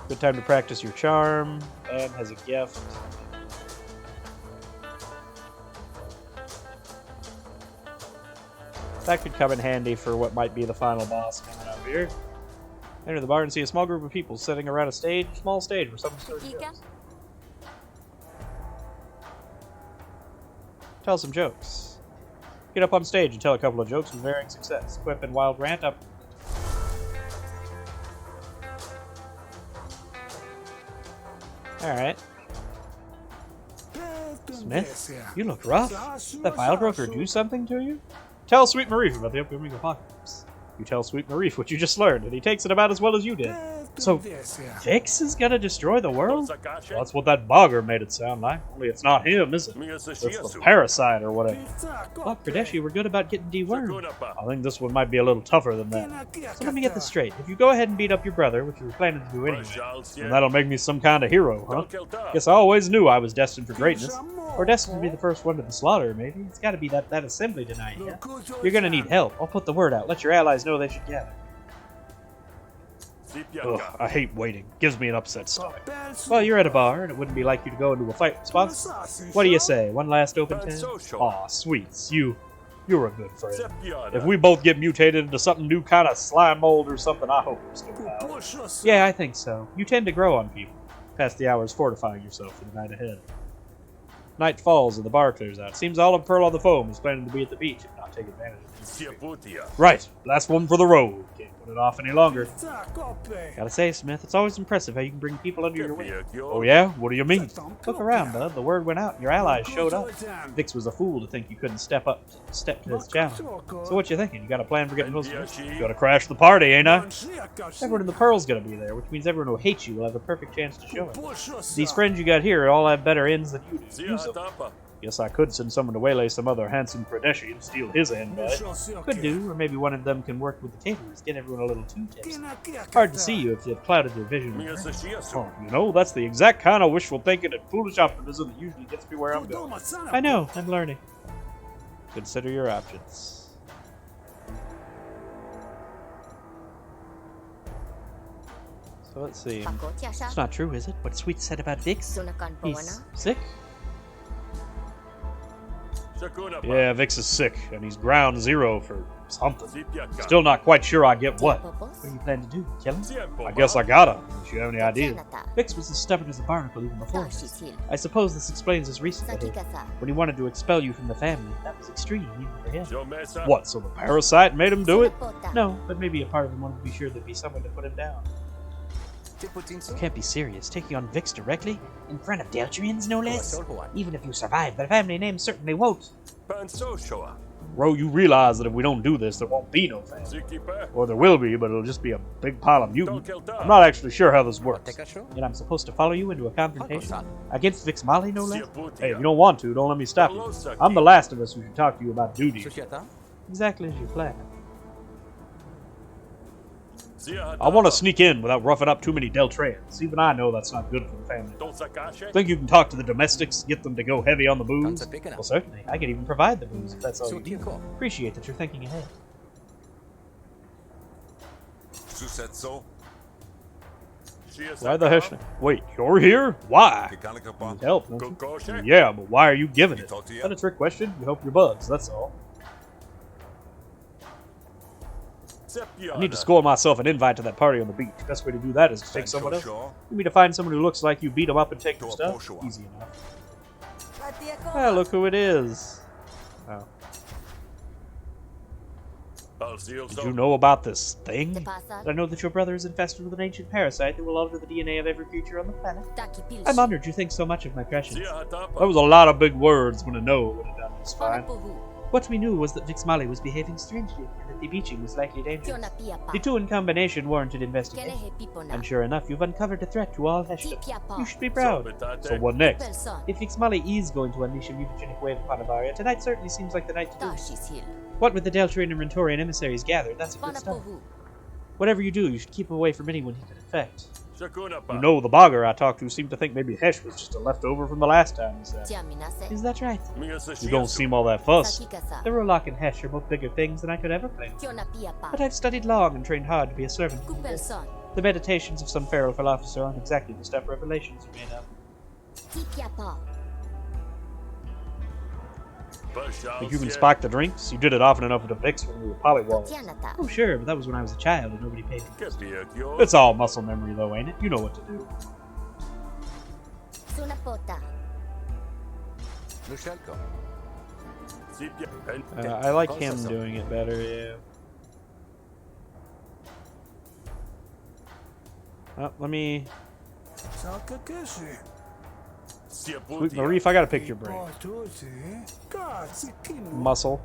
Good time to practice your charm. Anne has a gift. That could come in handy for what might be the final boss coming up here. Enter the bar and see a small group of people sitting around a small stage where someone's doing jokes. Tell some jokes. Get up on stage and tell a couple of jokes with varying success. Quip and wild rant up. Alright. Smith, you look rough. Did that file broker do something to you? Tell Sweet Marif about the upcoming apocalypse. You tell Sweet Marif what you just learned, and he takes it about as well as you did. So, Vix is gonna destroy the world? Well, that's what that bogger made it sound like. Only it's not him, is it? It's the parasite or whatever. Well, Pradeshi, we're good about getting dewormed. I think this one might be a little tougher than that. So let me get this straight. If you go ahead and beat up your brother, which you were planning to do anyway, then that'll make me some kind of hero, huh? Guess I always knew I was destined for greatness. Or destined to be the first one to the slaughter, maybe. It's gotta be that assembly tonight, yeah? You're gonna need help. I'll put the word out. Let your allies know they should gather. Ugh, I hate waiting. Gives me an upset stomach. Well, you're at a bar, and it wouldn't be like you to go into a fight response. What do you say? One last open 10? Aw, sweets. You're a good friend. If we both get mutated into something new, kind of slime mold or something, I hope we're still pals. Yeah, I think so. You tend to grow on people. Past the hours fortifying yourself for the night ahead. Night falls and the bar clears out. Seems Olive Pearl on the Foam is planning to be at the beach and not take advantage of it. Right, last one for the road. Can't put it off any longer. Gotta say, Smith, it's always impressive how you can bring people under your wing. Oh yeah? What do you mean? Look around, bud. The word went out and your allies showed up. Vix was a fool to think you couldn't step to his challenge. So what you thinking? You got a plan for getting those? Gotta crash the party, ain't I? Everyone in the Pearl's gonna be there, which means everyone who hates you will have a perfect chance to show it. These friends you got here all have better ends than you do. Use them. Guess I could send someone to waylay some other handsome Pradeshi and steal his end by it. Could do, or maybe one of them can work with the caterers, get everyone a little too tipsy. Hard to see you if you've clouded your vision. Oh, you know, that's the exact kind of wishful thinking and foolish optimism that usually gets me where I'm going. I know, I'm learning. Consider your options. So let's see. It's not true, is it? What Sweet said about Vix? He's sick? Yeah, Vix is sick, and he's ground zero for something. Still not quite sure I get what. What do you plan to do? Kill him? I guess I gotta, if you have any idea. Vix was as stubborn as a barnacle even before this. I suppose this explains his recent behavior. When he wanted to expel you from the family, that was extreme, even for him. What, so the parasite made him do it? No, but maybe a part of him wanted to be sure there'd be someone to put him down. You can't be serious. Taking on Vix directly? In front of Deltrians, no less? Even if you survive, the family name certainly won't. Ro, you realize that if we don't do this, there won't be no family. Or there will be, but it'll just be a big pile of mutants. I'm not actually sure how this works. And I'm supposed to follow you into a confrontation? Against Vix Mali, no less? Hey, if you don't want to, don't let me stop you. I'm the last of us who should talk to you about duty. Exactly as you planned. I want to sneak in without roughing up too many Deltrans. Even I know that's not good for the family. Think you can talk to the domestics, get them to go heavy on the booze? Well, certainly. I can even provide the booze if that's all you need. Appreciate that you're thinking ahead. Why the heck? Wait, you're here? Why? Need help, don't you? Yeah, but why are you giving it? That's a trick question. You help your buds, that's all. I need to score myself an invite to that party on the beach. Best way to do that is to take someone else. You need to find someone who looks like you, beat them up, and take their stuff. Easy enough. Ah, look who it is. Oh. Did you know about this thing? I know that your brother is infested with an ancient parasite that will alter the DNA of every creature on the planet. I'm honored you think so much of my precious. That was a lot of big words when a no would have done just fine. What we knew was that Vixmali was behaving strangely, and that the beaching was likely dangerous. The two in combination warranted investigation. And sure enough, you've uncovered a threat to all Heshdom. You should be proud. So what next? If Vixmali is going to unleash a mutagenic wave upon Avaria, tonight certainly seems like the night to do it. What with the Deltarian and Rentorian emissaries gathered, that's a good start. Whatever you do, you should keep away from anyone he could infect. You know, the bogger I talked to seemed to think maybe Hesh was just a leftover from the last time he said. Is that right? You don't seem all that fussed. The Rollock and Hesh are both bigger things than I could ever claim. But I've studied long and trained hard to be a servant. The meditations of some feral philosopher aren't exactly the stuff revelations are made of. The human spiked the drinks? You did it often enough with the Vix when we were polywalls. Oh sure, but that was when I was a child and nobody paid me. It's all muscle memory though, ain't it? You know what to do. I like him doing it better, yeah. Let me... Sweet Marif, I gotta pick your brain. Muscle.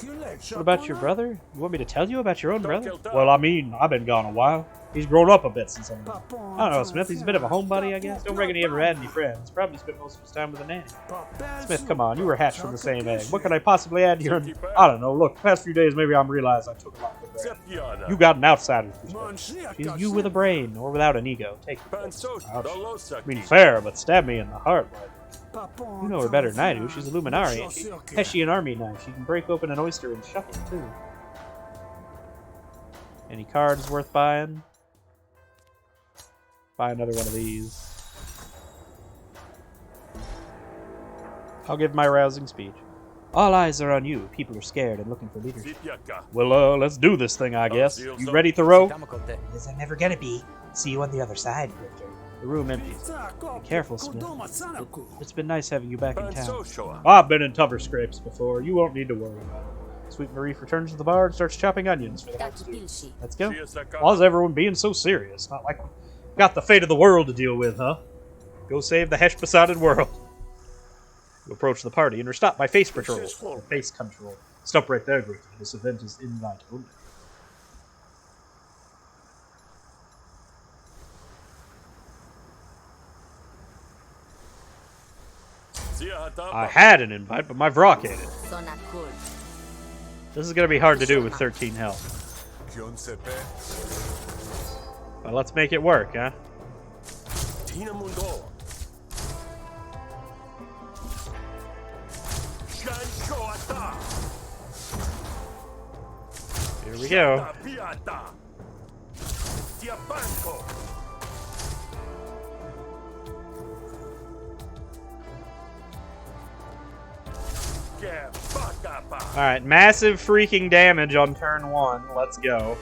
What about your brother? You want me to tell you about your own brother? Well, I mean, I've been gone a while. He's grown up a bit since I don't know, Smith, he's a bit of a homebody, I guess. Don't reckon he ever had any friends. Probably spent most of his time with a nanny. Smith, come on, you were hatched from the same egg. What can I possibly add to your... I don't know, look, the past few days maybe I'm realized I took a lot for granted. You got an outsider's perspective. She's you with a brain, or without an ego. Take it. Ouch. I mean, fair, but stab me in the heart. You know her better than I do. She's a Luminari, ain't she? Heshian army knife. She can break open an oyster and shuffle, too. Any cards worth buying? Buy another one of these. I'll give my rousing speech. All eyes are on you. People are scared and looking for leadership. Well, let's do this thing, I guess. You ready, Thoreau? Yes, I'm never gonna be. See you on the other side, Grifter. The room empties. Be careful, Smith. It's been nice having you back in town. I've been in tougher scrapes before. You won't need to worry about it. Sweet Marif returns to the bar and starts chopping onions for the next week. Let's go. Why's everyone being so serious? Not like we've got the fate of the world to deal with, huh? Go save the Hesh-besotted world. You approach the party and are stopped by face patrol, or face control. Stop right there, Grifter. This event is invite only. I had an invite, but my Vrock ate it. This is going to be hard to do with 13 health. Well, let's make it work, huh? Here we go. Alright, massive freaking damage on turn 1. Let's go.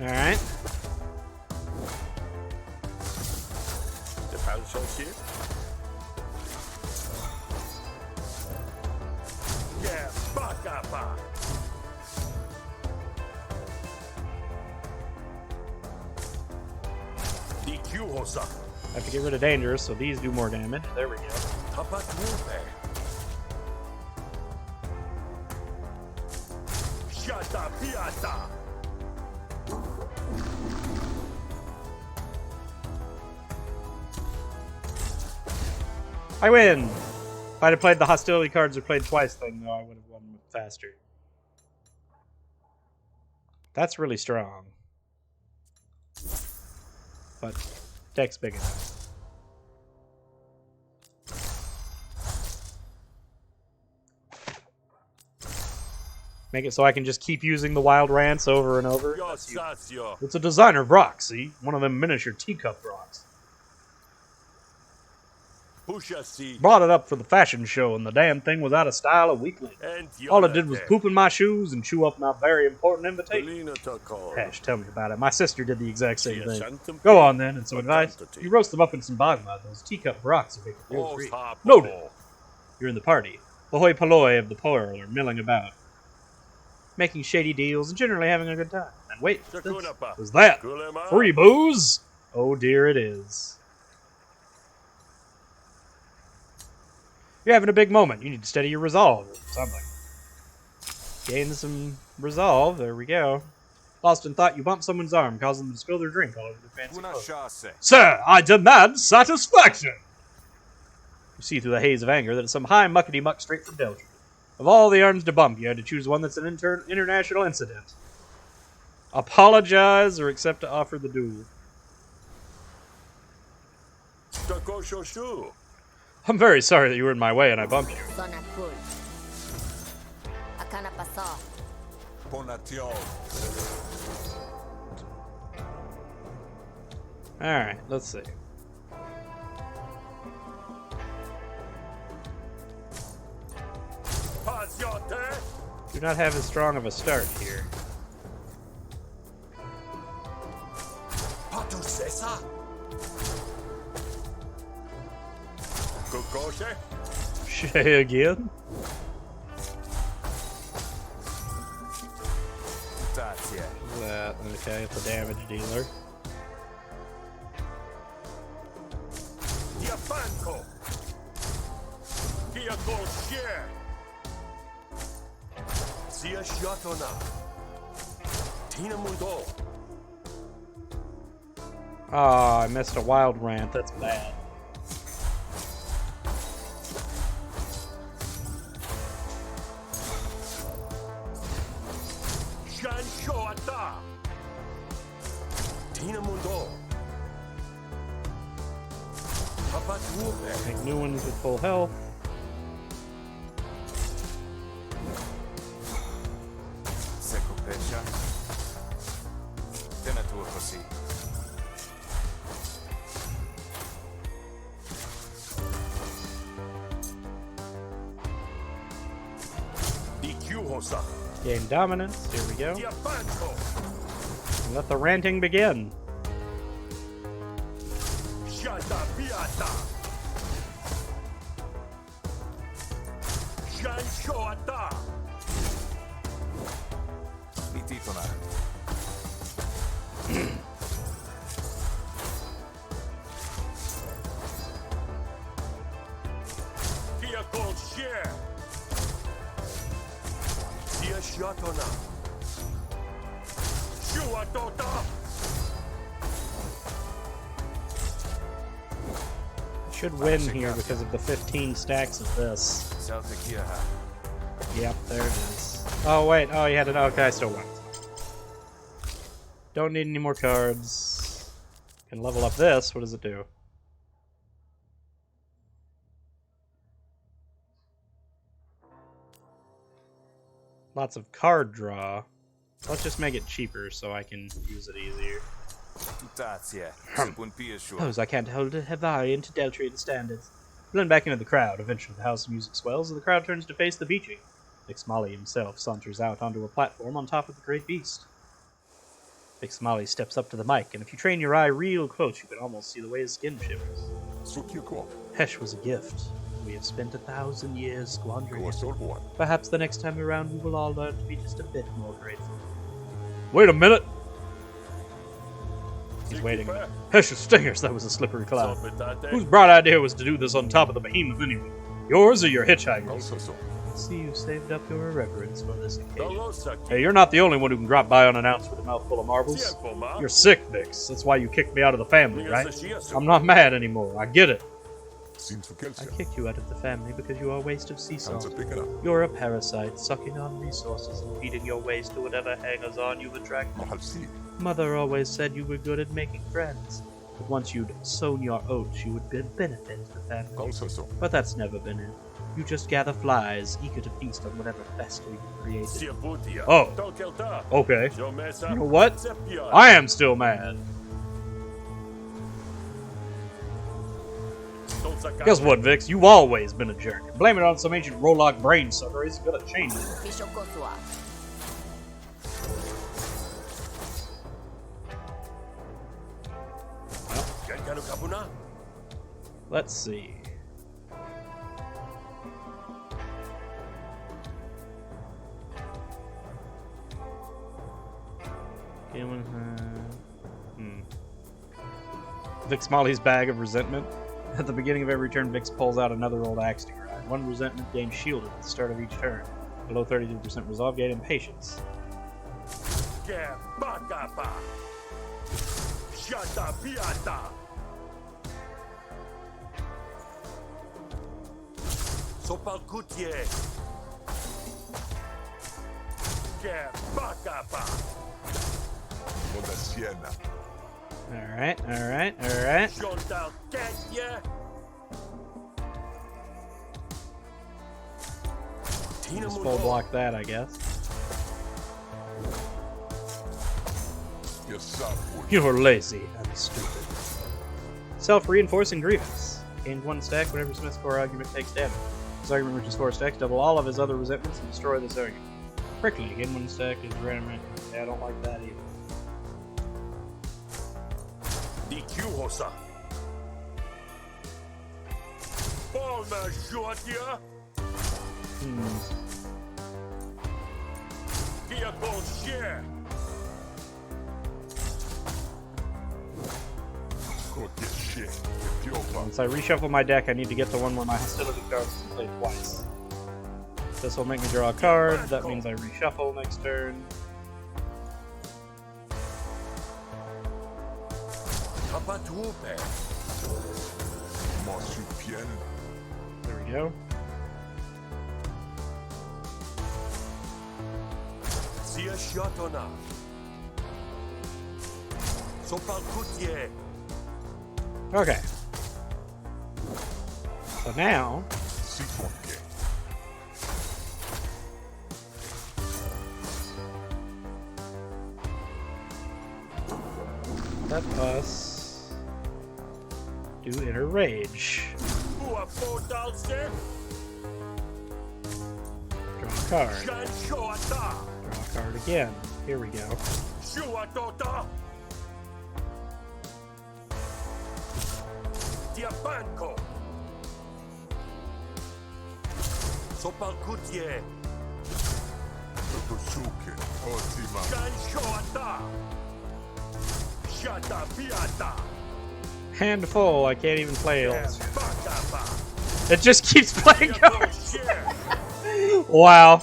Alright. I have to get rid of dangerous, so these do more damage. There we go. I win! If I'd have played the hostility cards or played twice thing, though, I would have won faster. That's really strong. But deck's big enough. Make it so I can just keep using the wild rants over and over. It's a designer Vrock, see? One of them miniature teacup Vrocks. Brought it up for the fashion show, and the damn thing was out of style a week later. All it did was poop in my shoes and chew up my very important invitation. Hash, tell me about it. My sister did the exact same thing. Go on, then, and some advice. You roast them up in some bagma. Those teacup Vrocks are big real free. Noted. You're in the party. The hoi polloi of the poor are milling about. making shady deals, and generally having a good time. And wait, what's this? Shakunapa. What's that? Kulema. Free booze? Oh dear, it is. You're having a big moment. You need to steady your resolve or something. Gain some resolve. There we go. Lost in thought, you bump someone's arm, causing them to spill their drink all over their fancy clothes. Sir, I demand satisfaction! You see through the haze of anger that it's some high muckety-muck straight from Deltry. Of all the arms to bump, you had to choose one that's an international incident. Apologize or accept to offer the duel. I'm very sorry that you were in my way and I bumped you. Alright, let's see. Do not have as strong of a start here. Shay again? That, okay, it's a damage dealer. Oh, I missed a wild rant. That's bad. Make new ones with full health. Gain dominance. Here we go. Let the ranting begin. Should win here because of the 15 stacks of this. Yep, there it is. Oh, wait. Oh, you had it. Okay, I still won. Don't need any more cards. Can level up this. What does it do? Lots of card draw. Let's just make it cheaper so I can use it easier. Suppose I can't hold a Havari into Deltrian standards. Blend back into the crowd. Eventually the house music swells and the crowd turns to face the beaching. Ixmali himself saunters out onto a platform on top of the great beast. Ixmali steps up to the mic, and if you train your eye real close, you can almost see the way his skin shivers. Hesh was a gift. We have spent 1,000 years squandering it. Perhaps the next time around we will all learn to be just a bit more grateful. Wait a minute! He's waiting. Hesh's stingers, that was a slippery cloud. Whose bright idea was to do this on top of the behemoth anyway? Yours or your hitchhiker's? See, you saved up your irreverence for this occasion. Hey, you're not the only one who can drop by unannounced with a mouthful of marbles. You're sick, Vix. That's why you kicked me out of the family, right? I'm not mad anymore. I get it. I kicked you out of the family because you are a waste of sea salt. You're a parasite, sucking on resources and feeding your waste to whatever hangers-on you've attracted. Mother always said you were good at making friends, but once you'd sown your oats, you would benefit the family. But that's never been it. You just gather flies, eager to feast on whatever fester you created. Oh, okay. You know what? I am still mad. Guess what, Vix? You've always been a jerk. Blame it on some ancient Rollock brain sucker isn't gonna change it. Well, let's see. Vix Molly's bag of resentment. At the beginning of every turn, Vix pulls out another old axe to grind. One resentment gains shielded at the start of each turn. Below 32% resolve, gain impatience. Alright, alright, alright. Just full block that, I guess. You're lazy and stupid. Self-reinforcing grievance. Gains 1 stack whenever Smith's core argument takes damage. This argument reaches 4 stacks, double all of his other resentments, and destroy this argument. Prickly, gain 1 stack is random. Yeah, I don't like that either. Once I reshuffle my deck, I need to get the one where my hostility cards can play twice. This will make me draw a card. That means I reshuffle next turn. There we go. Okay. So now, let us do Inner Rage. Draw a card. Draw a card again. Here we go. Handful, I can't even play it. It just keeps playing cards. Wow.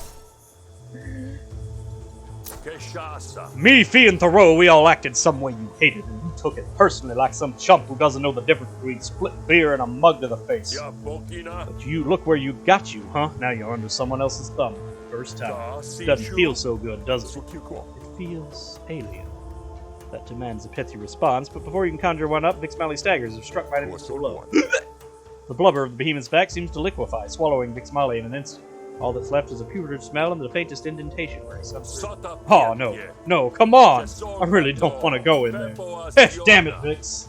Me, Fee, and Thoreau, we all acted some way you hated, and you took it personally like some chump who doesn't know the difference between split beer and a mug to the face. But you, look where you got you, huh? Now you're under someone else's thumb. First time. Doesn't feel so good, does it? It feels alien. That demands a pithy response, but before you can conjure one up, Vix Molly staggers if struck by an invisible blow. The blubber of the behemoth's back seems to liquefy, swallowing Vix Molly in an instant. All that's left is a putrid smell and the faintest indentation where he suffers. Oh, no. No, come on! I really don't want to go in there. Damn it, Vix.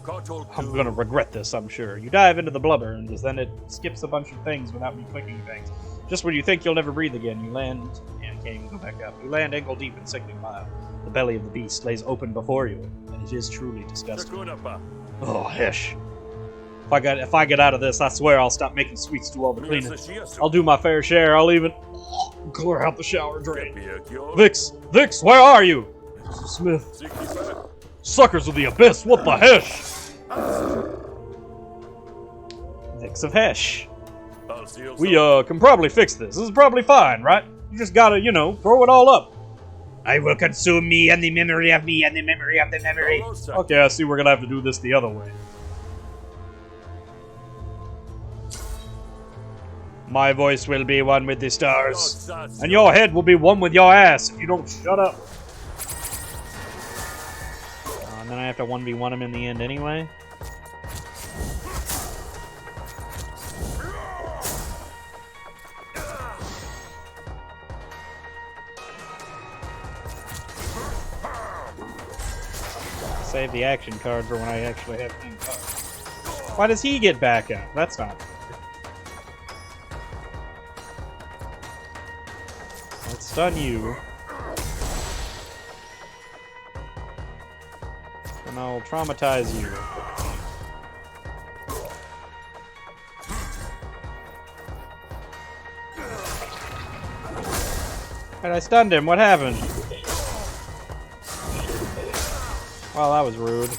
I'm gonna regret this, I'm sure. You dive into the blubber, and then it skips a bunch of things without me clicking things. Just when you think you'll never breathe again, you land... Yeah, can't even go back up. You land ankle deep in sickening mire. The belly of the beast lays open before you, and it is truly disgusting. Oh, hesh. If I get out of this, I swear I'll stop making sweets do all the cleaning. I'll do my fair share. I'll even clear out the shower drain. Vix, where are you? Smith. Suckers of the abyss, what the hesh? Vix of Hesh. We can probably fix this. This is probably fine, right? You just gotta, throw it all up. I will consume me and the memory of me and the memory of the memory. Okay, I see we're gonna have to do this the other way. My voice will be one with the stars, and your head will be one with your ass if you don't shut up. And then I have to 1v1 him in the end anyway. Save the action card for when I actually have 10 cards. Why does he get back up? That's not fair. Let's stun you. And I'll traumatize you. And I stunned him. What happened? Well, that was rude.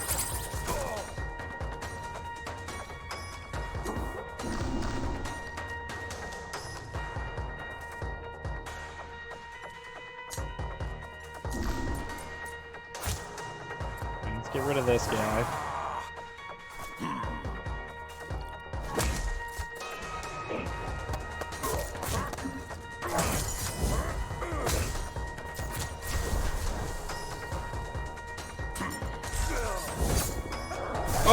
Let's get rid of this guy.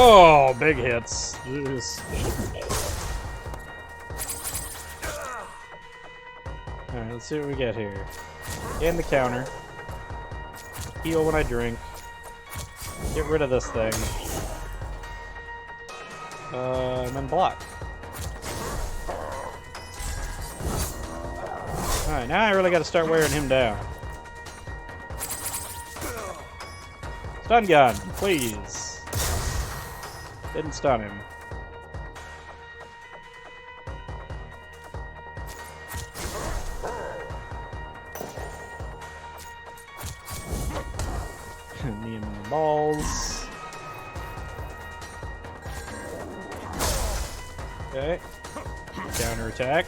Oh, big hits. Jeez. Alright, let's see what we get here. Gain the counter. Heal when I drink. Get rid of this thing. And then block. Alright, now I really gotta start wearing him down. Stun gun, please. Didn't stun him. Knee him in the balls. Okay. Counter attack.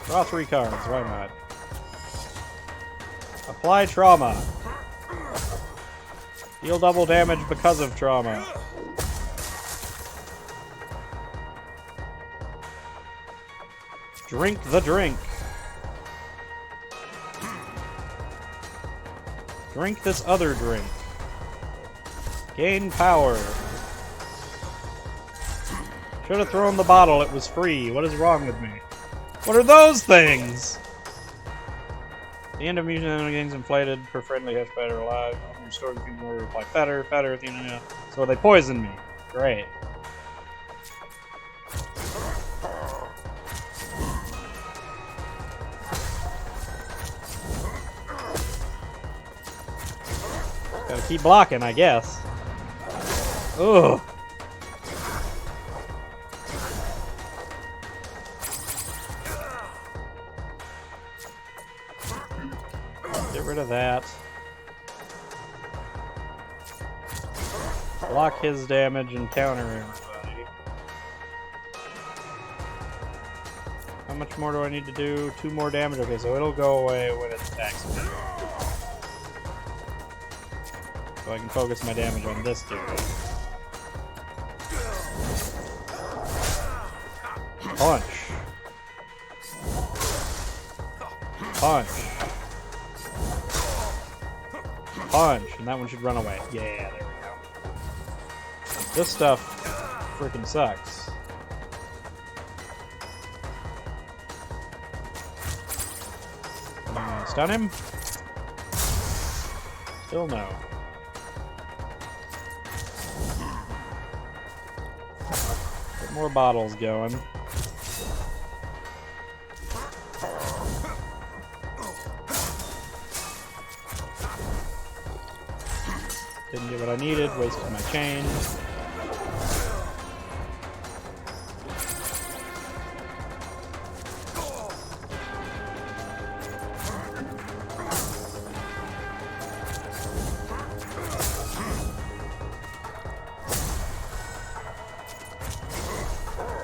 Draw 3 cards, why not? Apply trauma. Deal double damage because of trauma. Drink the drink. Drink this other drink. Gain power. Should have thrown the bottle, it was free. What is wrong with me? What are those things? The end of music getting inflated per friendly hash better alive. Restore the in order to apply fetter at the end. So they poisoned me. Great. Gotta keep blocking, I guess. Ugh. Get rid of that. Block his damage and counter everybody. How much more do I need to do? 2 more damage? Okay, so it'll go away when it attacks me. So I can focus my damage on this dude. Punch. Punch. Punch. And that one should run away. Yeah, there we go. This stuff freaking sucks. Stun him? Still no. Get more bottles going. Didn't get what I needed, wasted my chain.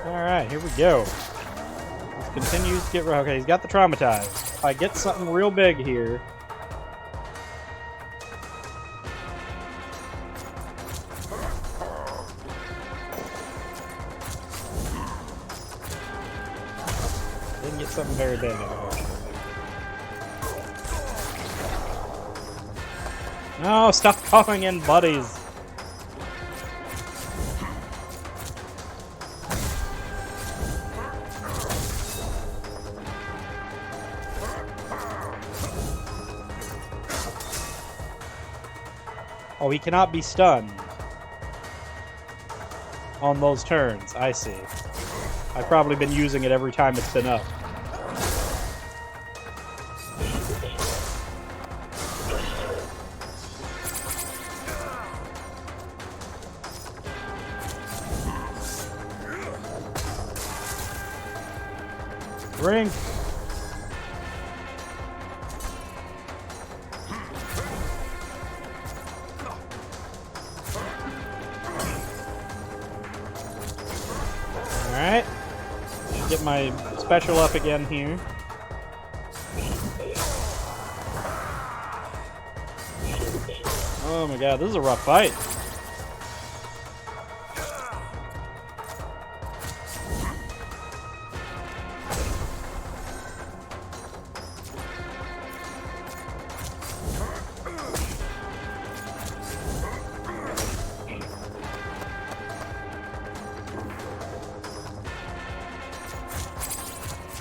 Alright, here we go. Let's continue to get... Okay, he's got the traumatized. If I get something real big here... Didn't get something very big, unfortunately. No, stop calling in buddies! Oh, he cannot be stunned on those turns. I see. I've probably been using it every time it's been up. Drink. Alright. Get my special up again here. Oh my god, this is a rough fight.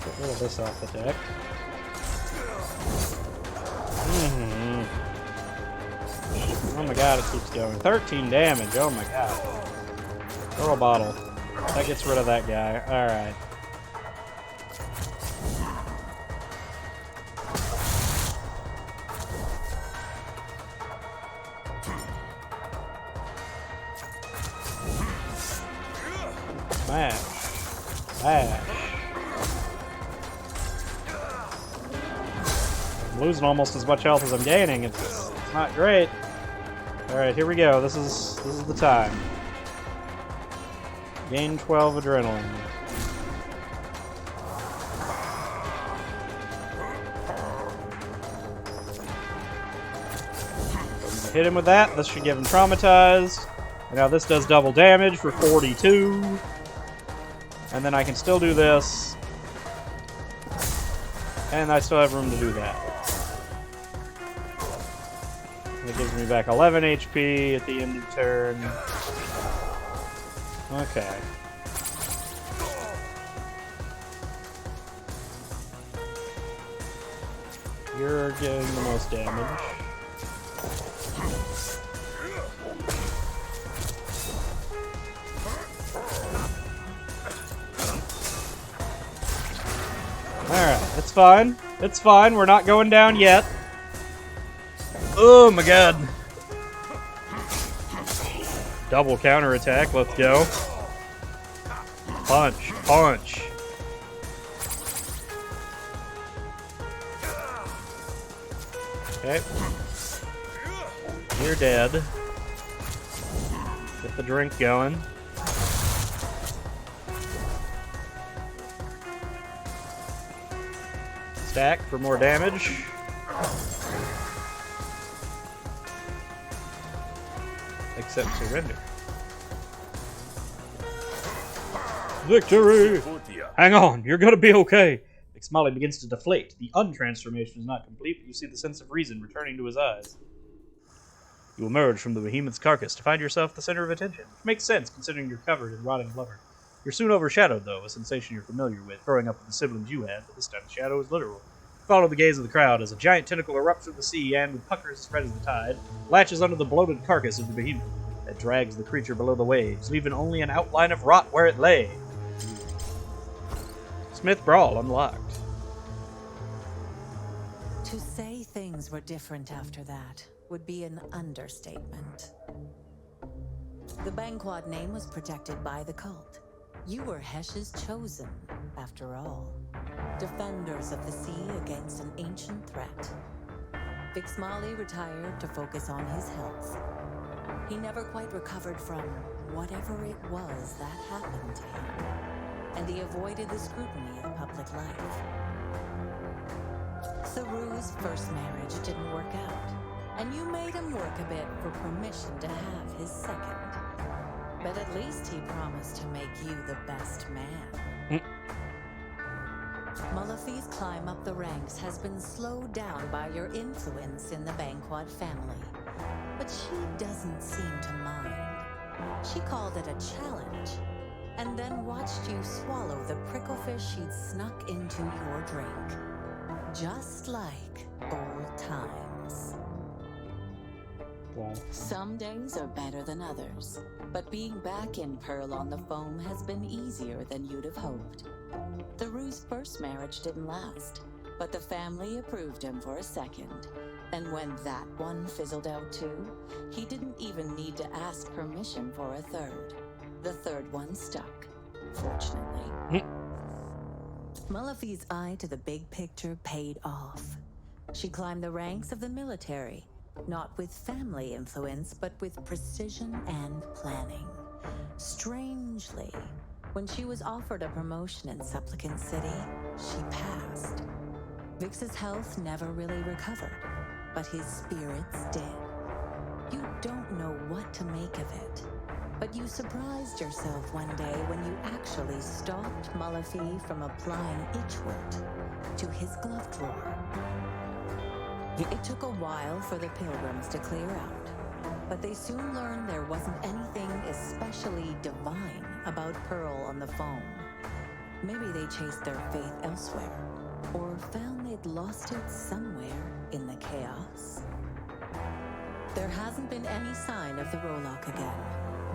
Get rid of this off the deck. Oh my god, it keeps going. 13 damage, oh my god. Throw a bottle. That gets rid of that guy. Alright. Smash. Smash. I'm losing almost as much health as I'm gaining. It's not great. Alright, here we go. This is the time. Gain 12 adrenaline. Hit him with that. This should give him traumatized. Now this does double damage for 42. And then I can still do this. And I still have room to do that. It gives me back 11 HP at the end of the turn. Okay. You're getting the most damage. Alright, it's fine. It's fine. We're not going down yet. Oh my god. Double counterattack. Let's go. Punch. Punch. Okay. You're dead. Get the drink going. Stack for more damage. Except surrender. Victory! Hang on, you're gonna be okay. Smiley begins to deflate. The untransformation is not complete, but you see the sense of reason returning to his eyes. You emerge from the behemoth's carcass to find yourself the center of attention, which makes sense considering you're covered in rotting blubber. You're soon overshadowed, though, a sensation you're familiar with, growing up with the siblings you had, but this time the shadow is literal. Follow the gaze of the crowd as a giant tentacle erupts from the sea and, with puckers as spread as the tide, latches onto the bloated carcass of the behemoth that drags the creature below the waves, leaving only an outline of rot where it lay. Smith Brawl unlocked. To say things were different after that would be an understatement. The Banquad name was protected by the cult. You were Hesh's chosen, after all. Defenders of the sea against an ancient threat. Big Smiley retired to focus on his health. He never quite recovered from whatever it was that happened to him, and he avoided the scrutiny of public life. Saru's first marriage didn't work out, and you made him work a bit for permission to have his second. But at least he promised to make you the best man. Mullafi's climb up the ranks has been slowed down by your influence in the Banquad family, but she doesn't seem to mind. She called it a challenge, and then watched you swallow the pricklefish she'd snuck into your drink. Just like old times. Wow. Some days are better than others, but being back in Pearl on the Foam has been easier than you'd have hoped. Theroux's first marriage didn't last, but the family approved him for a second, and when that one fizzled out too, he didn't even need to ask permission for a third. The third one stuck, fortunately. Mullafi's eye to the big picture paid off. She climbed the ranks of the military, not with family influence, but with precision and planning. Strangely, When she was offered a promotion in Supplicant City, she passed. Vix's health never really recovered, but his spirits did. You don't know what to make of it, but you surprised yourself one day when you actually stopped Mullafi from applying itchwood to his glove drawer. It took a while for the pilgrims to clear out, but they soon learned there wasn't anything especially divine about Pearl on the phone. Maybe they chased their faith elsewhere, or found they'd lost it somewhere in the chaos. There hasn't been any sign of the Rolock again,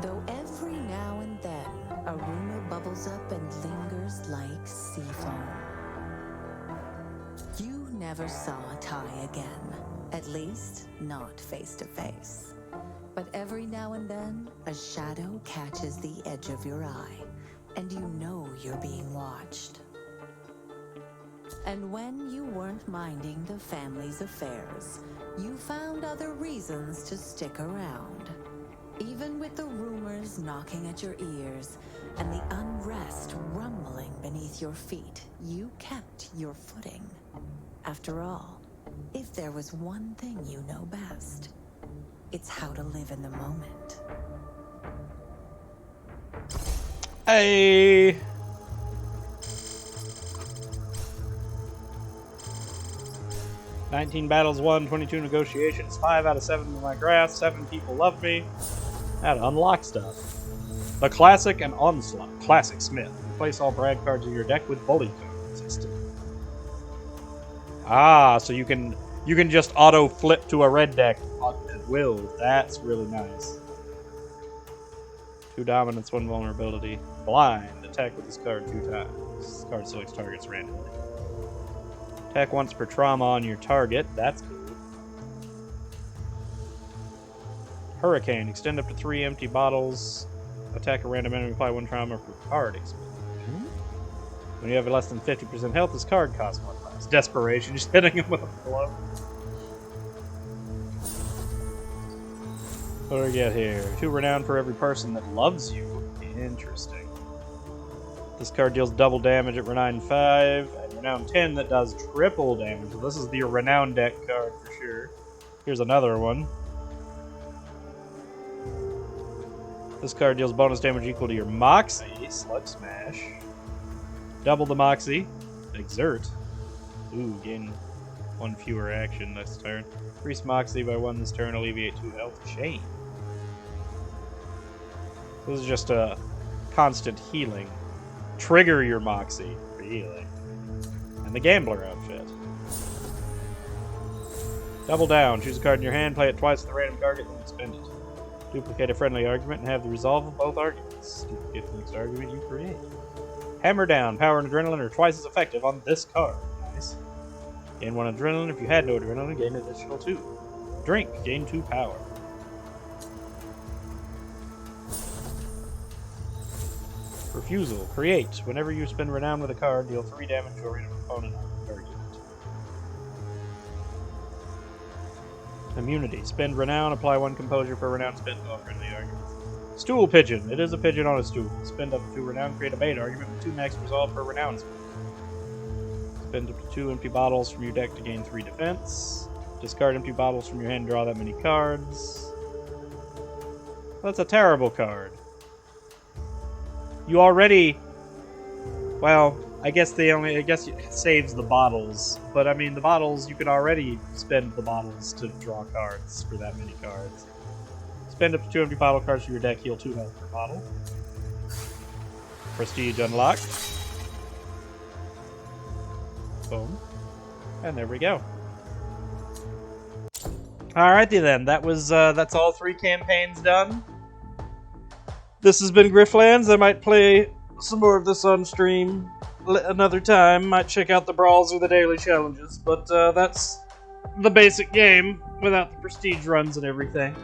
though every now and then a rumor bubbles up and lingers like sea foam. You never saw Ty again, at least not face to face. But every now and then, a shadow catches the edge of your eye, and you know you're being watched. And when you weren't minding the family's affairs, you found other reasons to stick around. Even with the rumors knocking at your ears and the unrest rumbling beneath your feet, you kept your footing. After all, if there was one thing you know best, it's how to live in the moment. Hey! "19 battles won, 22 negotiations, 5 out of 7 in my grasp, 7 people love me." How to unlock stuff. The Classic and Onslaught. Classic Smith. Replace all brag cards in your deck with bully cards. Ah, so you can just auto flip to a red deck at will. That's really nice. 2 dominance, 1 vulnerability. Blind. Attack with this card 2 times. This card selects targets randomly. Attack once per trauma on your target. That's cool. Hurricane. Extend up to 3 empty bottles. Attack a random enemy. Apply 1 trauma per card expended. When you have less than 50% health, this card costs 1 less. Desperation. Just hitting him with a blow. What do we get here? 2 renown for every person that loves you. Interesting. This card deals double damage at Renown 5, and Renown 10 that does triple damage. So this is the Renown deck card for sure. Here's another one. This card deals bonus damage equal to your Moxie. Slug Smash. Double the Moxie. Exert. Ooh, gain 1 fewer action this turn. Increase Moxie by 1 this turn. Alleviate 2 health. Chain. This is just a constant healing. Trigger your Moxie for healing. And the Gambler outfit. Double down. Choose a card in your hand, play it twice with a random target, then expend it. Duplicate a friendly argument and have the resolve of both arguments. Duplicate the next argument you create. Hammer down. Power and adrenaline are twice as effective on this card. Nice. Gain 1 adrenaline. If you had no adrenaline, gain an additional 2. Drink. Gain 2 power. Refusal. Create. Whenever you spend renown with a card, deal 3 damage to a random opponent on the target. Immunity. Spend renown, apply 1 composure per renown spent to all friendly arguments. Stool pigeon. It is a pigeon on a stool. Spend up to 2 renown, create a bait argument with 2 max resolve per renown spent. Spend up to 2 empty bottles from your deck to gain 3 defense. Discard empty bottles from your hand, draw that many cards. That's a terrible card. You already... Well, I guess it saves the bottles. But I mean, the bottles, you can already spend the bottles to draw cards for that many cards. Spend up to 2 empty bottle cards from your deck, heal 2 health per bottle. Prestige unlocked. Boom. And there we go. Alrighty then, that's all 3 campaigns done. This has been Griftlands. I might play some more of this on stream another time. Might check out the brawls or the daily challenges, but that's the basic game without the prestige runs and everything.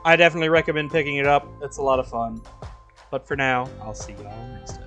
I definitely recommend picking it up. It's a lot of fun. But for now, I'll see y'all next time.